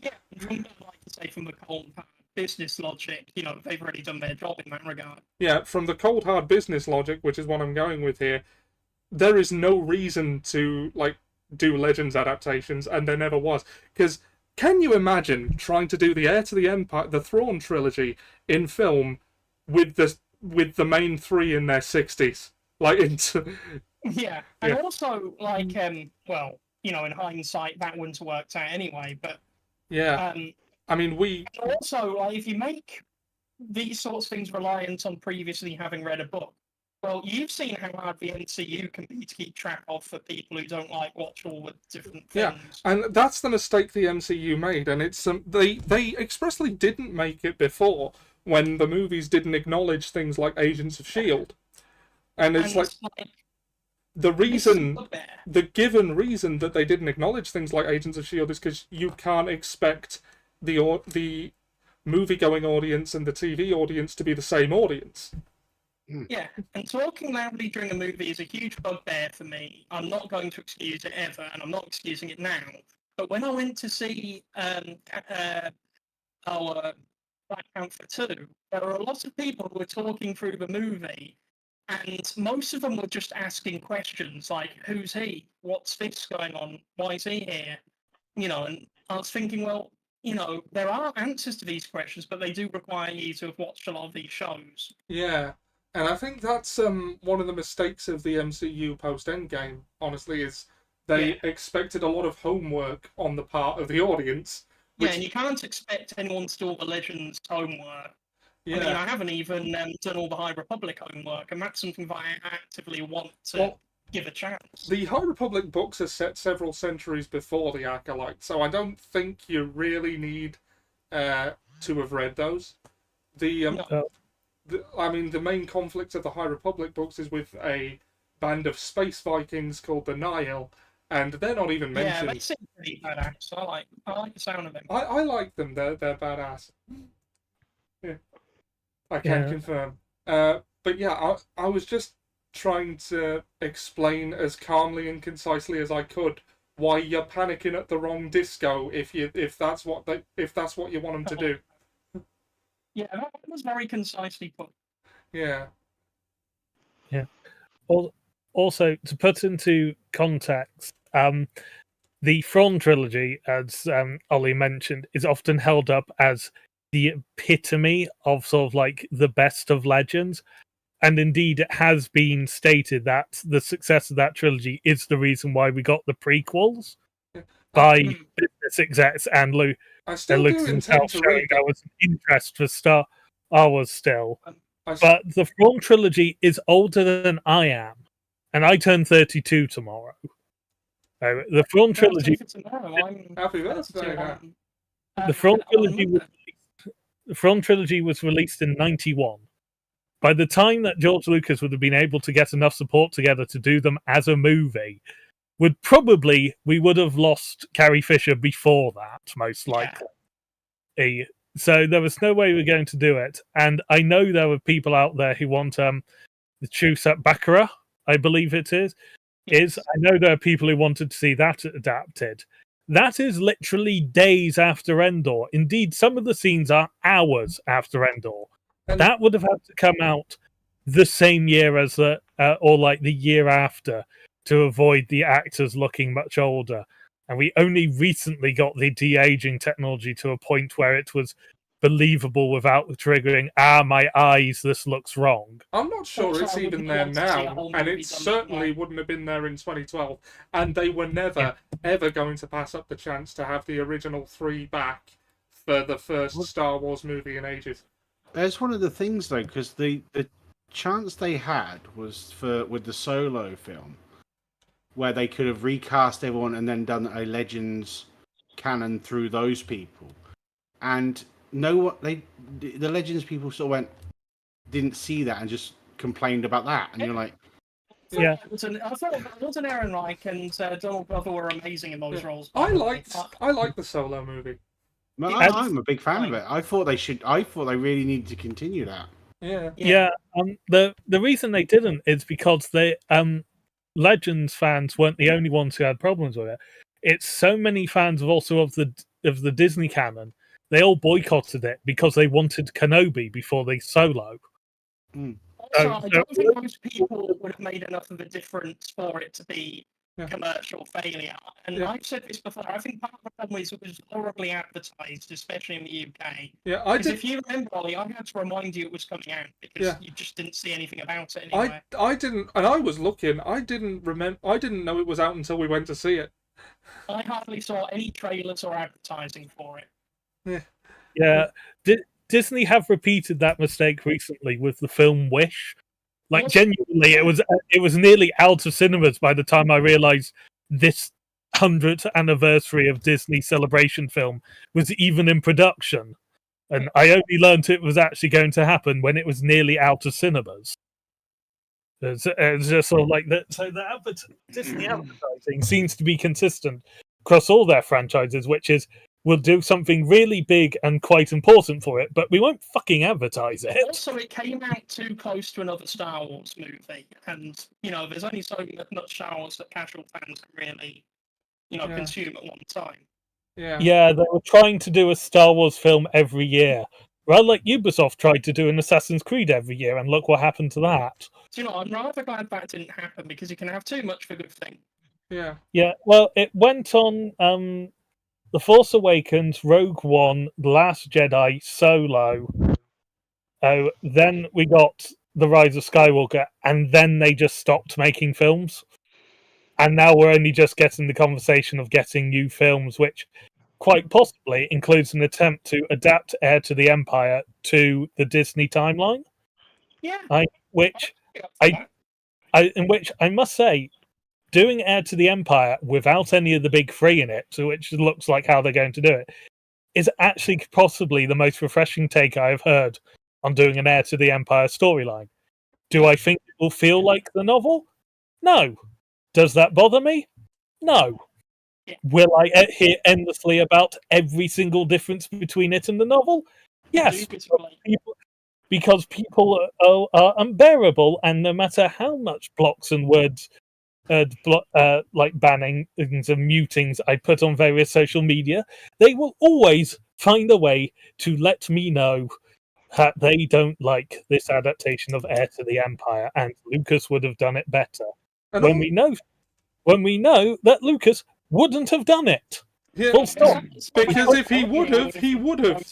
Yeah, from, like to say, from the cold hard business logic, you know, they've already done their job in that regard. Yeah, from the cold hard business logic, which is what I'm going with here, there is no reason to, like, do Legends adaptations, and there never was. Because can you imagine trying to do the Heir to the Empire, the Thrawn trilogy in film with the main 3 in their 60s? Like, into... Yeah, and also, like, well, you know, in hindsight, that wouldn't have worked out anyway, but... Yeah, I mean, And also, like, if you make these sorts of things reliant on previously having read a book, well, you've seen how hard the MCU can be to keep track of for people who don't, like, watch all the different things. Yeah, and that's the mistake the MCU made, and it's they expressly didn't make it before when the movies didn't acknowledge things like Agents of S.H.I.E.L.D. And it's like the reason, the given reason that they didn't acknowledge things like Agents of S.H.I.E.L.D. is because you can't expect the movie-going audience and the TV audience to be the same audience. Yeah, and talking loudly during a movie is a huge bugbear for me. I'm not going to excuse it ever, and I'm not excusing it now. But when I went to see Black Panther 2, there were a lot of people who were talking through the movie, and most of them were just asking questions like, who's he? What's this going on? Why is he here? You know, and I was thinking, well, you know, there are answers to these questions, but they do require you to have watched a lot of these shows. Yeah. And I think that's one of the mistakes of the MCU post-Endgame, honestly, is they expected a lot of homework on the part of the audience. Yeah, and you can't expect anyone to do all the Legends homework. Yeah. I mean, I haven't even done all the High Republic homework, and that's something that I actively want to give a chance. The High Republic books are set several centuries before the Acolyte, so I don't think you really need to have read those. I mean, the main conflict of the High Republic books is with a band of space Vikings called the Nihil, and they're not even mentioned. Yeah, they seem pretty badass. I like the sound of them. I like them. They're badass. Yeah, I can confirm. But yeah, I was just trying to explain as calmly and concisely as I could why you're panicking at the wrong disco if that's what you want them to do. Yeah, that was very concisely put. Yeah. Yeah. Also, to put into context, the Thrawn trilogy, as Ollie mentioned, is often held up as the epitome of sort of like the best of Legends. And indeed, it has been stated that the success of that trilogy is the reason why we got the prequels. by business execs and I still do Lucas intend himself to showing read there them. was an interest for Star Wars still. I, But the Thrawn trilogy is older than I am, and I turn 32 tomorrow. The Thrawn trilogy. Happy birthday! The Thrawn trilogy was released in '91. By the time that George Lucas would have been able to get enough support together to do them as a movie, we would have lost Carrie Fisher before that, most likely. So there was no way we were going to do it. And I know there were people out there who want the Chusat Bakura, I believe it is. I know there are people who wanted to see that adapted. That is literally days after Endor. Indeed, some of the scenes are hours after Endor. And that would have had to come out the same year as or like the year after, to avoid the actors looking much older. And we only recently got the de-aging technology to a point where it was believable without triggering, my eyes, this looks wrong. I'm not sure it's even there now, and it certainly wouldn't have been there in 2012. And they were never, ever going to pass up the chance to have the original 3 back for the first Star Wars movie in ages. There's one of the things, though, because the chance they had was with the Solo film, where they could have recast everyone and then done a Legends canon through those people. And the Legends people sort of didn't see that and just complained about that. And you're like... Yeah. I thought Walter Ehrenreich and Donald Glover were amazing in those roles. I like the Solo movie. No, I'm a big fan of it. I thought they really needed to continue that. Yeah. The reason they didn't is because they Legends fans weren't the only ones who had problems with it. It's so many fans of the Disney canon. They all boycotted it because they wanted Kenobi before they Solo. Also, I don't think most people would have made enough of a difference for it to be commercial failure. And I've said this before, I think part of the problem is it was horribly advertised, especially in the UK. If you remember, Ollie, I had to remind you it was coming out because you just didn't see anything about it anywhere. I didn't, and I was looking. I didn't know it was out until we went to see it. I hardly saw any trailers or advertising for it. Disney have repeated that mistake recently with the film Wish. Like, genuinely, it was nearly out of cinemas by the time I realised this 100th anniversary of Disney Celebration film was even in production. And I only learned it was actually going to happen when it was nearly out of cinemas. It's just sort of like that. So the Disney advertising seems to be consistent across all their franchises, which is, we'll do something really big and quite important for it, but we won't fucking advertise it. Also, it came out too close to another Star Wars movie, and there's only so much Star Wars that casual fans can really, consume at one time. Yeah, they were trying to do a Star Wars film every year. Well, like Ubisoft tried to do an Assassin's Creed every year, and look what happened to that. Do you know, I'm rather glad that didn't happen, because you can have too much for a good thing. Yeah, well, it went on... The Force Awakens, Rogue One, The Last Jedi, Solo. Then we got The Rise of Skywalker, and then they just stopped making films. And now we're only just getting the conversation of getting new films, which quite possibly includes an attempt to adapt Heir to the Empire to the Disney timeline. Yeah. In which I must say, doing Heir to the Empire without any of the big three in it, which looks like how they're going to do it, is actually possibly the most refreshing take I have heard on doing an Heir to the Empire storyline. Do I think it will feel like the novel? No. Does that bother me? No. Will I hear endlessly about every single difference between it and the novel? Yes. Because people are unbearable, and no matter how much blocks and words like bannings and mutings I put on various social media, they will always find a way to let me know that they don't like this adaptation of Heir to the Empire, and Lucas would have done it better. When we know that Lucas wouldn't have done it. Yeah, full stop. Because if he would have, he would have.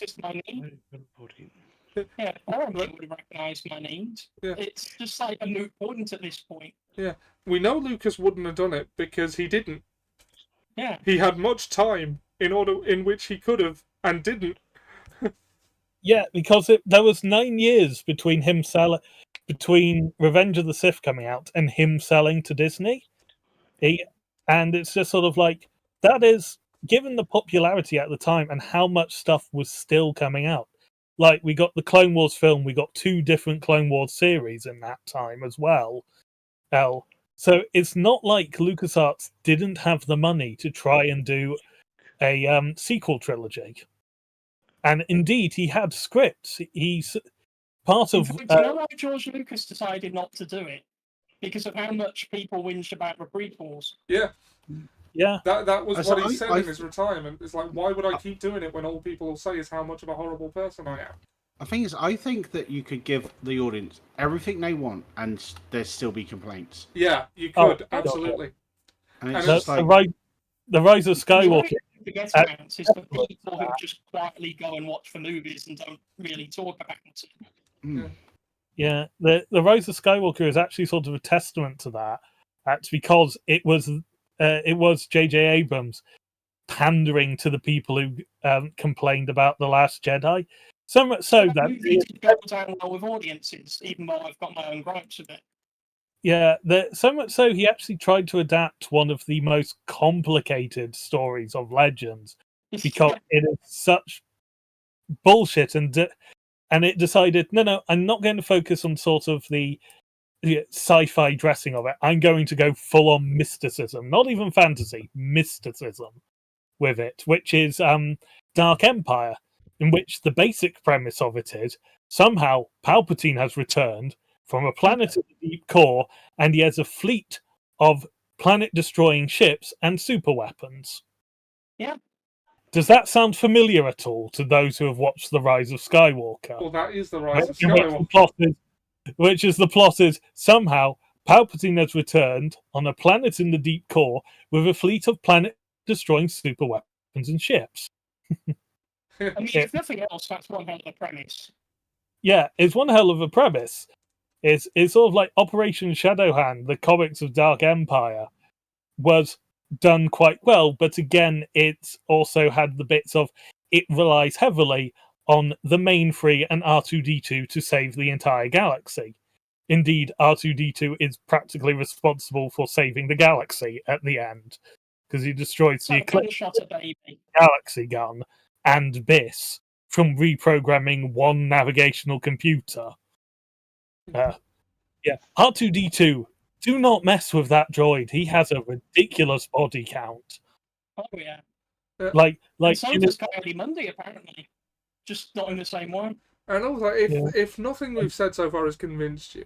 Yeah, everybody would have recognised my names. Yeah. It's just like a moot point at this point. Yeah, we know Lucas wouldn't have done it because he didn't. Yeah. He had much time in which he could have and didn't. Yeah, because there was 9 years between between Revenge of the Sith coming out and him selling to Disney. And it's just sort of like, that is, given the popularity at the time and how much stuff was still coming out. Like, we got the Clone Wars film, we got 2 different Clone Wars series in that time as well. So it's not like LucasArts didn't have the money to try and do a sequel trilogy. And indeed, he had scripts. He's part of. Do you know why George Lucas decided not to do it? Because of how much people whinged about the prequels. Yeah. Yeah. That was what he said I in his retirement. It's like, why would I keep doing it when all people will say is how much of a horrible person I am? The thing is, I think that you could give the audience everything they want, and there still be complaints. Yeah, you could, absolutely. And it's And just like the Rise of Skywalker. Forget about is the people who just quietly go and watch the movies and don't really talk about it. Yeah, the Rise of Skywalker is actually sort of a testament to that. That's because it was J.J. Abrams pandering to the people who complained about The Last Jedi. So much so that movie did go down well with audiences, even though I've got my own gripes with it. Yeah, so much so he actually tried to adapt one of the most complicated stories of Legends because it is such bullshit, and it decided, no, I'm not going to focus on sort of the sci-fi dressing of it. I'm going to go full on mysticism, not even fantasy, mysticism with it, which is Dark Empire, in which the basic premise of it is somehow Palpatine has returned from a planet of the deep core, and he has a fleet of planet-destroying ships and super weapons. Yeah. Does that sound familiar at all to those who have watched The Rise of Skywalker? Well, that is The Rise of Skywalker. Which is the plot is somehow Palpatine has returned on a planet in the deep core with a fleet of planet-destroying super weapons and ships. I mean, if nothing else, that's one hell of a premise. Yeah, it's one hell of a premise. It's sort of like Operation Shadowhand, the comics of Dark Empire, was done quite well, but again, it also had the bits of it relies heavily on the main three and R2-D2 to save the entire galaxy. Indeed, R2-D2 is practically responsible for saving the galaxy at the end, because he destroys the Eclipse Galaxy gun and BIS from reprogramming one navigational computer. Yeah, R2-D2, do not mess with that droid. He has a ridiculous body count. Oh yeah. Like so does Coyote Monday, apparently. Just not in the same one. And also, if nothing we've said so far has convinced you,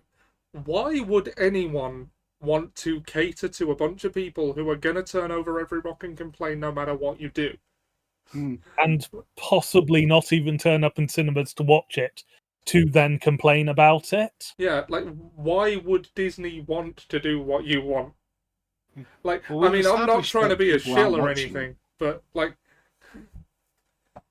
why would anyone want to cater to a bunch of people who are going to turn over every rock and complain no matter what you do? And possibly not even turn up in cinemas to watch it, to then complain about it? Yeah, like, why would Disney want to do what you want? Like, Well, I mean, I'm not trying to be a shill or anything, but, like...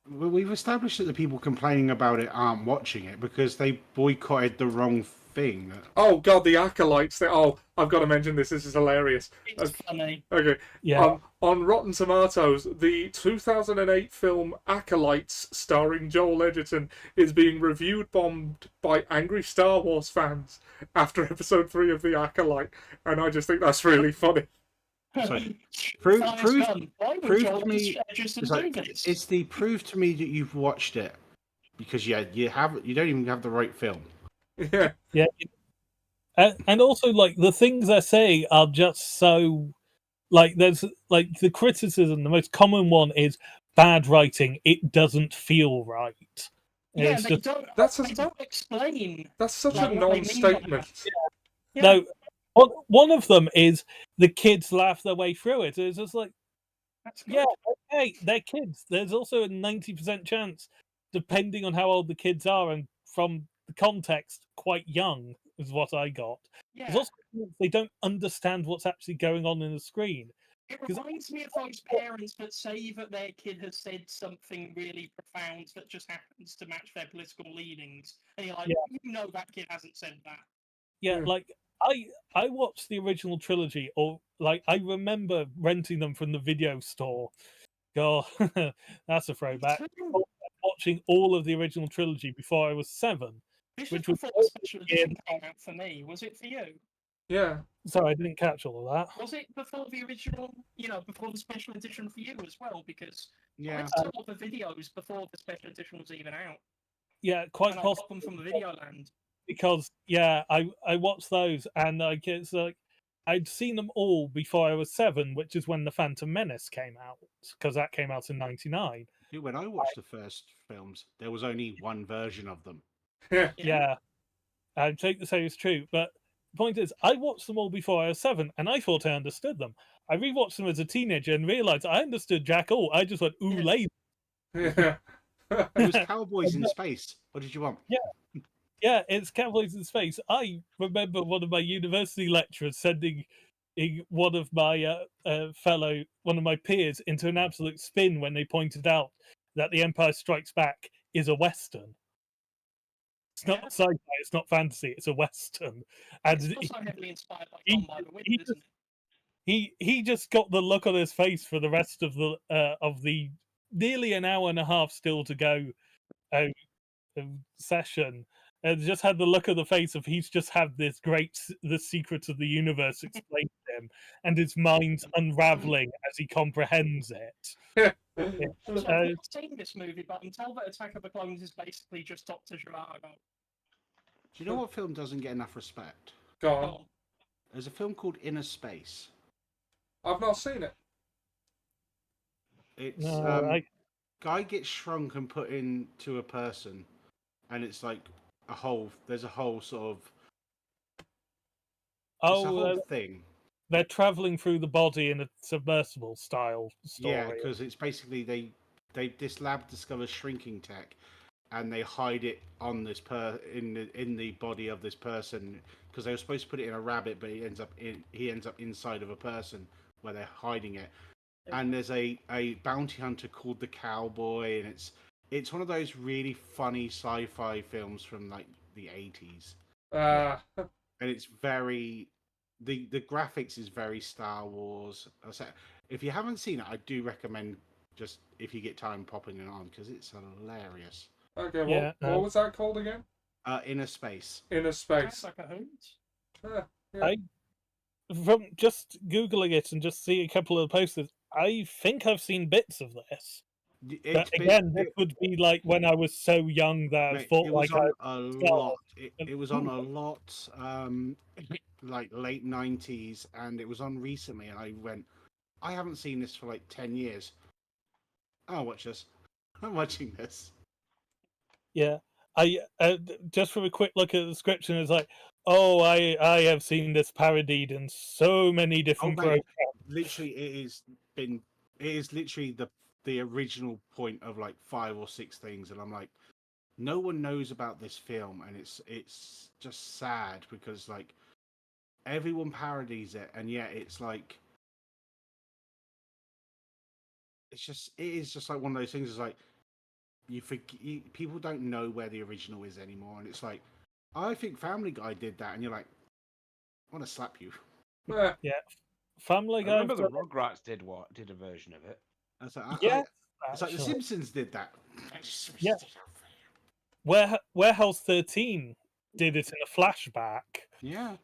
Well, we've established that the people complaining about it aren't watching it because they boycotted the wrong thing. Oh, God, the Acolytes. Oh, I've got to mention this. This is hilarious. It's funny. Okay. Yeah. On Rotten Tomatoes, the 2008 film Acolytes, starring Joel Edgerton, is being reviewed bombed by angry Star Wars fans after Episode 3 of The Acolyte, and I just think that's really funny. Prove to me. It's the prove to me that you've watched it, because you don't even have the right film. Yeah. And also, like, the things I say are just so, like, there's like the criticism. The most common one is bad writing. It doesn't feel right. Yeah, they don't explain. That's such like, a non-statement. Yeah. No. One of them is the kids laugh their way through it. It's just like, yeah, okay, they're kids. There's also a 90% chance, depending on how old the kids are, and from the context, quite young is what I got. Yeah. There's also they don't understand what's actually going on in the screen. It reminds me of those parents that say that their kid has said something really profound that just happens to match their political leanings. And you're like, you know that kid hasn't said that. Yeah, like, I watched the original trilogy, or like I remember renting them from the video store. God, that's a throwback. Watching all of the original trilogy before I was 7, This which was was before the special edition came out for me. Was it for you? Yeah. sorry, I didn't catch all of that. Was it before the original, before the special edition for you as well? Because Yeah. I saw the videos before the special edition was even out, Yeah, quite and I got possibly them from the video land. because I watched those and like it's like I'd seen them all before I was 7, which is when the Phantom Menace came out because that came out in '99. Dude, when I watched the first films, there was only one version of them. Yeah, I'd take to say it's true, but the point is, I watched them all before I was 7, and I thought I understood them. I rewatched them as a teenager and realized I understood Jack all. I just went, ooh, lazy. Yeah. It was cowboys in space. What did you want? Yeah, it's Cowboys in Space. I remember one of my university lecturers sending one of my one of my peers into an absolute spin when they pointed out that The Empire Strikes Back is a Western. It's not sci-fi, it's not fantasy, it's a Western. And It's also heavily inspired by he- Gone by the Wind, he isn't it? he just got the look on his face for the rest of the nearly an hour and a half still to go session, and just had the look of the face of he's just had the secrets of the universe explained to him, and his mind's unraveling as he comprehends it. So I've not seen this movie, but I'm told that Attack of the Clones is basically just Dr. Zhivago. Do you know what film doesn't get enough respect? Go on. There's a film called Inner Space. I've not seen it. It's No, guy gets shrunk and put into a person, and it's like there's a whole sort of it's a whole thing. they're traveling through the body in a submersible style story. Yeah, because it's basically this lab discovers shrinking tech, and they hide it on this in the body of this person because they were supposed to put it in a rabbit, but he ends up inside of a person where they're hiding it. And there's a bounty hunter called the Cowboy, and it's one of those really funny sci-fi films from like the 80s. And it's very the graphics is very Star Wars. If you haven't seen it, I do recommend just if you get time popping it on because it's hilarious. Okay, what was that called again? Inner Space. Inner Space. Sounds like a hoot. Yeah. From just googling it and just seeing a couple of posters, I think I've seen bits of this. But again, this would be like when I was so young that I thought it was like on a lot. It was on a lot, like late 90s, and it was on recently. And I went, I haven't seen this for like 10 years. I'll watch this. I'm watching this. Yeah, I just from a quick look at the description, it's like, oh, I have seen this parodied in so many different programs. Literally, it is literally the original point of like 5 or 6 things, and I'm like, no one knows about this film, and it's just sad because like everyone parodies it, and yet it's like it is just like one of those things. It's like people don't know where the original is anymore, and it's like I think Family Guy did that, and you're like, I want to slap you. Yeah, Family Guy. I remember the Rugrats did a version of it. It's like, it's like the Simpsons did that. Yeah. Warehouse 13 did it in a flashback. Yeah.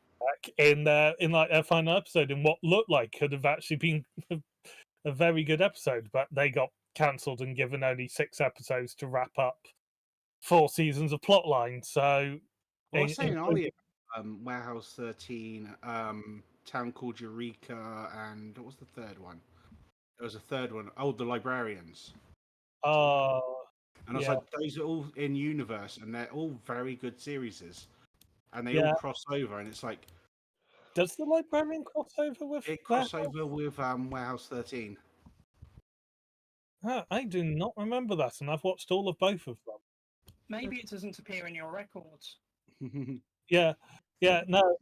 In like their final episode, in what looked like could have actually been a very good episode, but they got cancelled and given only 6 episodes to wrap up 4 seasons of plotline. So, I was saying earlier, Warehouse 13, Town Called Eureka, and what was the third one? There was a third one. Oh, The Librarians. And I was like, those are all in universe, and they're all very good series, and they all cross over, and it's like, does The Librarian cross over with? It cross over with Warehouse 13. I do not remember that, and I've watched all of both of them. Maybe it doesn't appear in your records. Yeah. No,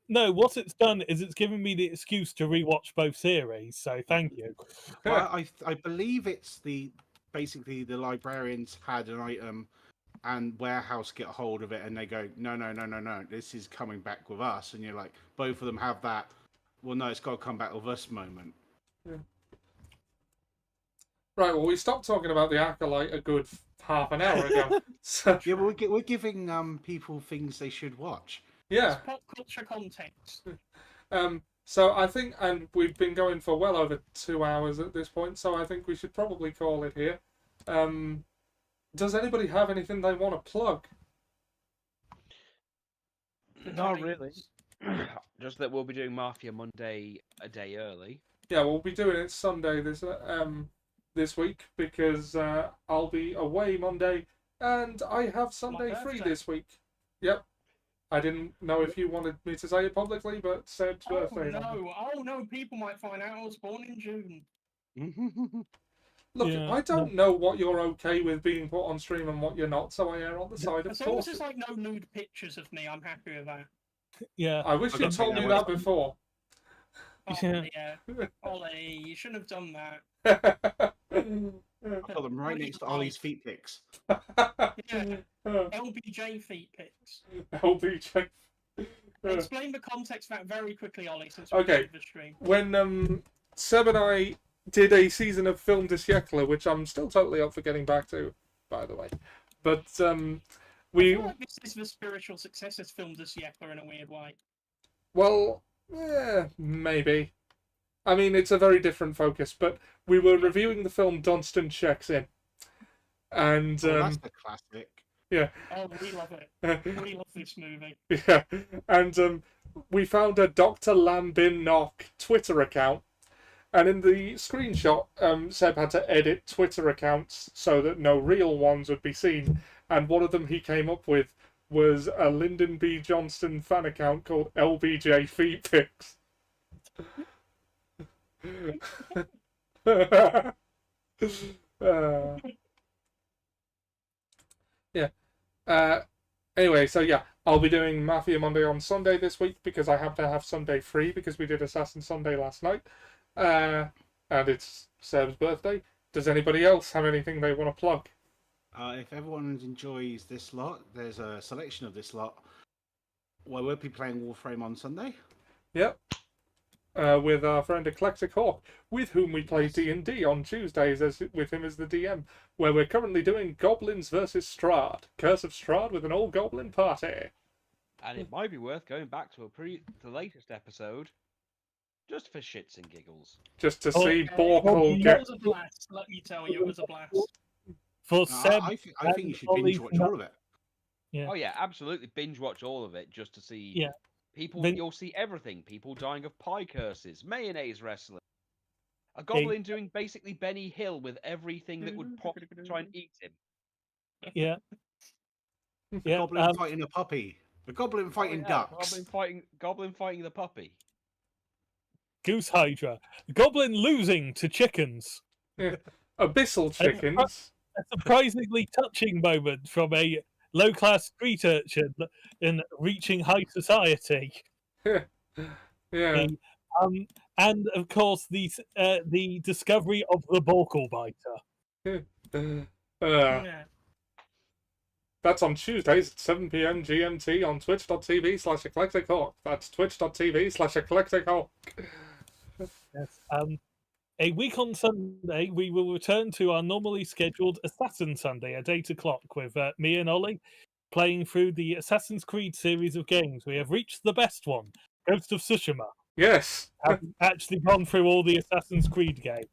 no. What it's done is it's given me the excuse to rewatch both series. So thank you. Well, I believe it's basically the Librarians had an item and Warehouse get a hold of it, and they go, no, this is coming back with us, and you're like, both of them have that. Well, no, it's got to come back with us moment. Yeah. Right. Well, we stopped talking about the Acolyte a good half an hour ago. So, Yeah, but we're giving people things they should watch. yeah. It's pop culture context. So I think, and we've been going for well over 2 hours at this point, so I think we should probably call it here. Does anybody have anything they want to plug? Not really. Just that we'll be doing Mafia Monday a day early. Yeah, we'll be doing it Sunday this week because I'll be away Monday and I have Sunday free this week. Yep. I didn't know if you wanted me to say it publicly, but Seb's birthday. Oh no, people might find out I was born in June. Look, Yeah, I don't know what you're okay with being put on stream and what you're not, so I err on the side of As long as caution. there's like no nude pictures of me, I'm happy with that. Yeah. I wish you told me that before. Oh, Yeah. yeah. Ollie, you shouldn't have done that. I've got them right next to Ollie's feet pics. Yeah. LBJ feet pics. LBJ. Explain the context of that very quickly, Ollie, since Okay. we did the stream. When Seb and I did a season of Film de Siècle, which I'm still totally up for getting back to, by the way. But I we feel like this is the spiritual successor to Film de Siècle in a weird way. well, maybe. I mean, it's a very different focus, but we were reviewing the film Dunstan Checks In. And That's the classic. yeah. Oh, we love it. We love this movie. Yeah. And we found a Dr. Lambin Knock Twitter account. And in the screenshot, Seb had to edit Twitter accounts so that no real ones would be seen. And one of them he came up with was a Lyndon B. Johnston fan account called LBJ Feet Pics. Yeah. Anyway, so yeah, I'll be doing Mafia Monday on Sunday this week because I happen to have Sunday free because we did Assassin Sunday last night. And it's Seb's birthday. Does anybody else have anything they want to plug? If everyone enjoys this lot, there's a selection of this lot. Well, we'll be playing Warframe on Sunday. Yep. With our friend Eclectic Hawk, with whom we play D&D on Tuesdays with him as the DM, where we're currently doing Goblins versus Strahd. Curse of Strahd with an all goblin party. And it might be worth going back to the latest episode, just for shits and giggles. Just to see It Borkle get... was a blast, let me tell you, it was a blast. For No, Seb, I think you should binge watch all of it. Yeah. Oh yeah, absolutely binge watch all of it just to see. Yeah. People, Then- you'll see everything. People dying of pie curses, mayonnaise wrestling, a goblin doing basically Benny Hill with everything that would try and eat him. yeah, The yeah. goblin fighting a puppy. The goblin fighting Oh, yeah, ducks. Goblin fighting the puppy. Goose Hydra, Goblin losing to chickens. Abyssal chickens. A surprisingly touching moment from a low-class street urchin in reaching high society. Yeah. And of course the discovery of the Borkle biter. Yeah. That's on Tuesdays at 7 p.m. GMT on twitch.tv/eclectichawk. That's twitch.tv/eclectichawk. Yes. A week on Sunday, we will return to our normally scheduled Assassin Sunday at 8 o'clock with me and Ollie playing through the Assassin's Creed series of games. We have reached the best one, Ghost of Tsushima. Yes. Have actually gone through all the Assassin's Creed games.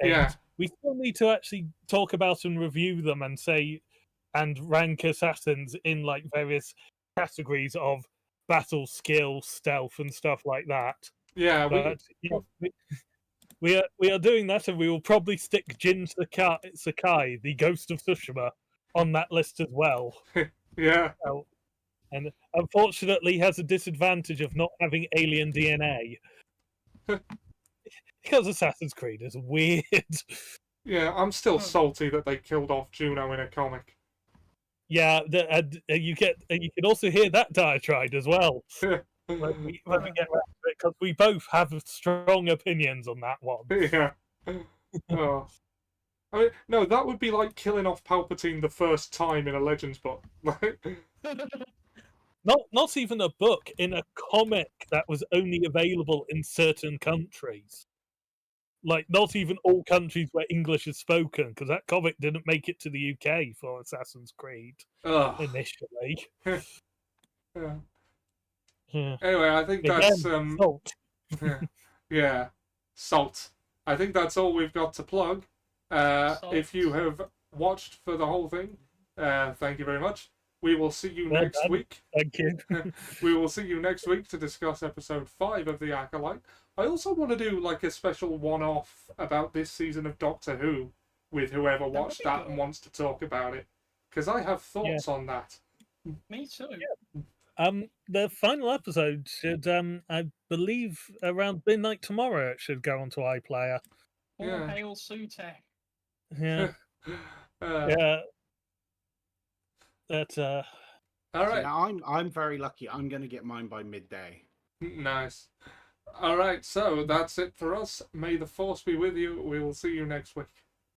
Yeah. We still need to actually talk about and review them and say and rank assassins in like various categories of battle skill, stealth, and stuff like that. Yeah. But we are doing that, and we will probably stick Jin Sakai, the Ghost of Tsushima, on that list as well. Yeah. And unfortunately, has a disadvantage of not having alien DNA. Because Assassin's Creed is weird. Yeah, I'm still salty that they killed off Juno in a comic. Yeah, you can also hear that diatribe as well when we get around to it, because we both have strong opinions on that one. Yeah. Oh. I mean, no, that would be like killing off Palpatine the first time in a Legends book. Not even a book, in a comic that was only available in certain countries. Like, not even all countries where English is spoken, because that comic didn't make it to the UK for Assassin's Creed initially. Yeah. Yeah. Anyway, I think Again, that's salt. yeah, salt. I think that's all we've got to plug. If you have watched for the whole thing, thank you very much. We will see you Well next done. week. Thank you. We will see you next week to discuss episode 5 of The Acolyte. I also want to do like a special one-off about this season of Doctor Who with whoever watched that and wants to talk about it, because I have thoughts on that. Me too. The final episode should, I believe, around midnight tomorrow. It should go onto iPlayer. Yeah. Hail Sute. Yeah, Uh, yeah. That all right. Yeah, I'm very lucky. I'm going to get mine by midday. Nice. All right, so that's it for us. May the force be with you. We will see you next week.